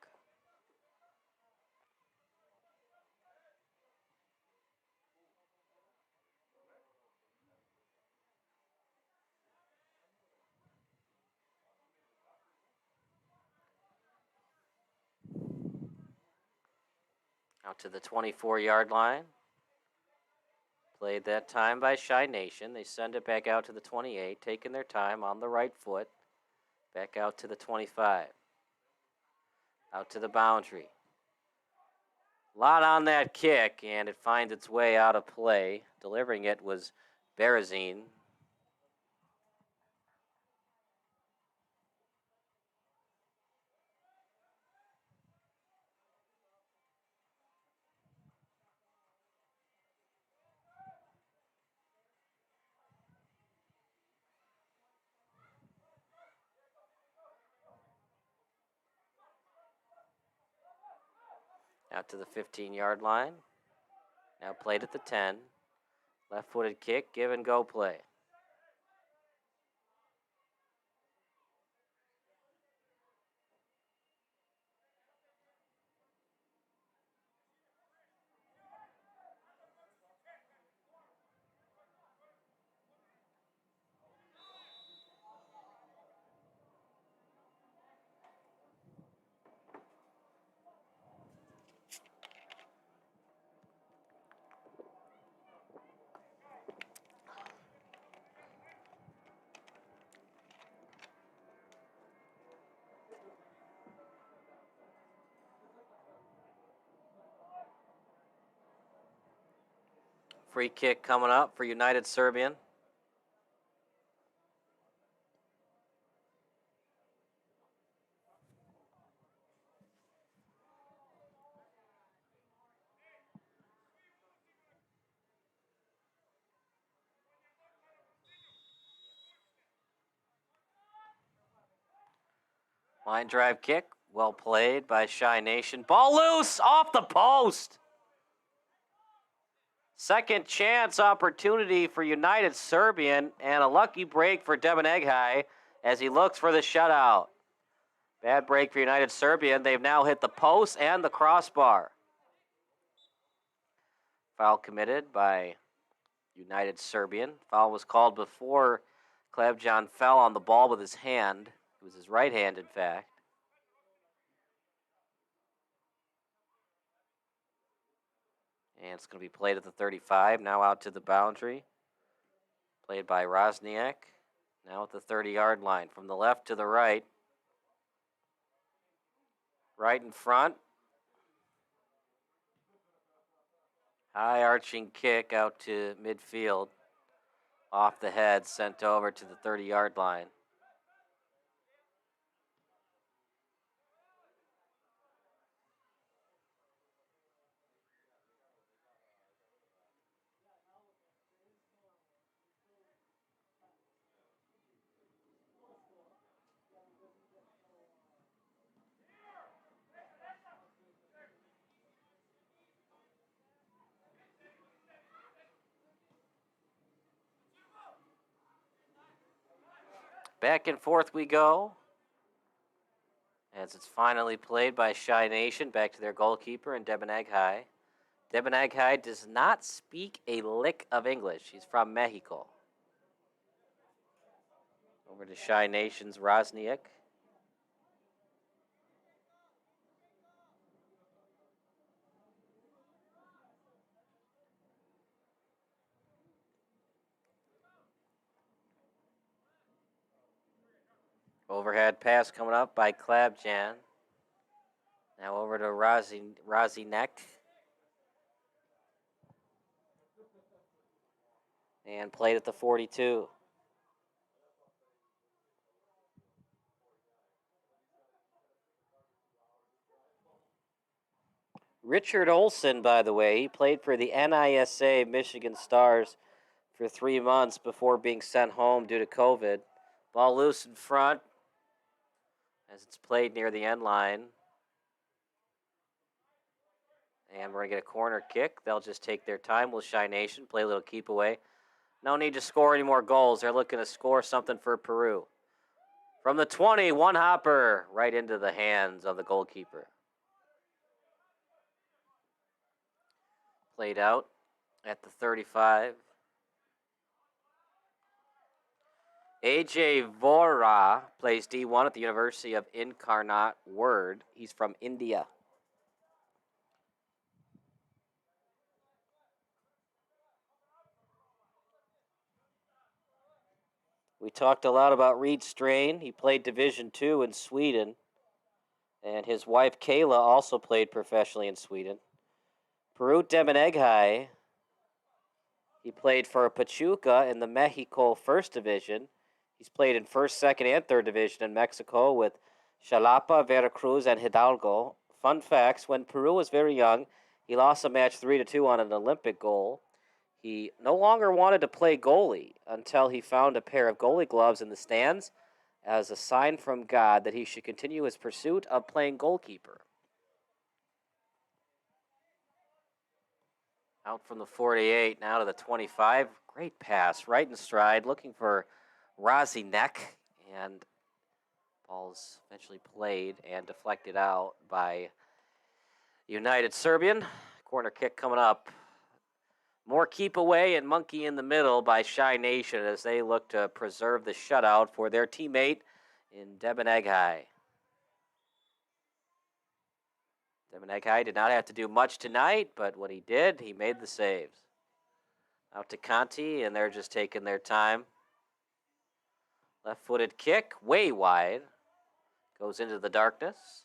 Out to the 24-yard line. Played that time by Shy Nation. They send it back out to the 28, taking their time on the right foot. Back out to the 25. Out to the boundary. A lot on that kick, and it finds its way out of play. Delivering it was Berezin. Out to the 15-yard line. Now played at the 10. Left-footed kick, give and go play. Free kick coming up for United Serbian. Line drive kick, well played by Shy Nation. Ball loose, off the post. Second chance opportunity for United Serbian, and a lucky break for Devin Eghai as he looks for the shutout. Bad break for United Serbian. They've now hit the post and the crossbar. Foul committed by United Serbian. Foul was called before Klabjan fell on the ball with his hand. It was his right hand, in fact. And it's going to be played at the 35, now out to the boundary. Played by Rosniak, now at the 30-yard line. From the left to the right. Right in front. High arching kick out to midfield. Off the head, sent over to the 30-yard line. back and forth we go. As it's finally played by Shy Nation, back to their goalkeeper and Debonaig High. Debonaig High does not speak a lick of English. He's from Mexico. Over to Shy Nation's Rosniak. Overhead pass coming up by Klabjan. Now over to Rosniak. And played at the 42. Richard Olson, by the way, he played for the NISA Michigan Stars for 3 months before being sent home due to COVID. Ball loose in front as it's played near the end line. And we're going to get a corner kick. They'll just take their time with Shy Nation, play a little keep away. No need to score any more goals. They're looking to score something for Peru. From the 20, one hopper right into the hands of the goalkeeper. Played out at the 35. AJ Vora plays D1 at the University of Incarnate Word. He's from India. We talked a lot about Reed Strain. He played Division II in Sweden. And his wife, Kayla, also played professionally in Sweden. Perut Demeneghai, he played for Pachuca in the Mexico First Division. He's played in First, Second, and Third Division in Mexico with Xalapa, Veracruz, and Hidalgo. Fun facts, when Peru was very young, he lost a match 3-2 on an Olympic goal. He no longer wanted to play goalie until he found a pair of goalie gloves in the stands as a sign from God that he should continue his pursuit of playing goalkeeper. Out from the 48, now to the 25. Great pass, right in stride, looking for Rosniak, and ball's eventually played and deflected out by United Serbian. Corner kick coming up. More keep away and monkey in the middle by Shy Nation as they look to preserve the shutout for their teammate in Debonaig High. Debonaig High did not have to do much tonight, but what he did, he made the saves. Out to Conti, and they're just taking their time. Left-footed kick, way wide. Goes into the darkness.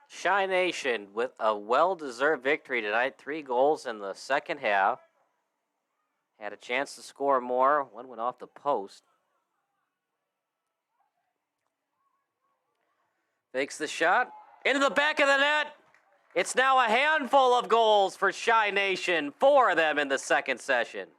Shy Nation with a well-deserved victory tonight. 3 goals in the second half. Had a chance to score more. One went off the post. Fakes the shot. Into the back of the net. It's now a handful of goals for Shy Nation. 4 of them in the second session.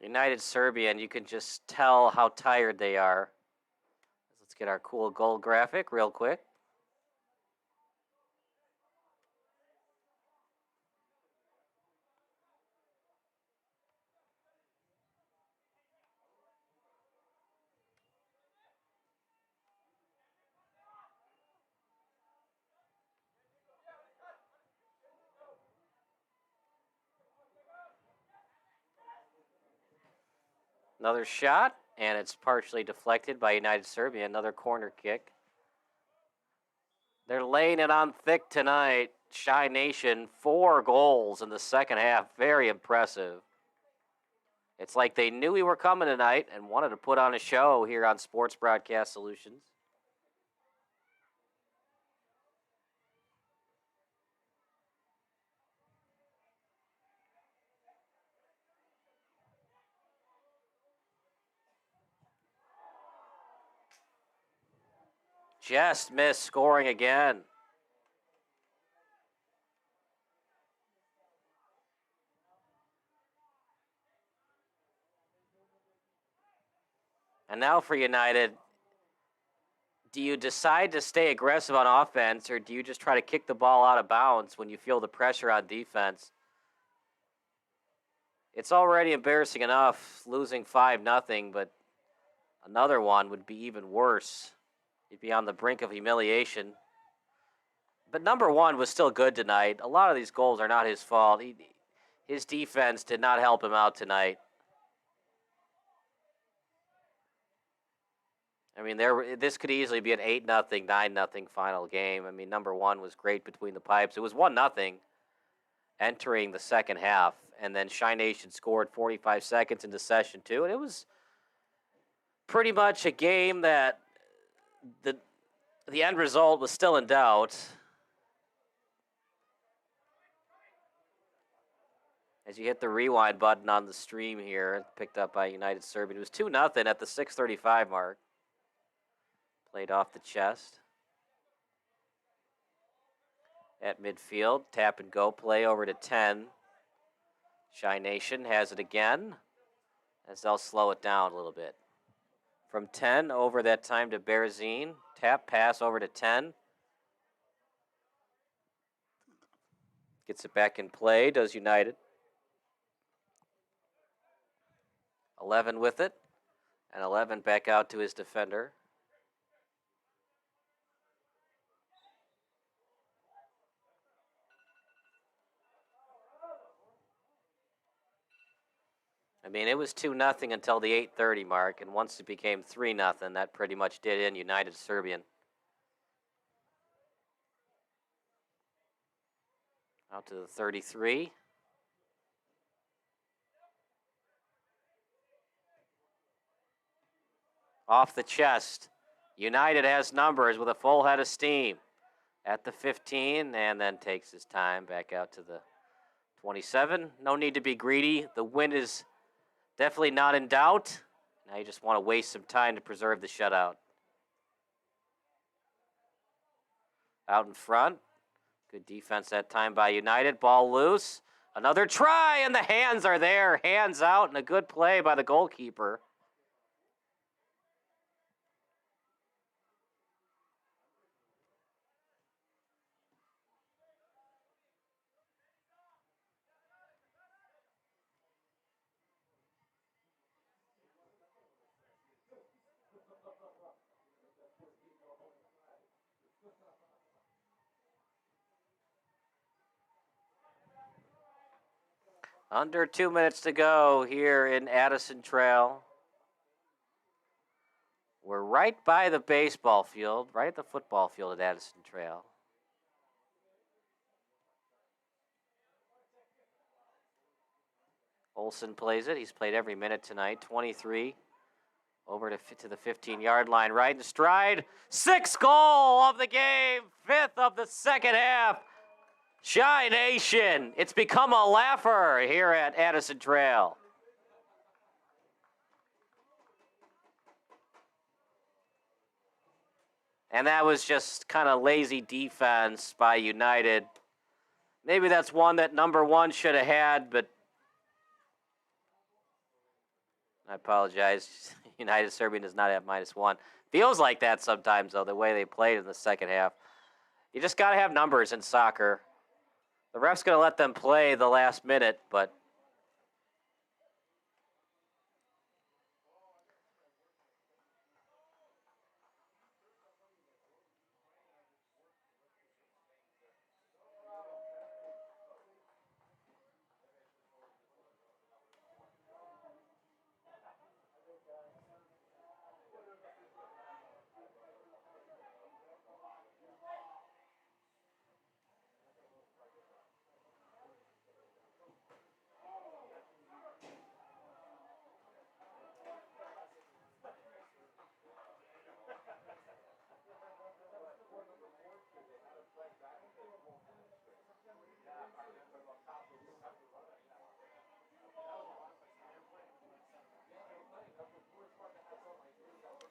United Serbian, you can just tell how tired they are. Let's get our cool goal graphic real quick. Another shot, and it's partially deflected by United Serbia. Another corner kick. They're laying it on thick tonight. Shy Nation, 4 goals in the second half. Very impressive. It's like they knew we were coming tonight and wanted to put on a show here on Sports Broadcast Solutions. Just missed scoring again. And now for United, do you decide to stay aggressive on offense, or do you just try to kick the ball out of bounds when you feel the pressure on defense? It's already embarrassing enough losing 5-0, but another one would be even worse. You'd be on the brink of humiliation. But number 1 was still good tonight. A lot of these goals are not his fault. His defense did not help him out tonight. I mean, this could easily be an 8-0, 9-0 final game. I mean, number 1 was great between the pipes. It was 1-0 entering the second half, and then Shy Nation scored 45 seconds into session 2, and it was pretty much a game that the end result was still in doubt. As you hit the rewind button on the stream here, picked up by United Serbian. It was 2-0 at the 6:35 mark. Played off the chest. At midfield, tap and go play over to 10. Shy Nation has it again, as they'll slow it down a little bit. From 10 over that time to Berezin. Tap pass over to 10. Gets it back in play, does United. 11 with it, and 11 back out to his defender. I mean, it was 2-0 until the 8:30 mark, and once it became 3-0, that pretty much did in United Serbian. Out to the 33. Off the chest. United has numbers with a full head of steam. At the 15, and then takes his time back out to the 27. No need to be greedy. The win is definitely not in doubt. Now you just want to waste some time to preserve the shutout. Out in front. Good defense that time by United. Ball loose. Another try, and the hands are there. Hands out, and a good play by the goalkeeper. Under 2 minutes to go here in Addison Trail. We're right by the baseball field, right at the football field at Addison Trail. Olsen plays it. He's played every minute tonight. 23 over to the 15-yard line, right in stride. 6th goal of the game, 5th of the second half. Shy Nation, it's become a laugher here at Addison Trail. And that was just kind of lazy defense by United. Maybe that's one that number 1 should have had, but I apologize. United Serbian does not have -1. Feels like that sometimes, though, the way they played in the second half. You just got to have numbers in soccer. The ref's going to let them play the last minute, but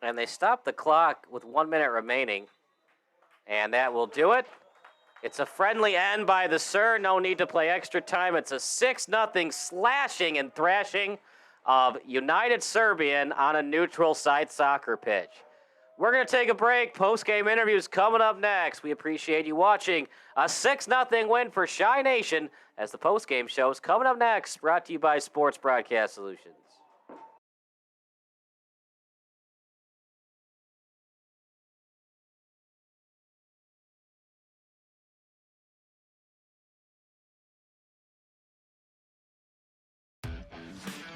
And they stop the clock with 1 minute remaining. And that will do it. It's a friendly end by the Sir. No need to play extra time. It's a 6-0 slashing and thrashing of United Serbian on a neutral site soccer pitch. We're going to take a break. Post-game interviews coming up next. We appreciate you watching. A 6-0 win for Chi Nation as the post-game show is coming up next. Brought to you by Sports Broadcast Solutions.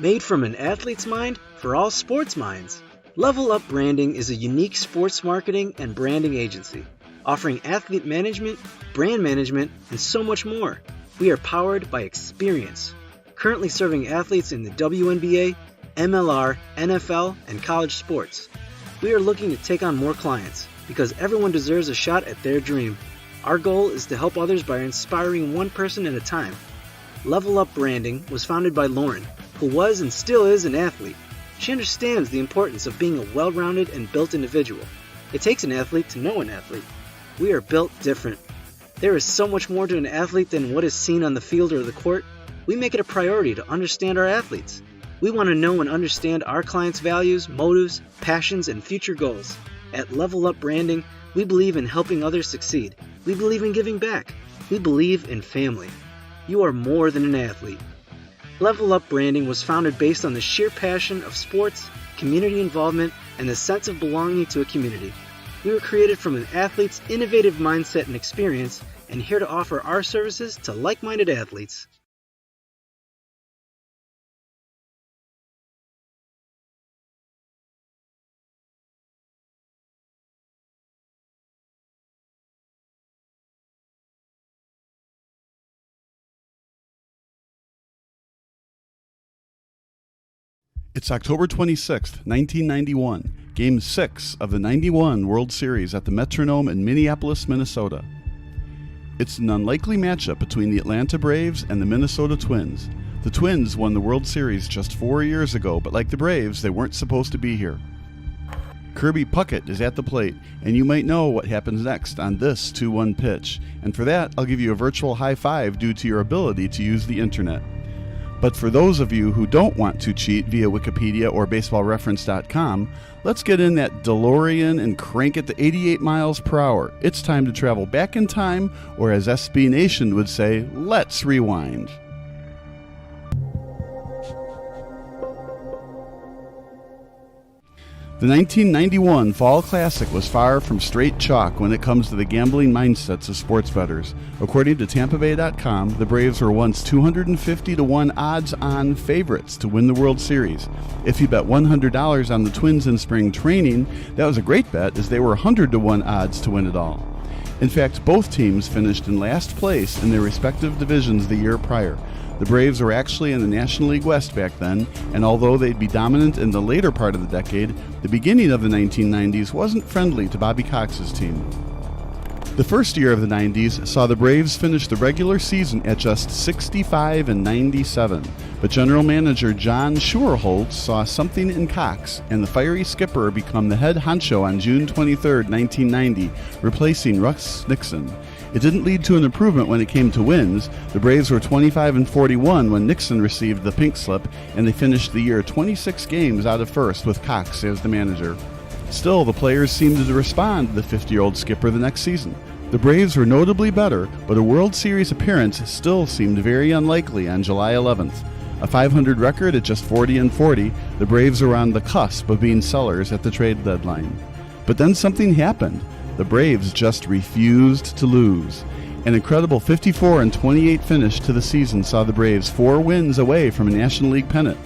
Made from an athlete's mind for all sports minds. Level Up Branding is a unique sports marketing and branding agency, offering athlete management, brand management, and so much more. We are powered by experience, currently serving athletes in the WNBA, MLR, NFL, and college sports. We are looking to take on more clients because everyone deserves a shot at their dream. Our goal is to help others by inspiring one person at a time. Level Up Branding was founded by Lauren, who was and still is an athlete. She understands the importance of being a well-rounded and built individual. It takes an athlete to know an athlete. We are built different. There is so much more to an athlete than what is seen on the field or the court. We make it a priority to understand our athletes. We want to know and understand our clients' values, motives, passions, and future goals. At Level Up Branding, we believe in helping others succeed. We believe in giving back. We believe in family. You are more than an athlete. Level Up Branding was founded based on the sheer passion of sports, community involvement, and the sense of belonging to a community. We were created from an athlete's innovative mindset and experience, and here to offer our services to like-minded athletes. It's October 26th, 1991, Game 6 of the 91 World Series at the Metronome in Minneapolis, Minnesota. It's an unlikely matchup between the Atlanta Braves and the Minnesota Twins. The Twins won the World Series just 4 years ago, but like the Braves, they weren't supposed to be here. Kirby Puckett is at the plate, and you might know what happens next on this 2-1 pitch. And for that, I'll give you a virtual high five due to your ability to use the internet. But for those of you who don't want to cheat via Wikipedia or BaseballReference.com, let's get in that DeLorean and crank it to 88 miles per hour. It's time to travel back in time, or as SB Nation would say, let's rewind. The 1991 Fall Classic was far from straight chalk when it comes to the gambling mindsets of sports bettors. According to TampaBay.com, the Braves were once 250-1 odds-on favorites to win the World Series. If you bet $100 on the Twins in spring training, that was a great bet, as they were 100-1 odds to win it all. In fact, both teams finished in last place in their respective divisions the year prior. The Braves were actually in the National League West back then, and although they'd be dominant in the later part of the decade, the beginning of the 1990s wasn't friendly to Bobby Cox's team. The first year of the 90s saw the Braves finish the regular season at just 65-97, but general manager John Schuerholz saw something in Cox, and the fiery skipper became the head honcho on June 23, 1990, replacing Russ Nixon. It didn't lead to an improvement when it came to wins. The Braves were 25-41 when Nixon received the pink slip, and they finished the year 26 games out of first with Cox as the manager. Still, the players seemed to respond to the 50-year-old skipper the next season. The Braves were notably better, but a World Series appearance still seemed very unlikely on July 11th. A .500 record at just 40-40, the Braves were on the cusp of being sellers at the trade deadline. But then something happened. The Braves just refused to lose. An incredible 54-28 finish to the season saw the Braves 4 wins away from a National League pennant.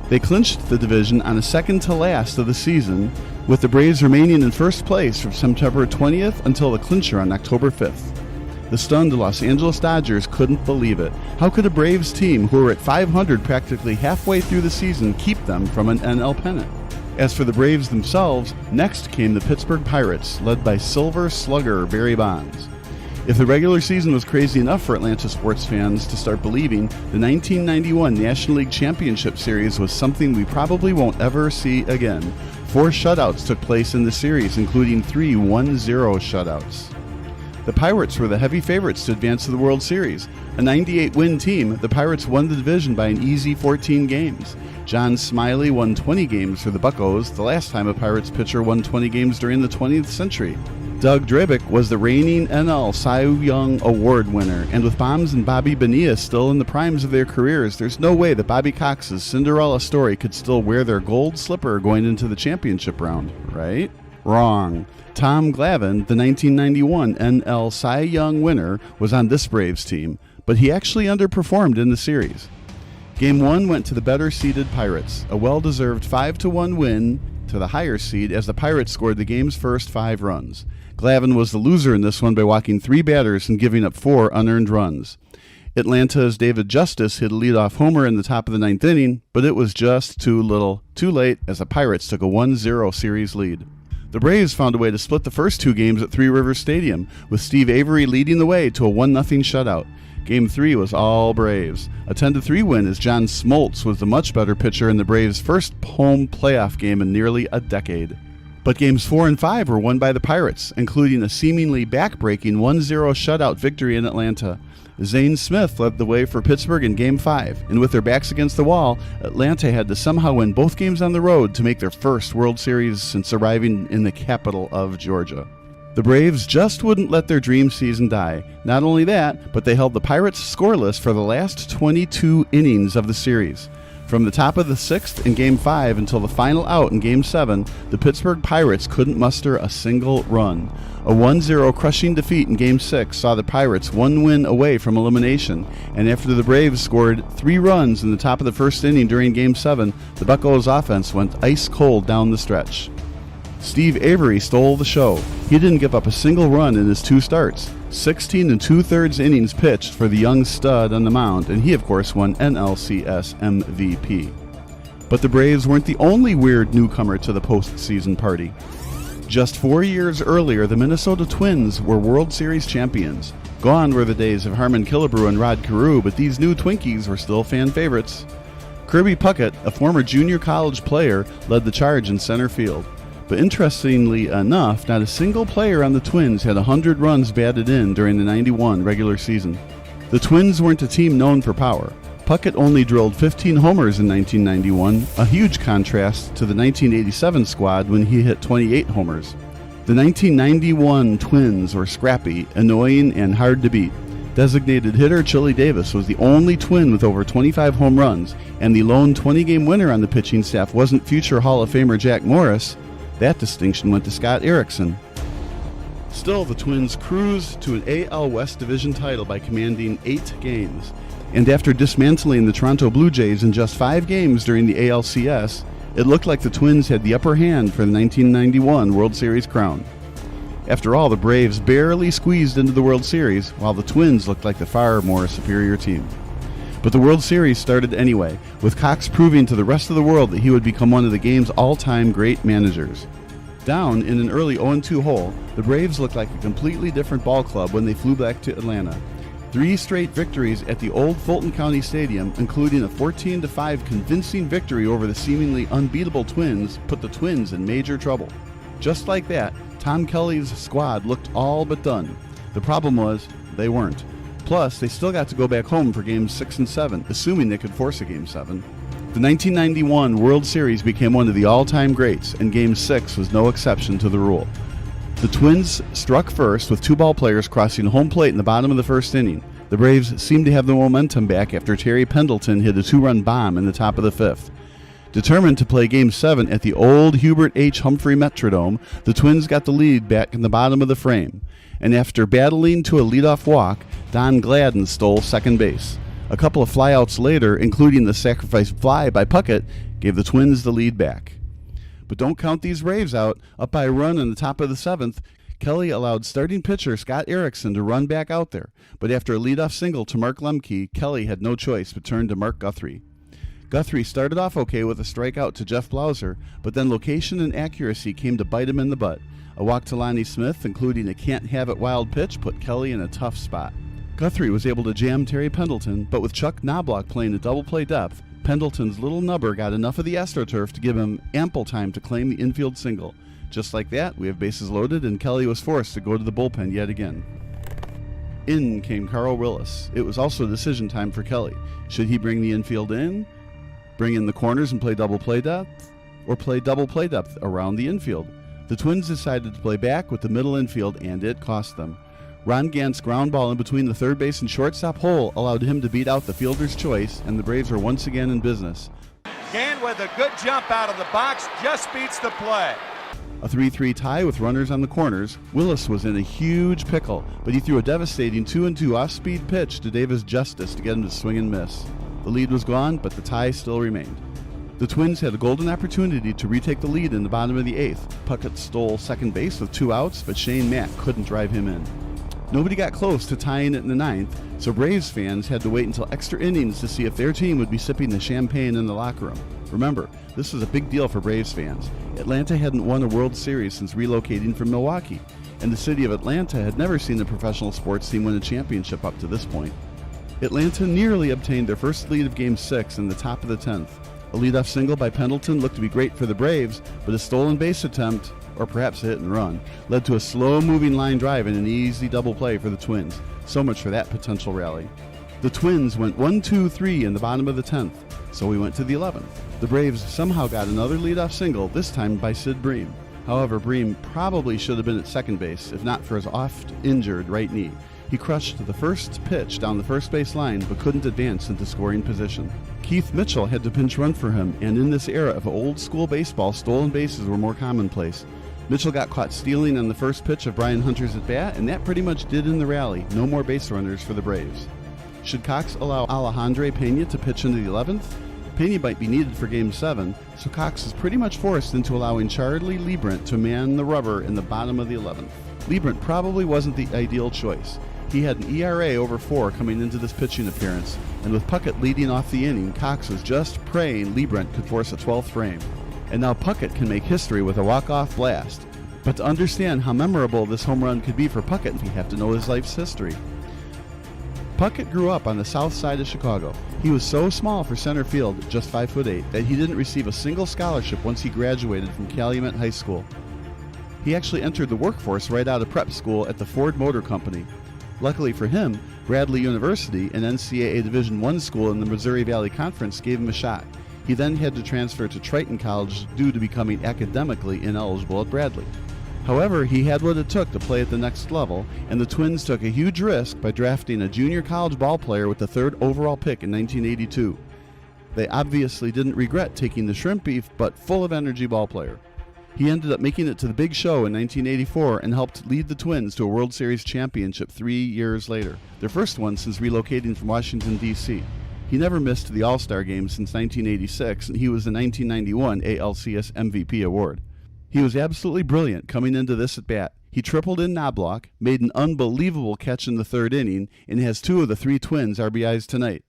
They clinched the division on a second-to-last of the season, with the Braves remaining in first place from September 20th until the clincher on October 5th. The stunned Los Angeles Dodgers couldn't believe it. How could a Braves team who were at .500 practically halfway through the season keep them from an NL pennant? As for the Braves themselves, next came the Pittsburgh Pirates, led by Silver Slugger Barry Bonds. If the regular season was crazy enough for Atlanta sports fans to start believing, the 1991 National League Championship Series was something we probably won't ever see again. 4 shutouts took place in the series, including 3 1-0 shutouts. The Pirates were the heavy favorites to advance to the World Series. A 98-win team, the Pirates won the division by an easy 14 games. John Smiley won 20 games for the Buccos, the last time a Pirates pitcher won 20 games during the 20th century. Doug Drabick was the reigning NL Cy Young Award winner, and with Bombs and Bobby Bonilla still in the primes of their careers, there's no way that Bobby Cox's Cinderella story could still wear their gold slipper going into the championship round, right? Wrong. Tom Glavine, the 1991 NL Cy Young winner, was on this Braves team, but he actually underperformed in the series. Game 1 went to the better-seeded Pirates, a well-deserved 5-1 win to the higher seed as the Pirates scored the game's first 5 runs. Glavine was the loser in this one by walking 3 batters and giving up 4 unearned runs. Atlanta's David Justice hit a leadoff homer in the top of the 9th inning, but it was just too late as the Pirates took a 1-0 series lead. The Braves found a way to split the first 2 games at Three Rivers Stadium, with Steve Avery leading the way to a 1-0 shutout. Game 3 was all Braves. A 10-3 win as John Smoltz was the much better pitcher in the Braves' first home playoff game in nearly a decade. But games 4 and 5 were won by the Pirates, including a seemingly back-breaking 1-0 shutout victory in Atlanta. Zane Smith led the way for Pittsburgh in Game 5, and with their backs against the wall, Atlanta had to somehow win both games on the road to make their first World Series since arriving in the capital of Georgia. The Braves just wouldn't let their dream season die. Not only that, but they held the Pirates scoreless for the last 22 innings of the series. From the top of the 6th in Game 5 until the final out in Game 7, the Pittsburgh Pirates couldn't muster a single run. A 1-0 crushing defeat in Game 6 saw the Pirates 1 win away from elimination, and after the Braves scored 3 runs in the top of the first inning during Game 7, the Buccos offense went ice cold down the stretch. Steve Avery stole the show. He didn't give up a single run in his 2 starts. 16 2/3 innings pitched for the young stud on the mound, and he of course won NLCS MVP. But the Braves weren't the only weird newcomer to the postseason party. Just 4 years earlier, the Minnesota Twins were World Series champions. Gone were the days of Harmon Killebrew and Rod Carew, but these new Twinkies were still fan favorites. Kirby Puckett, a former junior college player, led the charge in center field. But interestingly enough, not a single player on the Twins had 100 runs batted in during the 91 regular season. The Twins weren't a team known for power. Puckett only drilled 15 homers in 1991, a huge contrast to the 1987 squad when he hit 28 homers. The 1991 Twins were scrappy, annoying, and hard to beat. Designated hitter Chili Davis was the only Twin with over 25 home runs, and the lone 20-game winner on the pitching staff wasn't future Hall of Famer Jack Morris. That distinction went to Scott Erickson. Still, the Twins cruised to an AL West Division title by commanding 8 games. And after dismantling the Toronto Blue Jays in just 5 games during the ALCS, it looked like the Twins had the upper hand for the 1991 World Series crown. After all, the Braves barely squeezed into the World Series, while the Twins looked like the far more superior team. But the World Series started anyway, with Cox proving to the rest of the world that he would become one of the game's all-time great managers. Down in an early 0-2 hole, the Braves looked like a completely different ball club when they flew back to Atlanta. 3 straight victories at the old Fulton County Stadium, including a 14-5 convincing victory over the seemingly unbeatable Twins, put the Twins in major trouble. Just like that, Tom Kelly's squad looked all but done. The problem was, they weren't. Plus, they still got to go back home for Games 6 and 7, assuming they could force a Game 7. The 1991 World Series became one of the all-time greats, and Game 6 was no exception to the rule. The Twins struck first with 2 ball players crossing home plate in the bottom of the first inning. The Braves seemed to have the momentum back after Terry Pendleton hit a 2-run bomb in the top of the 5th. Determined to play Game 7 at the old Hubert H. Humphrey Metrodome, the Twins got the lead back in the bottom of the frame. And after battling to a leadoff walk, Don Gladden stole second base. A couple of flyouts later, including the sacrifice fly by Puckett, gave the Twins the lead back. But don't count these Braves out. Up by a run in the top of the 7th, Kelly allowed starting pitcher Scott Erickson to run back out there. But after a leadoff single to Mark Lemke, Kelly had no choice but turned to Mark Guthrie. Guthrie started off okay with a strikeout to Jeff Blauser, but then location and accuracy came to bite him in the butt. A walk to Lonnie Smith, including a can't-have-it wild pitch, put Kelly in a tough spot. Guthrie was able to jam Terry Pendleton, but with Chuck Knobloch playing a double-play depth, Pendleton's little nubber got enough of the AstroTurf to give him ample time to claim the infield single. Just like that, we have bases loaded, and Kelly was forced to go to the bullpen yet again. In came Carl Willis. It was also decision time for Kelly. Should he bring the infield in, bring in the corners and play double play depth, or play double play depth around the infield? The Twins decided to play back with the middle infield, and it cost them. Ron Gant's ground ball in between the third base and shortstop hole allowed him to beat out the fielder's choice, and the Braves were once again in business. Gant with a good jump out of the box just beats the play. A 3-3 tie with runners on the corners. Willis was in a huge pickle, but he threw a devastating 2-2 off-speed pitch to Davis Justice to get him to swing and miss. The lead was gone, but the tie still remained. The Twins had a golden opportunity to retake the lead in the bottom of the eighth. Puckett stole second base with 2 outs, but Shane Mack couldn't drive him in. Nobody got close to tying it in the ninth, so Braves fans had to wait until extra innings to see if their team would be sipping the champagne in the locker room. Remember, this was a big deal for Braves fans. Atlanta hadn't won a World Series since relocating from Milwaukee, and the city of Atlanta had never seen a professional sports team win a championship up to this point. Atlanta nearly obtained their first lead of Game 6 in the top of the 10th. A leadoff single by Pendleton looked to be great for the Braves, but a stolen base attempt, or perhaps a hit and run, led to a slow-moving line drive and an easy double play for the Twins. So much for that potential rally. The Twins went 1-2-3 in the bottom of the 10th, so we went to the 11th. The Braves somehow got another leadoff single, this time by Sid Bream. However, Bream probably should have been at second base, if not for his oft-injured right knee. He crushed the first pitch down the first base line, but couldn't advance into scoring position. Keith Mitchell had to pinch run for him, and in this era of old-school baseball, stolen bases were more commonplace. Mitchell got caught stealing on the first pitch of Brian Hunter's at-bat, and that pretty much did in the rally. No more base runners for the Braves. Should Cox allow Alejandro Pena to pitch into the 11th? Pena might be needed for Game 7, so Cox is pretty much forced into allowing Charlie Liebrant to man the rubber in the bottom of the 11th. Liebrant probably wasn't the ideal choice. He had an ERA over 4 coming into this pitching appearance, and with Puckett leading off the inning, Cox was just praying Liebrant could force a 12th frame. And now Puckett can make history with a walk-off blast. But to understand how memorable this home run could be for Puckett, we have to know his life's history. Puckett grew up on the south side of Chicago. He was so small for center field, just 5'8", that he didn't receive a single scholarship once he graduated from Calumet High School. He actually entered the workforce right out of prep school at the Ford Motor Company. Luckily for him, Bradley University, an NCAA Division I school in the Missouri Valley Conference, gave him a shot. He then had to transfer to Triton College due to becoming academically ineligible at Bradley. However, he had what it took to play at the next level, and the Twins took a huge risk by drafting a junior college ball player with the 3rd overall pick in 1982. They obviously didn't regret taking the shrimp beef but full of energy ball player. He ended up making it to the Big Show in 1984 and helped lead the Twins to a World Series championship 3 years later, their first one since relocating from Washington, D.C. He never missed the All-Star game since 1986, and he was the 1991 ALCS MVP award. He was absolutely brilliant coming into this at-bat. He tripled in Knobloch, made an unbelievable catch in the 3rd inning, and has 2 of the 3 Twins' RBIs tonight.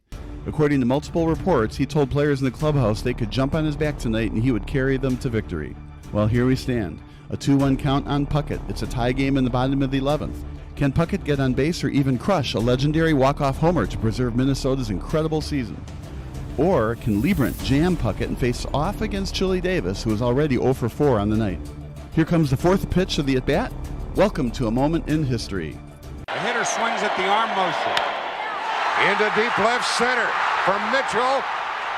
According to multiple reports, he told players in the clubhouse they could jump on his back tonight and he would carry them to victory. Well, here we stand. A 2-1 count on Puckett. It's a tie game in the bottom of the 11th. Can Puckett get on base or even crush a legendary walk-off homer to preserve Minnesota's incredible season? Or can Liebrant jam Puckett and face off against Chili Davis, who is already 0 for 4 on the night? Here comes the 4th pitch of the at-bat. Welcome to a moment in history. The hitter swings at the arm motion. Into deep left center for Mitchell,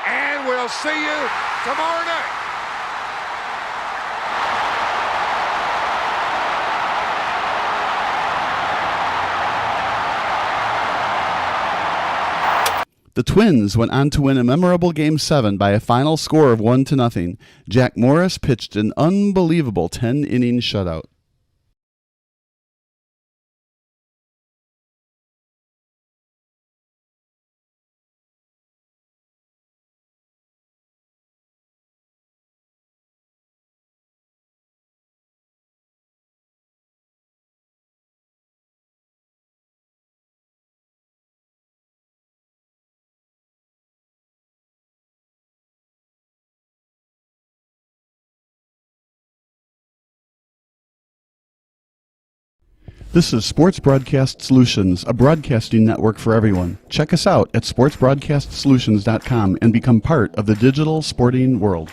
and we'll see you tomorrow night. The Twins went on to win a memorable Game 7 by a final score of 1-0. Jack Morris pitched an unbelievable 10-inning shutout. This is Sports Broadcast Solutions, a broadcasting network for everyone. Check us out at sportsbroadcastsolutions.com and become part of the digital sporting world.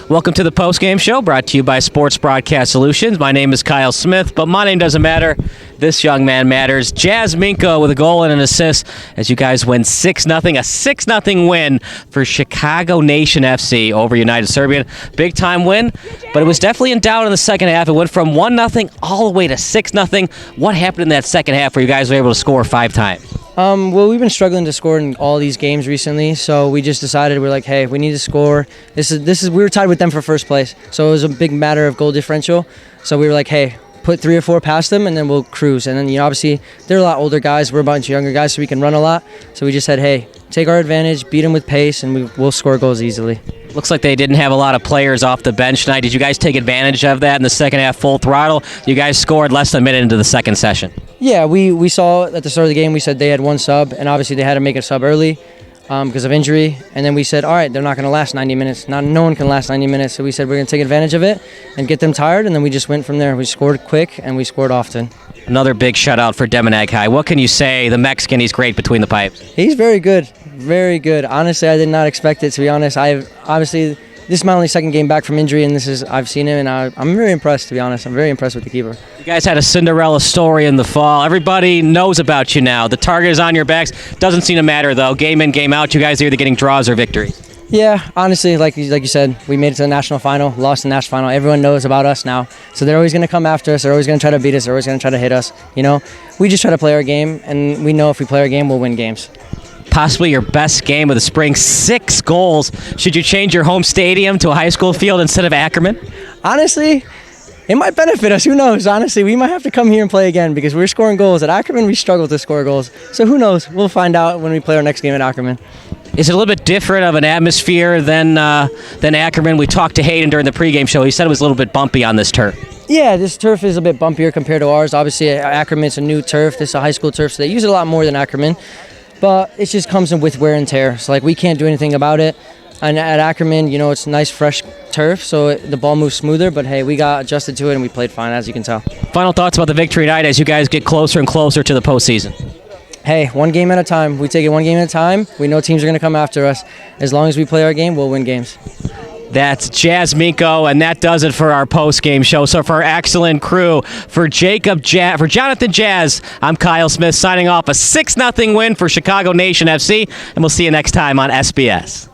Welcome to the post-game show, brought to you by Sports Broadcast Solutions. My name is Kyle Smith, but my name doesn't matter. This young man matters. Jazz Minko with a goal and an assist as you guys win 6-0. A 6-0 win for Chicago Nation FC over United Serbian. Big-time win, but it was definitely in doubt in the second half. It went from 1-0 all the way to 6-0. What happened in that second half where you guys were able to score 5 times? Well, we've been struggling to score in all these games recently, so we just decided we're like, hey, we need to score. We were tied with them for first place, so it was a big matter of goal differential. So we were like, hey, put 3 or 4 past them, and then we'll cruise. And then, obviously, they're a lot older guys. We're a bunch of younger guys, so we can run a lot. So we just said, hey, take our advantage, beat them with pace, and we'll score goals easily. Looks like they didn't have a lot of players off the bench tonight. Did you guys take advantage of that in the second half, full throttle? You guys scored less than a minute into the second session. Yeah, we saw at the start of the game, we said they had 1 sub, and obviously they had to make a sub early because of injury. And then we said, all right, they're not going to last 90 minutes. No one can last 90 minutes. So we said we're going to take advantage of it and get them tired, and then we just went from there. We scored quick, and we scored often. Another big shutout for Demonaghi. What can you say? The Mexican, he's great between the pipes. He's very good. Very good. Honestly, I did not expect it, to be honest. This is my only second game back from injury, and I've seen him, and I'm very impressed, to be honest. I'm very impressed with the keeper. You guys had a Cinderella story in the fall. Everybody knows about you now. The target is on your backs. Doesn't seem to matter, though. Game in, game out, you guys are either getting draws or victories. Yeah, honestly, like you said, we made it to the national final, lost the national final. Everyone knows about us now, so they're always going to come after us. They're always going to try to beat us. They're always going to try to hit us. We just try to play our game, and we know if we play our game, we'll win games. Possibly your best game of the spring, 6 goals. Should you change your home stadium to a high school field instead of Ackerman? Honestly, it might benefit us. Who knows? Honestly, we might have to come here and play again because we're scoring goals. At Ackerman, we struggle to score goals. So who knows? We'll find out when we play our next game at Ackerman. Is it a little bit different of an atmosphere than Ackerman? We talked to Hayden during the pregame show. He said it was a little bit bumpy on this turf. Yeah, this turf is a bit bumpier compared to ours. Obviously, Ackerman's a new turf. This is a high school turf, so they use it a lot more than Ackerman. But it just comes in with wear and tear. So, we can't do anything about it. And at Ackerman, it's nice, fresh turf, so the ball moves smoother. But, hey, we got adjusted to it, and we played fine, as you can tell. Final thoughts about the victory tonight as you guys get closer and closer to the postseason? Hey, 1 game at a time. We take it 1 game at a time. We know teams are going to come after us. As long as we play our game, we'll win games. That's Jazz Minko, and that does it for our post-game show. So for our excellent crew, for Jonathan Jazz, I'm Kyle Smith signing off. A 6-0 win for Chicago Nation FC, and we'll see you next time on SBS.